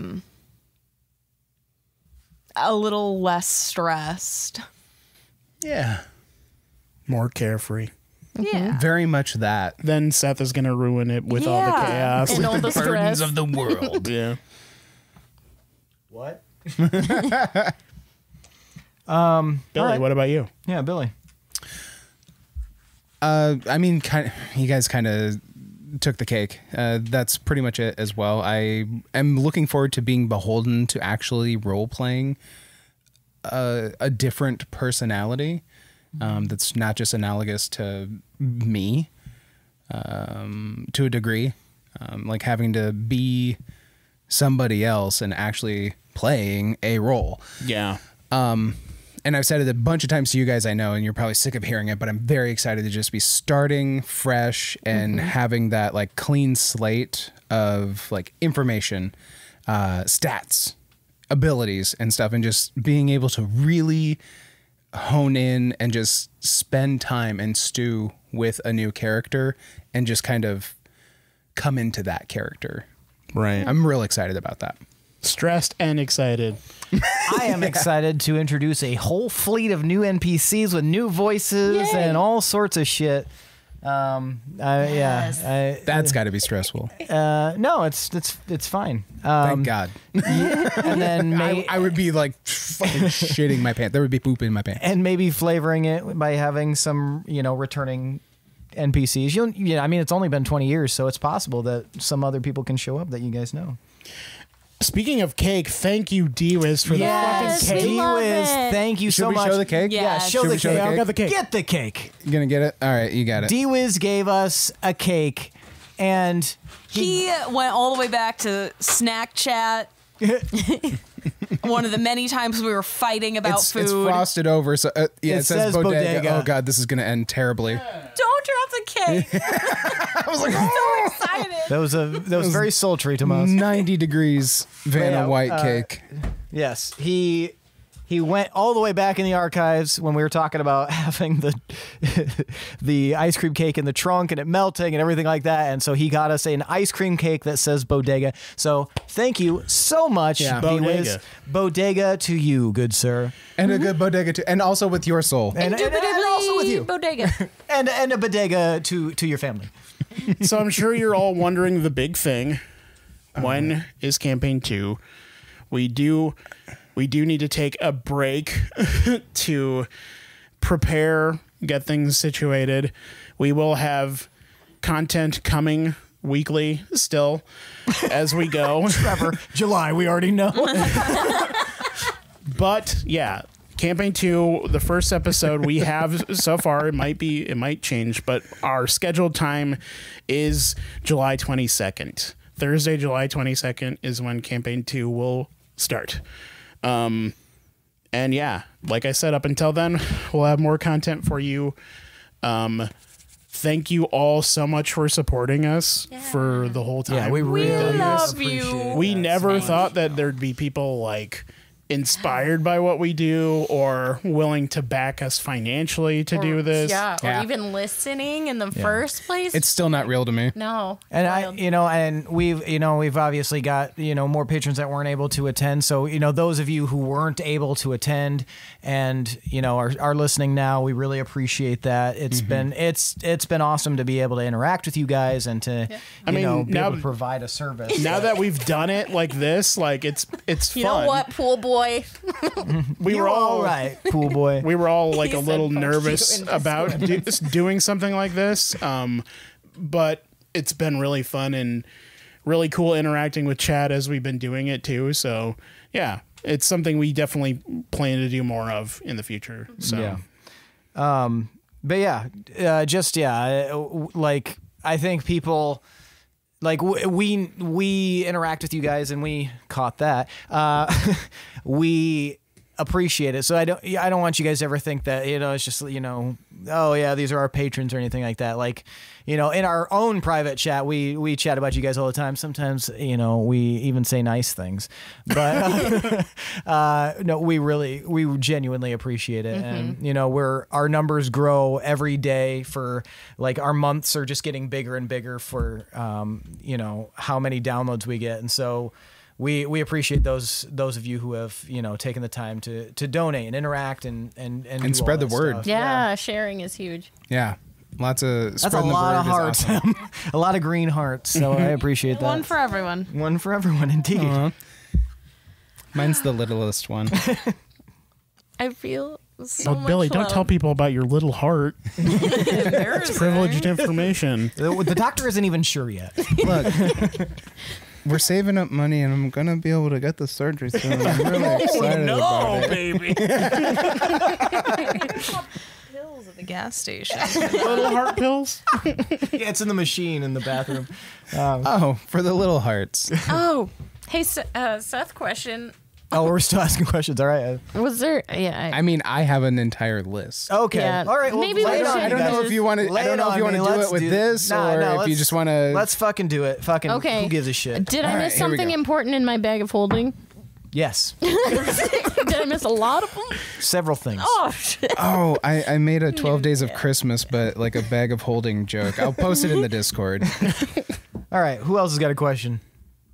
little less stressed. yeah, More carefree. Yeah. very much that. Then Seth is gonna ruin it with all the Yeah. chaos. And all the stress. Burdens of the world. Yeah. What? Billy, right. what about you? Yeah, Billy. I mean, you guys kind of took the cake. That's pretty much it as well. I am looking forward to being beholden to actually role playing a different personality that's not just analogous to me to a degree, like having to be somebody else and actually playing a role. Yeah. And I've said it a bunch of times to you guys, I know, and you're probably sick of hearing it, but I'm very excited to just be starting fresh and having that like clean slate of like information, stats, abilities and stuff, and just being able to really hone in and just spend time and stew with a new character and just kind of come into that character. Right. I'm real excited about that. Stressed and excited. I am excited to introduce a whole fleet of new NPCs with new voices and all sorts of shit. That's got to be stressful. No, it's fine. Thank God. And then I would be like fucking shitting my pants. There would be poop in my pants. and maybe flavoring it by having some, returning NPCs. I mean, it's only been 20 years, so it's possible that some other people can show up that you guys know. Speaking of cake, thank you, D-Wiz, for Yes, the fucking we cake. love D-Wiz, it. thank you Should so we much. show the cake? Yeah, show should the we show cake. the Yeah, I got the cake. Get the cake. You gonna get it? All right, you got it. D-Wiz gave us a cake, and He went all the way back to snack chat. One of the many times we were fighting about food. It's frosted over, so yeah, it says bodega. bodega. Oh God, this is gonna end terribly. Don't drop the cake. I was like, so excited. that was very sultry, Tomas. 90 degrees Vanna Yeah, White cake. Yes, he went all the way back in the archives when we were talking about having the ice cream cake in the trunk and it melting and everything like that. And so he got us an ice cream cake that says bodega. So thank you so much, Yeah. D-Wiz. Bodega to you, good sir, And a good bodega too, and also with your soul. and also with you, Bodega. and a bodega to your family. So I'm sure you're all wondering the big thing. When is campaign 2? We do need to take a break to prepare, get things situated. We will have content coming weekly still as we go. Trevor, July, we already know. But yeah, campaign 2, the first episode we have so far, it might change, but our scheduled time is July 22nd. Thursday, July 22nd is when campaign 2 will start. And yeah, like I said, up until then, we'll have more content for you. thank you all so much for supporting us for the whole time. Yeah, we really love appreciate you. it. We never thought that there'd be people like inspired by what we do or willing to back us financially to do this. Yeah, Yeah. or even listening in the first place. It's still not real to me. no. And Wild. and we've obviously got, more patrons that weren't able to attend. So, those of you who weren't able to attend and, are listening now, we really appreciate that. It's been awesome to be able to interact with you guys and to, be able to provide a service. Now that we've done it like this, like it's You fun. know what, pool boy? We You're were all right, pool boy. We were all like He a said, little "Fuck you nervous in this about doing something like this, but it's been really fun and really cool interacting with Chad as we've been doing it too. So yeah, it's something we definitely plan to do more of in the future. So But like I think people like we interact with you guys and we caught that. We appreciate it. So I don't want you guys to ever think that, it's just, oh yeah, these are our patrons or anything like that. Like, in our own private chat, we chat about you guys all the time. Sometimes, we even say nice things, but no, we genuinely appreciate it. And, our numbers grow every day for like our months are just getting bigger and bigger for, how many downloads we get. And so, we appreciate those of you who have taken the time to donate and interact and do spread all the that word. stuff. Yeah, sharing is huge. Yeah. Lots of That's a spreading the lot word of is hearts, awesome. a lot of green hearts. So I appreciate that. One for everyone. One for everyone, indeed. Aw. Mine's the littlest one. I feel so much Billy, don't love. tell people about your little heart. It's privileged information. The doctor isn't even sure yet. Look, we're saving up money, and I'm gonna be able to get the surgery soon. I'm really excited about it. baby. Pills at the gas station. Little heart pills. Yeah, it's in the machine in the bathroom. Oh, for the little hearts. Oh, hey, Seth, question. Oh, we're still asking questions. All right. Was there? Yeah. I mean, I have an entire list. Okay. Yeah. All right. Well, Maybe lay we it on should me, I don't guys. know if you want to. Lay I don't it know if on you want me. to do Let's it with this, Nah, or no, if you just want to. Let's fucking do it. Fucking. Okay. Who gives a shit? Did I All right, miss here we something go. important in my bag of holding? Yes. Did I miss a lot of them? Several things. Oh shit! Oh, I made a 12 Days of Christmas, but like a bag of holding joke. I'll post it in the Discord. All right. Who else has got a question?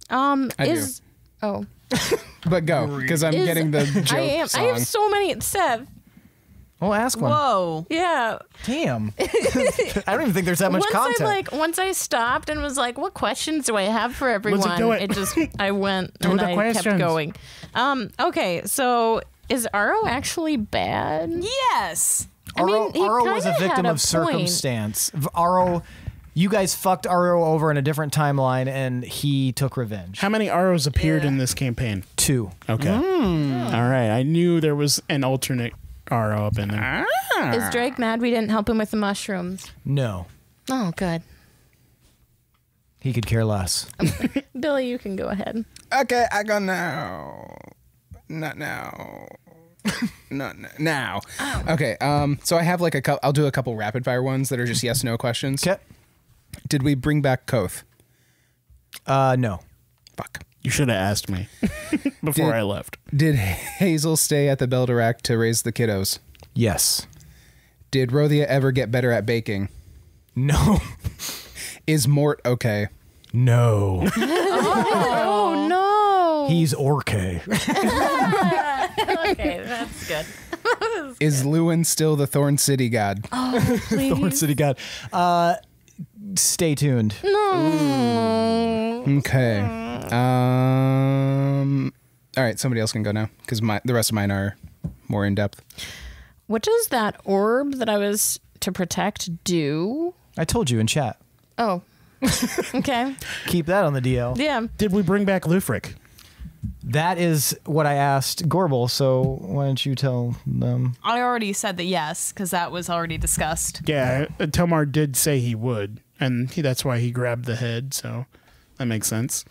I Is oh But go, because I'm is getting the joke I am. song. I have so many. Seth. Well, ask one. Whoa. Yeah. Damn. I don't even think there's that much content. Once I stopped and was like, what questions do I have for everyone? do it. I went Do and the I questions. kept going. Okay, so is Aro actually bad? Yes. I mean, he Aro was a kinda victim had a of circumstance. Aro, you guys fucked Aro over in a different timeline, and he took revenge. How many Aros appeared in this campaign? 2. Okay. All right. I knew there was an alternate Aro up in there. Is Drake mad we didn't help him with the mushrooms? No, Oh, good. he could care less. Billy, you can go ahead. Okay, I go now. Not now. Not now. Okay, so I have like I'll do a couple rapid fire ones that are just yes/no questions. Okay. Did we bring back Koth? No. Fuck. You should have asked me before I left. Did Hazel stay at the Belderac to raise the kiddos? Yes. Did Rothia ever get better at baking? No. Is Mort okay? No. Oh, no. He's Orke. Okay, that's good. Is Lewin still the Thorn City god? Please. Thorn City God. Stay tuned. No. Okay. All right, somebody else can go now because the rest of mine are more in depth. What does that orb that I was to protect do? I told you in chat. Oh. Okay. Keep that on the DL. Yeah. Did we bring back Lufric? That is what I asked Gorbel, so why don't you tell them? I already said that yes, because that was already discussed. Yeah, Tomar did say he would, and that's why he grabbed the head, so that makes sense.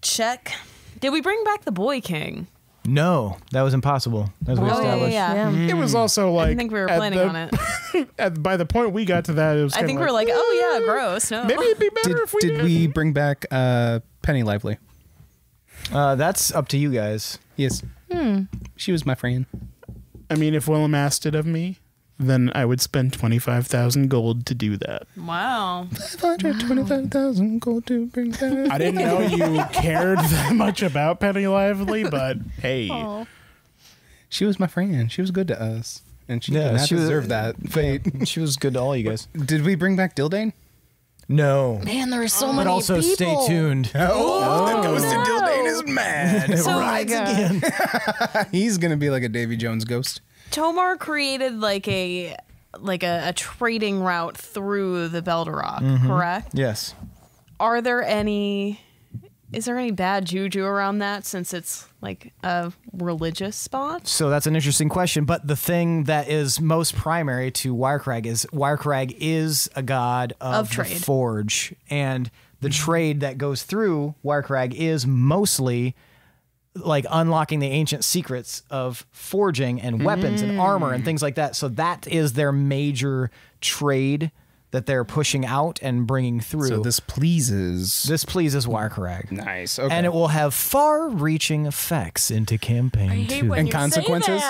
Check. Did we bring back the Boy King? No, that was impossible, as we established. yeah. It was also like I didn't think we were planning on it. by the point we got to that, it was. I think we were like, oh yeah, gross. No. maybe it'd be better if we Did we bring back Penny Lively? That's up to you guys. Yes. She was my friend. I mean, if Willem asked it of me, then I would spend 25,000 gold to do that. Wow. 525,000 gold to bring back. I didn't know you cared that much about Penny Lively, but hey. Oh. She was my friend. She was good to us. And she did not deserve that fate. She was good to all you guys. Did we bring back Dildane? No. Man, there are so many But also people. stay tuned. Oh, the ghost of Dildane is mad. It So- rides Oh my again. He's going to be like a Davy Jones ghost. Tomar created like a trading route through the Belderock, correct? Yes. Is there any bad juju around that since it's like a religious spot? So that's an interesting question. But the thing that is most primary to Wirecrag is a god of the trade. forge. And the trade that goes through Wirecrag is mostly like unlocking the ancient secrets of forging and weapons and armor and things like that. So that is their major trade that they're pushing out and bringing through. So this pleases. Wirecrag. Nice. Okay. And it will have far-reaching effects into campaign 2. And consequences?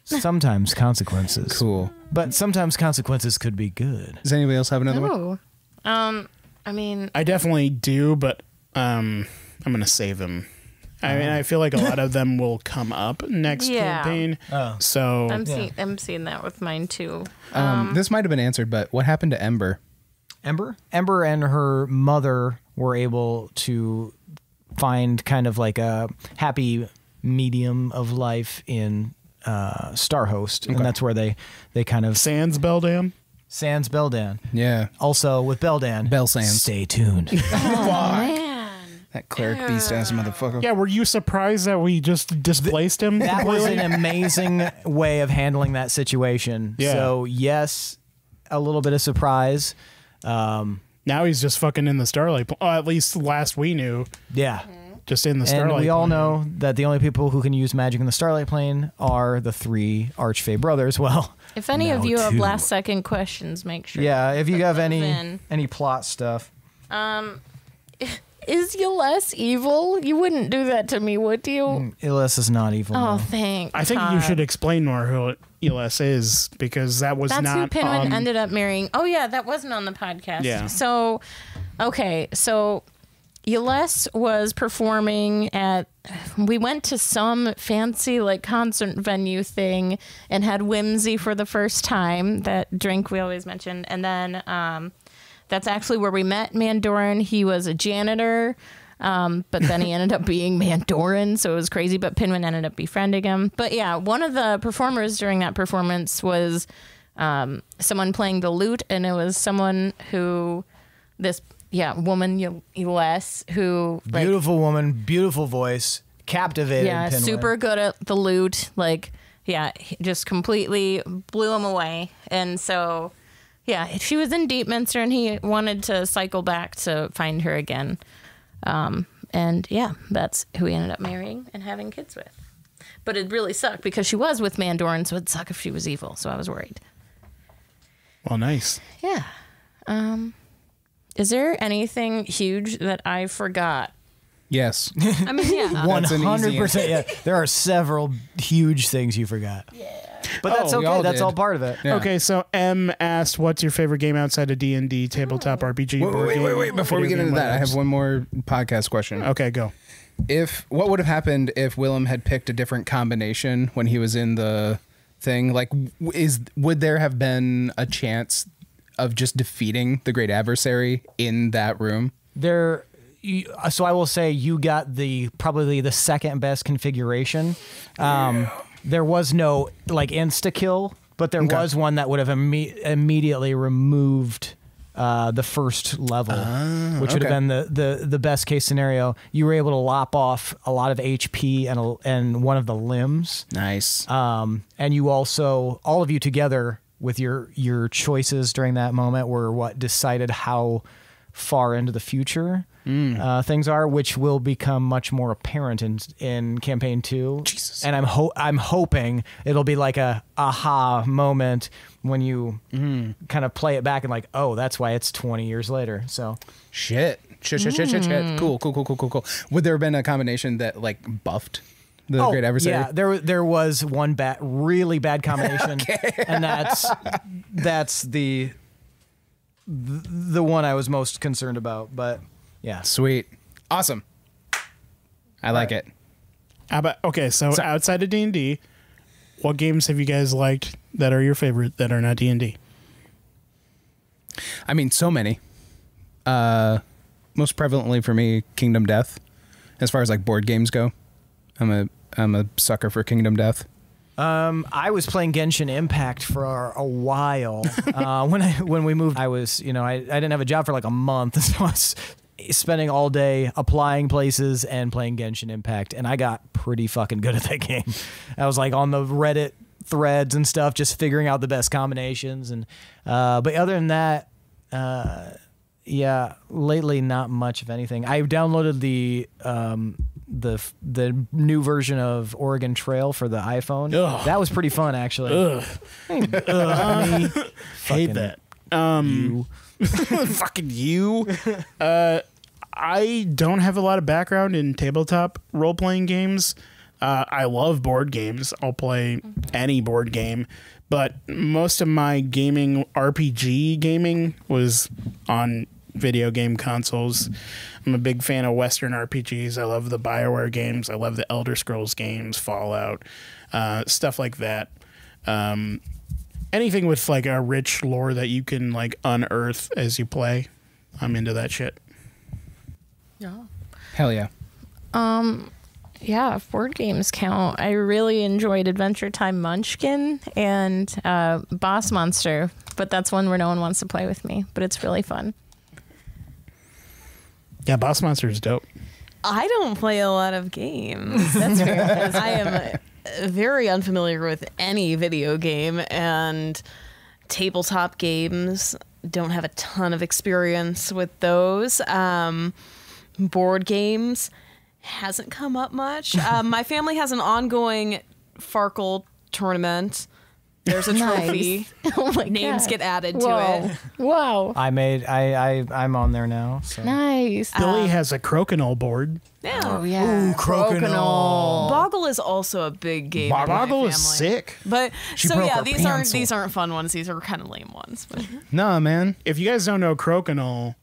Sometimes consequences. Cool. But sometimes consequences could be good. Does anybody else have another one? Oh. I mean, I definitely do, but I'm going to save them. I mean, I feel like a lot of them will come up next Yeah. campaign. Oh. So I'm seeing that with mine too. This might have been answered, but what happened to Ember? Ember and her mother were able to find kind of like a happy medium of life in Starhost. And that's where they kind of... Sans Beldam. Sans Beldan. Yeah. Also with Beldan. Bell Sans. Stay tuned. That cleric beast ass motherfucker. Yeah, were you surprised that we just displaced him? That was completely? an amazing way of handling that situation. Yeah. So yes, a little bit of surprise. Now he's just fucking in the Starlight. At least last we knew, Yeah. just in the Starlight. And we all Plane. know that the only people who can use magic in the Starlight Plane are the 3 Archfey brothers. Well, If any now of you have 2. last second questions, make sure. Yeah, if you put have those any in. plot stuff. Is you less evil? You wouldn't do that to me, would you? Ilis is not evil. Oh, no. thank I think you should explain more who ELS is, because that was That's who not Pinwin on. ended up marrying. Oh yeah, that wasn't on the podcast. Yeah. So, okay, so Yles was performing at. We went to some fancy like concert venue thing and had Whimsy for the first time. That drink we always mention, and then that's actually where we met Mandoran. He was a janitor. But then he ended up being Mandoran, so it was crazy. But Pinwin ended up befriending him. But yeah, one of the performers during that performance was someone playing the lute, and it was someone who woman Les who like, Beautiful woman, beautiful voice, captivated. yeah, Pinwin. super good at the lute. Like yeah, he just completely blew him away, and so. Yeah, she was in Deepminster, and he wanted to cycle back to find her again. And yeah, that's who he ended up marrying and having kids with. But it really sucked because she was with Mandoran, so it'd suck if she was evil. So I was worried. Well, nice. Yeah. Is there anything huge that I forgot? Yes. I mean, yeah. 100%. Yeah, there are several huge things you forgot. Yeah, but that's we okay. all That's did. all part of it. Yeah. Okay, so M asked, "What's your favorite game outside of D&D, tabletop RPG?" board game, Wait. Before we video get game, into that, I whatevs? have one more podcast question. Okay, go. What would have happened if Willem had picked a different combination when he was in the thing? Like, would there have been a chance of just defeating the great adversary in that room? So I will say you got probably the second best configuration. There was no like insta kill, but there was one that would have immediately removed the first level, which would have been the best case scenario. You were able to lop off a lot of HP and one of the limbs. Nice. And you also, all of you together with your choices during that moment were what decided how far into the future things are, which will become much more apparent in campaign 2. Jesus. And I'm hoping it'll be like a aha moment when you kind of play it back and like, oh, that's why it's 20 years later. So Shit. Cool. Would there have been a combination that like buffed the Great Adversary? Yeah, there was one really bad combination, and that's the one I was most concerned about. But yeah, Sweet. Awesome. I like it. How about, okay, so outside of D&D, what games have you guys liked that are your favorite that are not D&D? I mean, so many. Most prevalently for me, Kingdom Death. As far as like board games go, I'm a sucker for Kingdom Death. I was playing Genshin Impact for a while. When we moved, I was, I didn't have a job for like a month, so I was spending all day applying places and playing Genshin Impact, and I got pretty fucking good at that game. I was like on the Reddit threads and stuff, just figuring out the best combinations. And but other than that, yeah, lately not much of anything. I downloaded the new version of Oregon Trail for the iPhone. Ugh. That was pretty fun, actually. Ugh. Hate that. You. Fucking you. I don't have a lot of background in tabletop role-playing games. I love board games. I'll play any board game. But most of my gaming, RPG gaming, was on video game consoles. I'm a big fan of Western RPGs. I love the BioWare games. I love the Elder Scrolls games, Fallout, stuff like that. Anything with like a rich lore that you can like unearth as you play, I'm into that shit. Yeah. Hell yeah. Yeah, if board games count. I really enjoyed Adventure Time Munchkin and Boss Monster, but that's one where no one wants to play with me, but it's really fun. Yeah, Boss Monster is dope. I don't play a lot of games. That's fair. 'Cause I am very unfamiliar with any video game, and tabletop games, don't have a ton of experience with those. Board games hasn't come up much. My family has an ongoing Farkle tournament. There's a trophy. Nice. Oh my Names God. get added Whoa. to it. Wow. I'm on there now. So. Nice. Billy has a Crokinole board. Yeah. Oh yeah. Crokinole. Boggle is also a big game. in my Boggle is family. sick. But She so broke yeah, her pencil. these aren't fun ones. These are kind of lame ones. But Nah, man. If you guys don't know Crokinole,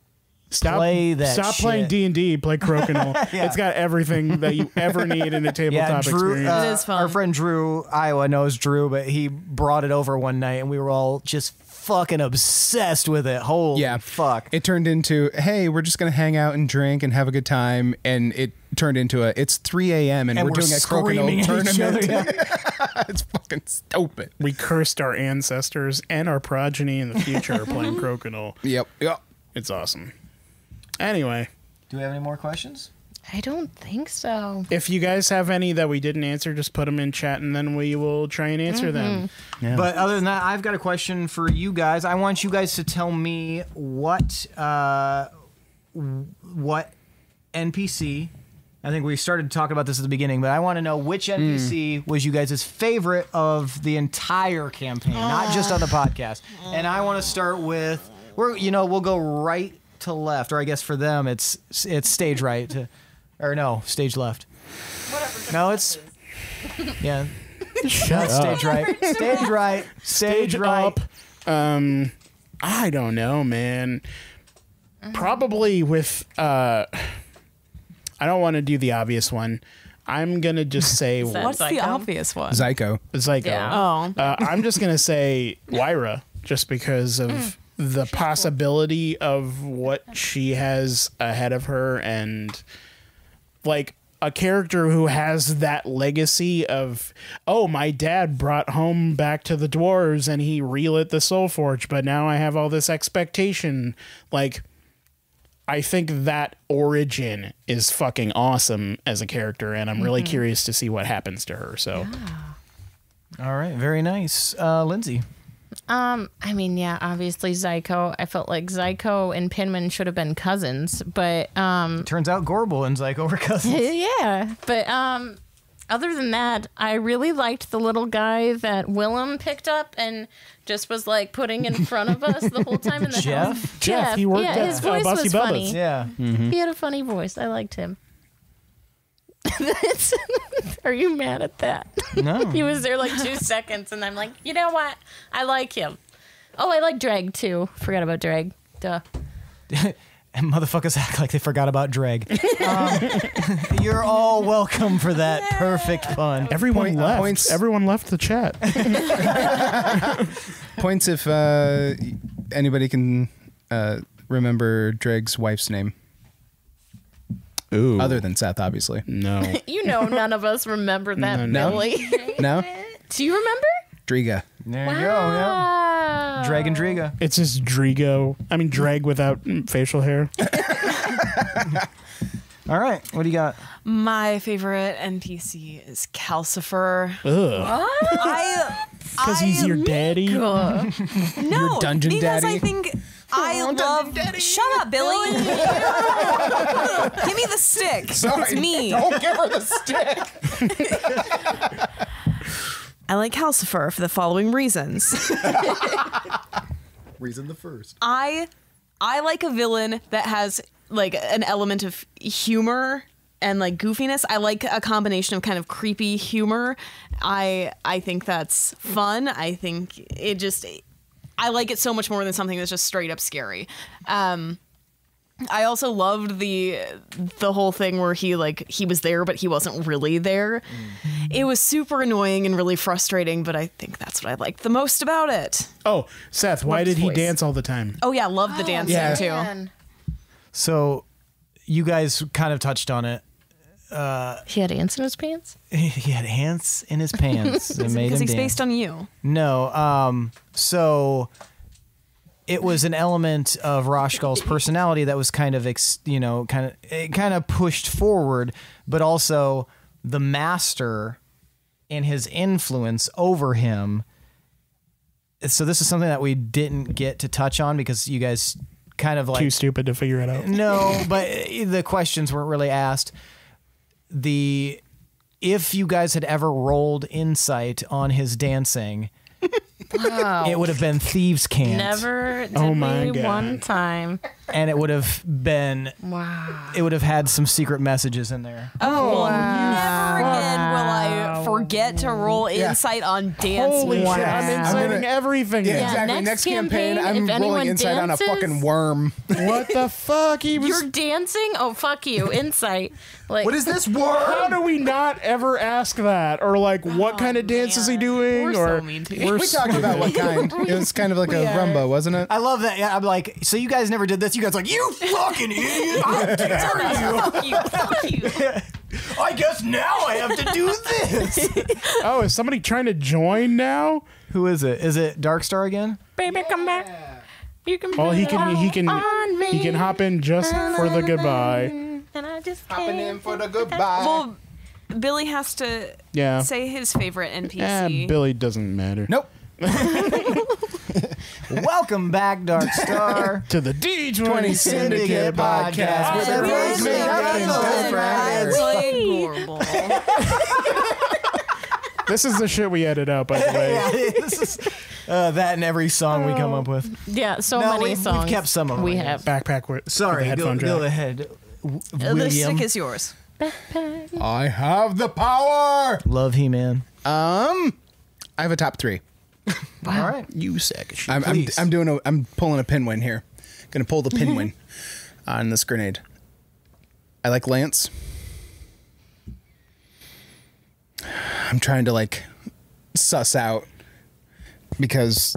stop Play that playing shit. D&D, play Crokinole. Yeah. It's got everything that you ever need in a tabletop Drew, experience. It is fun. Our friend Drew, Iowa, knows Drew, but he brought it over one night, and we were all just fucking obsessed with it. Holy fuck. It turned into, hey, we're just going to hang out and drink and have a good time. And it turned into it's 3 a.m. and we're doing a screaming Crokinole at each other, tournament. yeah. It's fucking stupid. We cursed our ancestors, and our progeny in the future are playing Crokinole. Yep. It's awesome. Anyway, Do we have any more questions? I don't think so. if you guys have any that we didn't answer, just put them in chat, and then we will try and answer them. Yeah. But other than that, I've got a question for you guys. I want you guys to tell me what NPC. I think we started talking about this at the beginning, but I want to know which NPC was you guys' favorite of the entire campaign, not just on the podcast. And I want to start with we'll go right to left, or I guess for them it's stage right to, or no, stage left. Whatever. No, it's yeah. Shut up. Stage right. Stage right. Up. I don't know, man. Probably with I don't want to do the obvious one. I'm gonna just say what's the Zyko? obvious one? Zyko. Zyko. Yeah. Oh, I'm just gonna say Lyra, just because of the possibility of what she has ahead of her, and like a character who has that legacy of, oh, my dad brought home back to the dwarves and he relit the soul forge, but now I have all this expectation. Like, I think that origin is fucking awesome as a character, and I'm really curious to see what happens to her. So All right, very nice, Lindsey. I mean, yeah, obviously Zyko. I felt like Zyko and Pinwin should have been cousins, but Turns out Gorbel and Zyko were cousins. yeah. But other than that, I really liked the little guy that Willem picked up and just was like putting in front of us the whole time in the Jeff? house. Jeff, he worked at his voice Bossy was Bubba's. funny. Yeah. He had a funny voice. I liked him. Are you mad at that? No. He was there like 2 seconds, and I'm like, you know what? I like him. Oh, I like Dreg too. Forgot about Dreg. Duh. And motherfuckers act like they forgot about Dreg. You're all welcome for that perfect pun. Everyone left. Points. Everyone left the chat. Points if anybody can remember Dreg's wife's name. Ooh. Other than Seth, obviously. No. You know, none of us remember that, No. Billy. No? Do you remember? Driga. There you go. Yeah. Wow. Dreg and Driga. It's just Drigo. I mean, Dreg without facial hair. All right. What do you got? My favorite NPC is Calcifer. Ugh. Because he's your daddy. No, dungeon because daddy. I think I love. Shut up, Billy. Give me the stick. It's me. Don't give her the stick. I like Calcifer for the following reasons. Reason the first. I like a villain that has like an element of humor and like goofiness. I like a combination of kind of creepy humor. I think that's fun. I think I like it so much more than something that's just straight up scary. I also loved the whole thing where he was there but he wasn't really there. It was super annoying and really frustrating, but I think that's what I liked the most about it. Oh, Seth, why Loved did he voice. dance all the time? Oh yeah, loved the dancing yeah. too. Man. So, you guys kind of touched on it. He had ants in his pants? He had ants in his pants. That made Because him he's dance. based on you. No. So it was an element of Roshgal's personality that was kind of, kind of pushed forward, but also the master and his influence over him. So this is something that we didn't get to touch on because you guys kind of like Too stupid to figure it out. no, but the questions weren't really asked. If you guys had ever rolled insight on his dancing, Wow. it would have been Thieves' Cant. Never did Oh my we God. one time. And it would have been, Wow. it would have had some secret messages in there. Oh, never again will I forget to roll insight on dance. Holy moves. shit, I'm inciting everything. Yeah, now. exactly. next Next campaign, campaign, I'm if anyone rolling insight on a dances- fucking worm. What the fuck? He was. You're dancing? Oh, fuck you. Insight. Like, What is this How worm? do we not ever ask that? Or like, what kind of dance is he doing? We're or so mean to you. we're We talked about what kind. It was kind of like a rumba, wasn't it? I love that. Yeah, I'm like, so you guys never did this? You guys like, you fucking idiot! How dare you! Fuck you. Fuck you. I guess now I have to do this. Oh, is somebody trying to join now? Who is it? Is it Darkstar again? baby, come back. You can Oh, he put it can on me. he can hop in just for the goodbye. And I just Hopping in can't. for the goodbye. Well, Billy has to Yeah. say his favorite NPC. Billy doesn't matter. Nope. Welcome back, Darkstar. To the D20 Syndicate podcast, where We're everybody's so made up and good. friends. Like Gorbal. This is the shit we edit out, by the way. Yeah, this is that in every song we come up with. Yeah, so No, many we've songs. kept some of them. We have. Backpack with Sorry, with the go, headphone go jack. ahead. The William. stick is yours. I have the power. Love He-Man. I have a top 3. All right. You sack of shit. I'm pulling a Pinwin here. Gonna pull the Pinwin on this grenade. I like Lance. I'm trying to like suss out because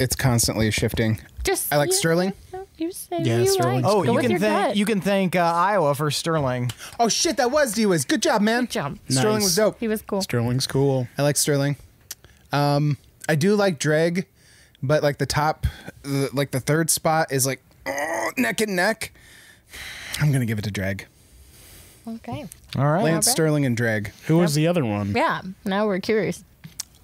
it's constantly shifting. Just I like you- Sterling. You say Yeah, what you Sterling's like. Oh, Go you with can your gut. thank Iowa for Sterling. Oh shit, that was D-Wiz. Good job, man. Good job. Sterling Nice. was dope. He was cool. Sterling's cool. I like Sterling. I do like Dreg, but like the top, like the third spot is like neck and neck. I'm gonna give it to Dreg. Okay. All right. Lance, bet. Sterling, and Dreg. Who was the other one? Yeah. Now we're curious.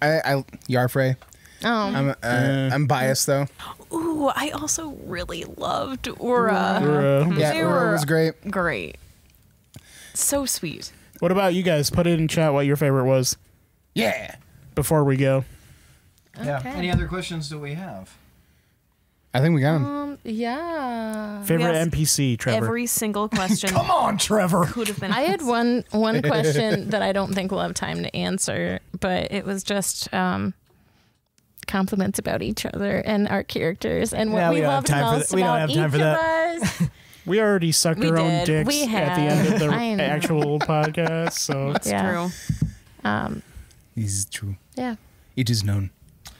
I Yarfrey. I'm biased though. Ooh, I also really loved Aura. Yeah, They Aura were was great. Great. So sweet. What about you guys? Put it in chat what your favorite was Yeah. before we go. Yeah. Any other questions do we have? I think we got him. Yeah. Favorite Yes. NPC, Trevor. Every single question Come on, Trevor. could have been. I had one question that I don't think we'll have time to answer, but it was just compliments about each other and our characters and what Yeah, we we don't have loved time for most that. We don't about have each time for of that. us. We already sucked We our own did. dicks We at the end of I the know. actual podcast, so It's Yeah. true. This is true. Yeah. It is known.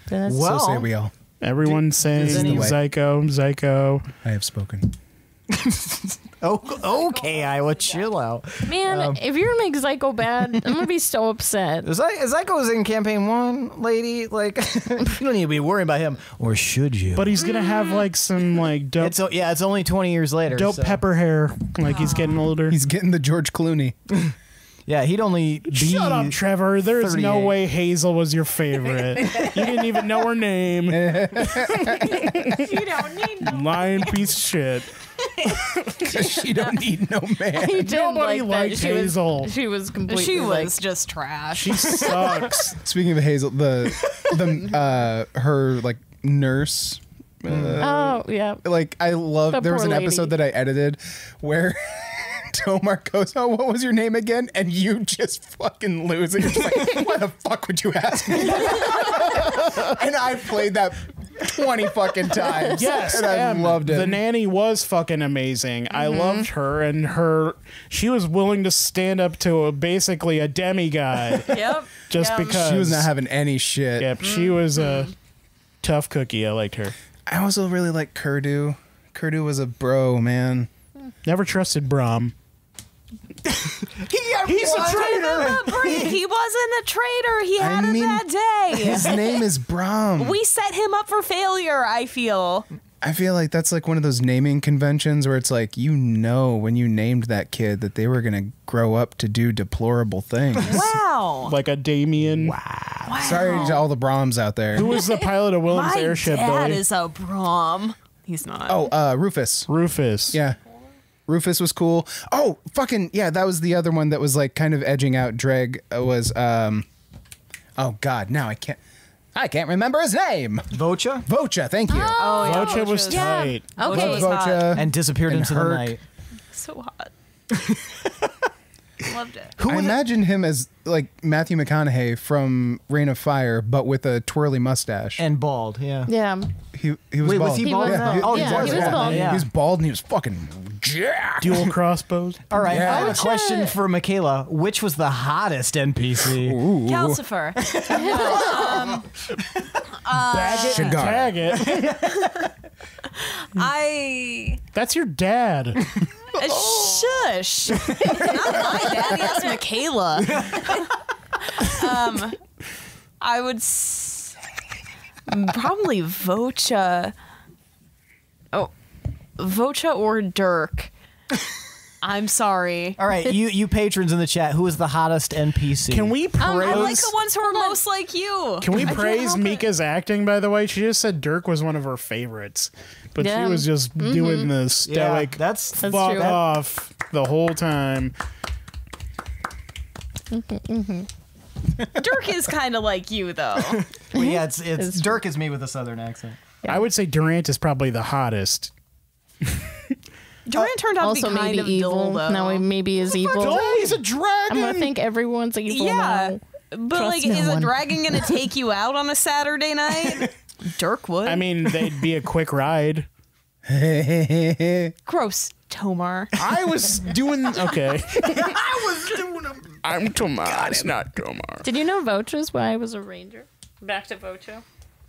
But that's- Well, So say we all. everyone's saying does any- Zyko. I have spoken. Oh, okay, Iowa, chill out. man, if you're gonna make Zyko bad, I'm gonna be so upset. Zyko's in campaign 1, lady. Like, you don't need to be worrying about him, or should you? But he's gonna have like some like dope, it's only 20 years later. dope so- pepper hair. Like he's getting older. He's getting the George Clooney. Yeah, he'd only be. Shut up, Trevor. There's no 38. way Hazel was your favorite. You didn't even know her name. You don't need no. Lying piece of shit. She don't need no man. He did Nobody like liked that. Hazel. She was completely. She like, was just trash. She sucks. Speaking of Hazel, her like nurse. oh yeah. Like I love. The There was poor an lady. episode that I edited where Tomar goes, "Oh, what was your name again?" And you just fucking lose it. You're just like, "Why the fuck would you ask me?" And I played that 20 fucking times. Yes, and I loved it. The nanny was fucking amazing. I loved her, and she was willing to stand up to basically a demigod Yep. just Yep. because She was not having any shit. Yep, she was a tough cookie. I liked her. I also really like Kurdu. Kurdu was a bro, man. Never trusted Brahm. He's a traitor. He wasn't a traitor. He had I mean, a bad day. His name is Brahm. We set him up for failure, I feel. I feel like that's like one of those naming conventions where it's like, you know, when you named that kid that they were going to grow up to do deplorable things. Wow. Like a Damien. Wow. Sorry to all the Brahms out there. Who was the pilot of Willem's My airship, dad Billy? is a Brahm. He's not. Oh, Rufus. Rufus. Yeah. Rufus was cool. Oh, fucking, yeah, that was the other one that was like kind of edging out Dreg was, oh God, now I can't remember his name. Vocha? Vocha, thank you. Oh, yeah. Vocha was Yeah. tight. Okay. was Vocha. And disappeared And into the Herc. night. So hot. Loved it. I imagine him as like Matthew McConaughey from Reign of Fire, but with a twirly mustache. And bald, yeah. Yeah. He was Wait, bald. was he He bald? was bald. Oh, Yeah, he was bald. Yeah. He was bald and he was fucking jacked. Dual crossbows. All right, I have a Vocha. question for Michaela. Which was the hottest NPC? Calcifer. Bag it and Cigar. tag it. That's your dad. Shush. Not my daddy. That's Michaela. I would say probably Vocha. Oh, Vocha or Dirk. I'm sorry. All right, you patrons in the chat, who is the hottest NPC? Can we praise? I like the ones who are most like you. Can we I can't praise help it. Mika's acting? By the way, she just said Dirk was one of her favorites, but Yeah. she was just doing the Yeah, stoic that's That's fuck true. off the whole time. Dirk is kind of like you, though. well, yeah, it's Dirk is me with a southern accent. I would say Durant is probably the hottest. Durant turned out Also to be kind maybe of evil. dull, though. Now he maybe is evil. Oh, he's a dragon. I'm gonna think everyone's evil Yeah. now. But, Trust like, no is a one. dragon going to take you out on a Saturday night? Dirk would. I mean, they'd be a quick ride. Gross, Tomar. I was doing okay. I'm Tomas, not Tomar. Did you know Vocha's why I was a ranger? Back to Vocha.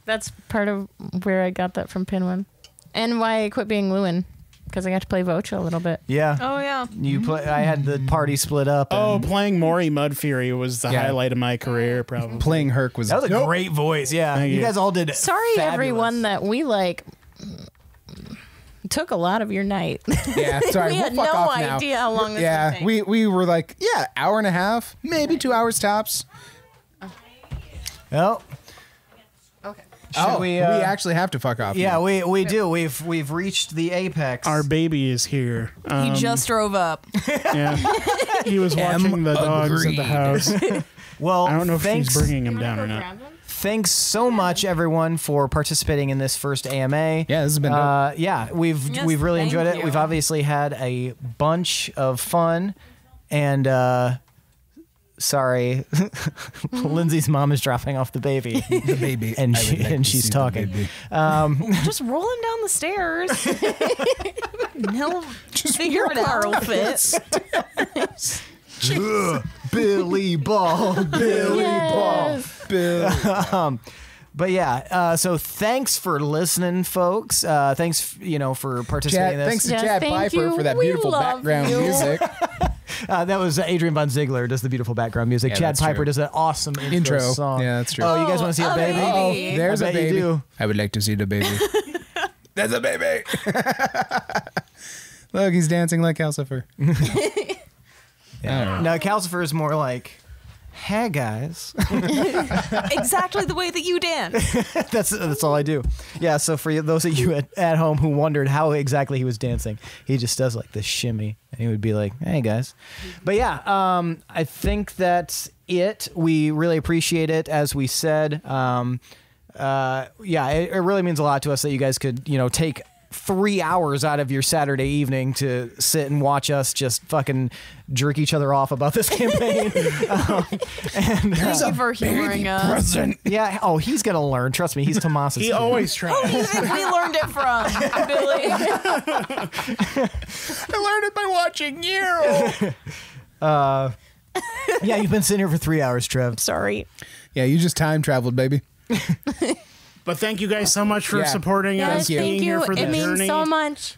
That's part of where I got that from Pinwin. And why I quit being Lewin. Because I got to play Vocha a little bit. Yeah. Oh, yeah. You play. I had the party split up. Oh, and playing Mori Mud Fury was the Yeah. highlight of my career, probably. Playing Herc was that was a great voice. Yeah, Thank you you. guys all did. Sorry, fabulous. everyone, that we took a lot of your night. Yeah, sorry. We we'll had fuck no off now. idea how long this Yeah, would take. we were like, yeah, hour and a half, maybe 2 hours tops. Well, we actually have to fuck off. Yeah, now. we do. We've reached the apex. Our baby is here. He just drove up. Yeah. He was watching the dogs at the house. Well, I don't know if thanks, she's bringing him down or not. Thanks so much, everyone, for participating in this first AMA. Yeah, this has been dope. Yeah, we've really thank enjoyed it. you. We've obviously had a bunch of fun, and sorry, Lindsey's mom is dropping off the baby. The baby. And I would like to she's see the talking. baby. Just roll him down the stairs. He'll figure it out. He'll fit. Billy Ball, Billy Ball. Bill. But yeah, so thanks for listening, folks. Thanks, for participating in this. Thanks to Yes, Chad thank Pieper you. for that We beautiful love background you. music. That was Adrian Von Ziegler does the beautiful background music. Yeah, Chad that's Piper true. does that awesome intro song. Yeah, that's true. Oh, you guys want to see a baby? baby. There's I a bet you baby. do. I would like to see the baby. There's a baby. Look, he's dancing like Calcifer. Yeah. No, Calcifer is more like, hey guys. Exactly the way that you dance. That's all I do. Yeah, so for those of you at home who wondered how exactly he was dancing, he just does like this shimmy, and he would be like, hey guys. But yeah, I think that's it. We really appreciate it, as we said. Yeah, it really means a lot to us that you guys could, take 3 hours out of your Saturday evening to sit and watch us just fucking jerk each other off about this campaign. Thank you for humoring us. Present. Yeah. Oh, he's gonna learn. Trust me. He's Tomas's. He kid. always tries. We learned it from Billy. I learned it by watching you. Yeah, you've been sitting here for 3 hours, Trev. Sorry. Yeah, you just time traveled, baby. But thank you guys so much for Yeah. supporting us, Yes, being thank here you. for the It means journey. so much.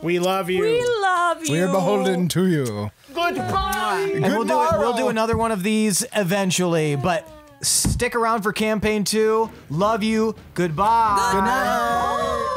We love you. We love you. We're beholden to you. Goodbye. And we'll do another one of these eventually, but stick around for campaign 2. Love you. Goodbye. Good night.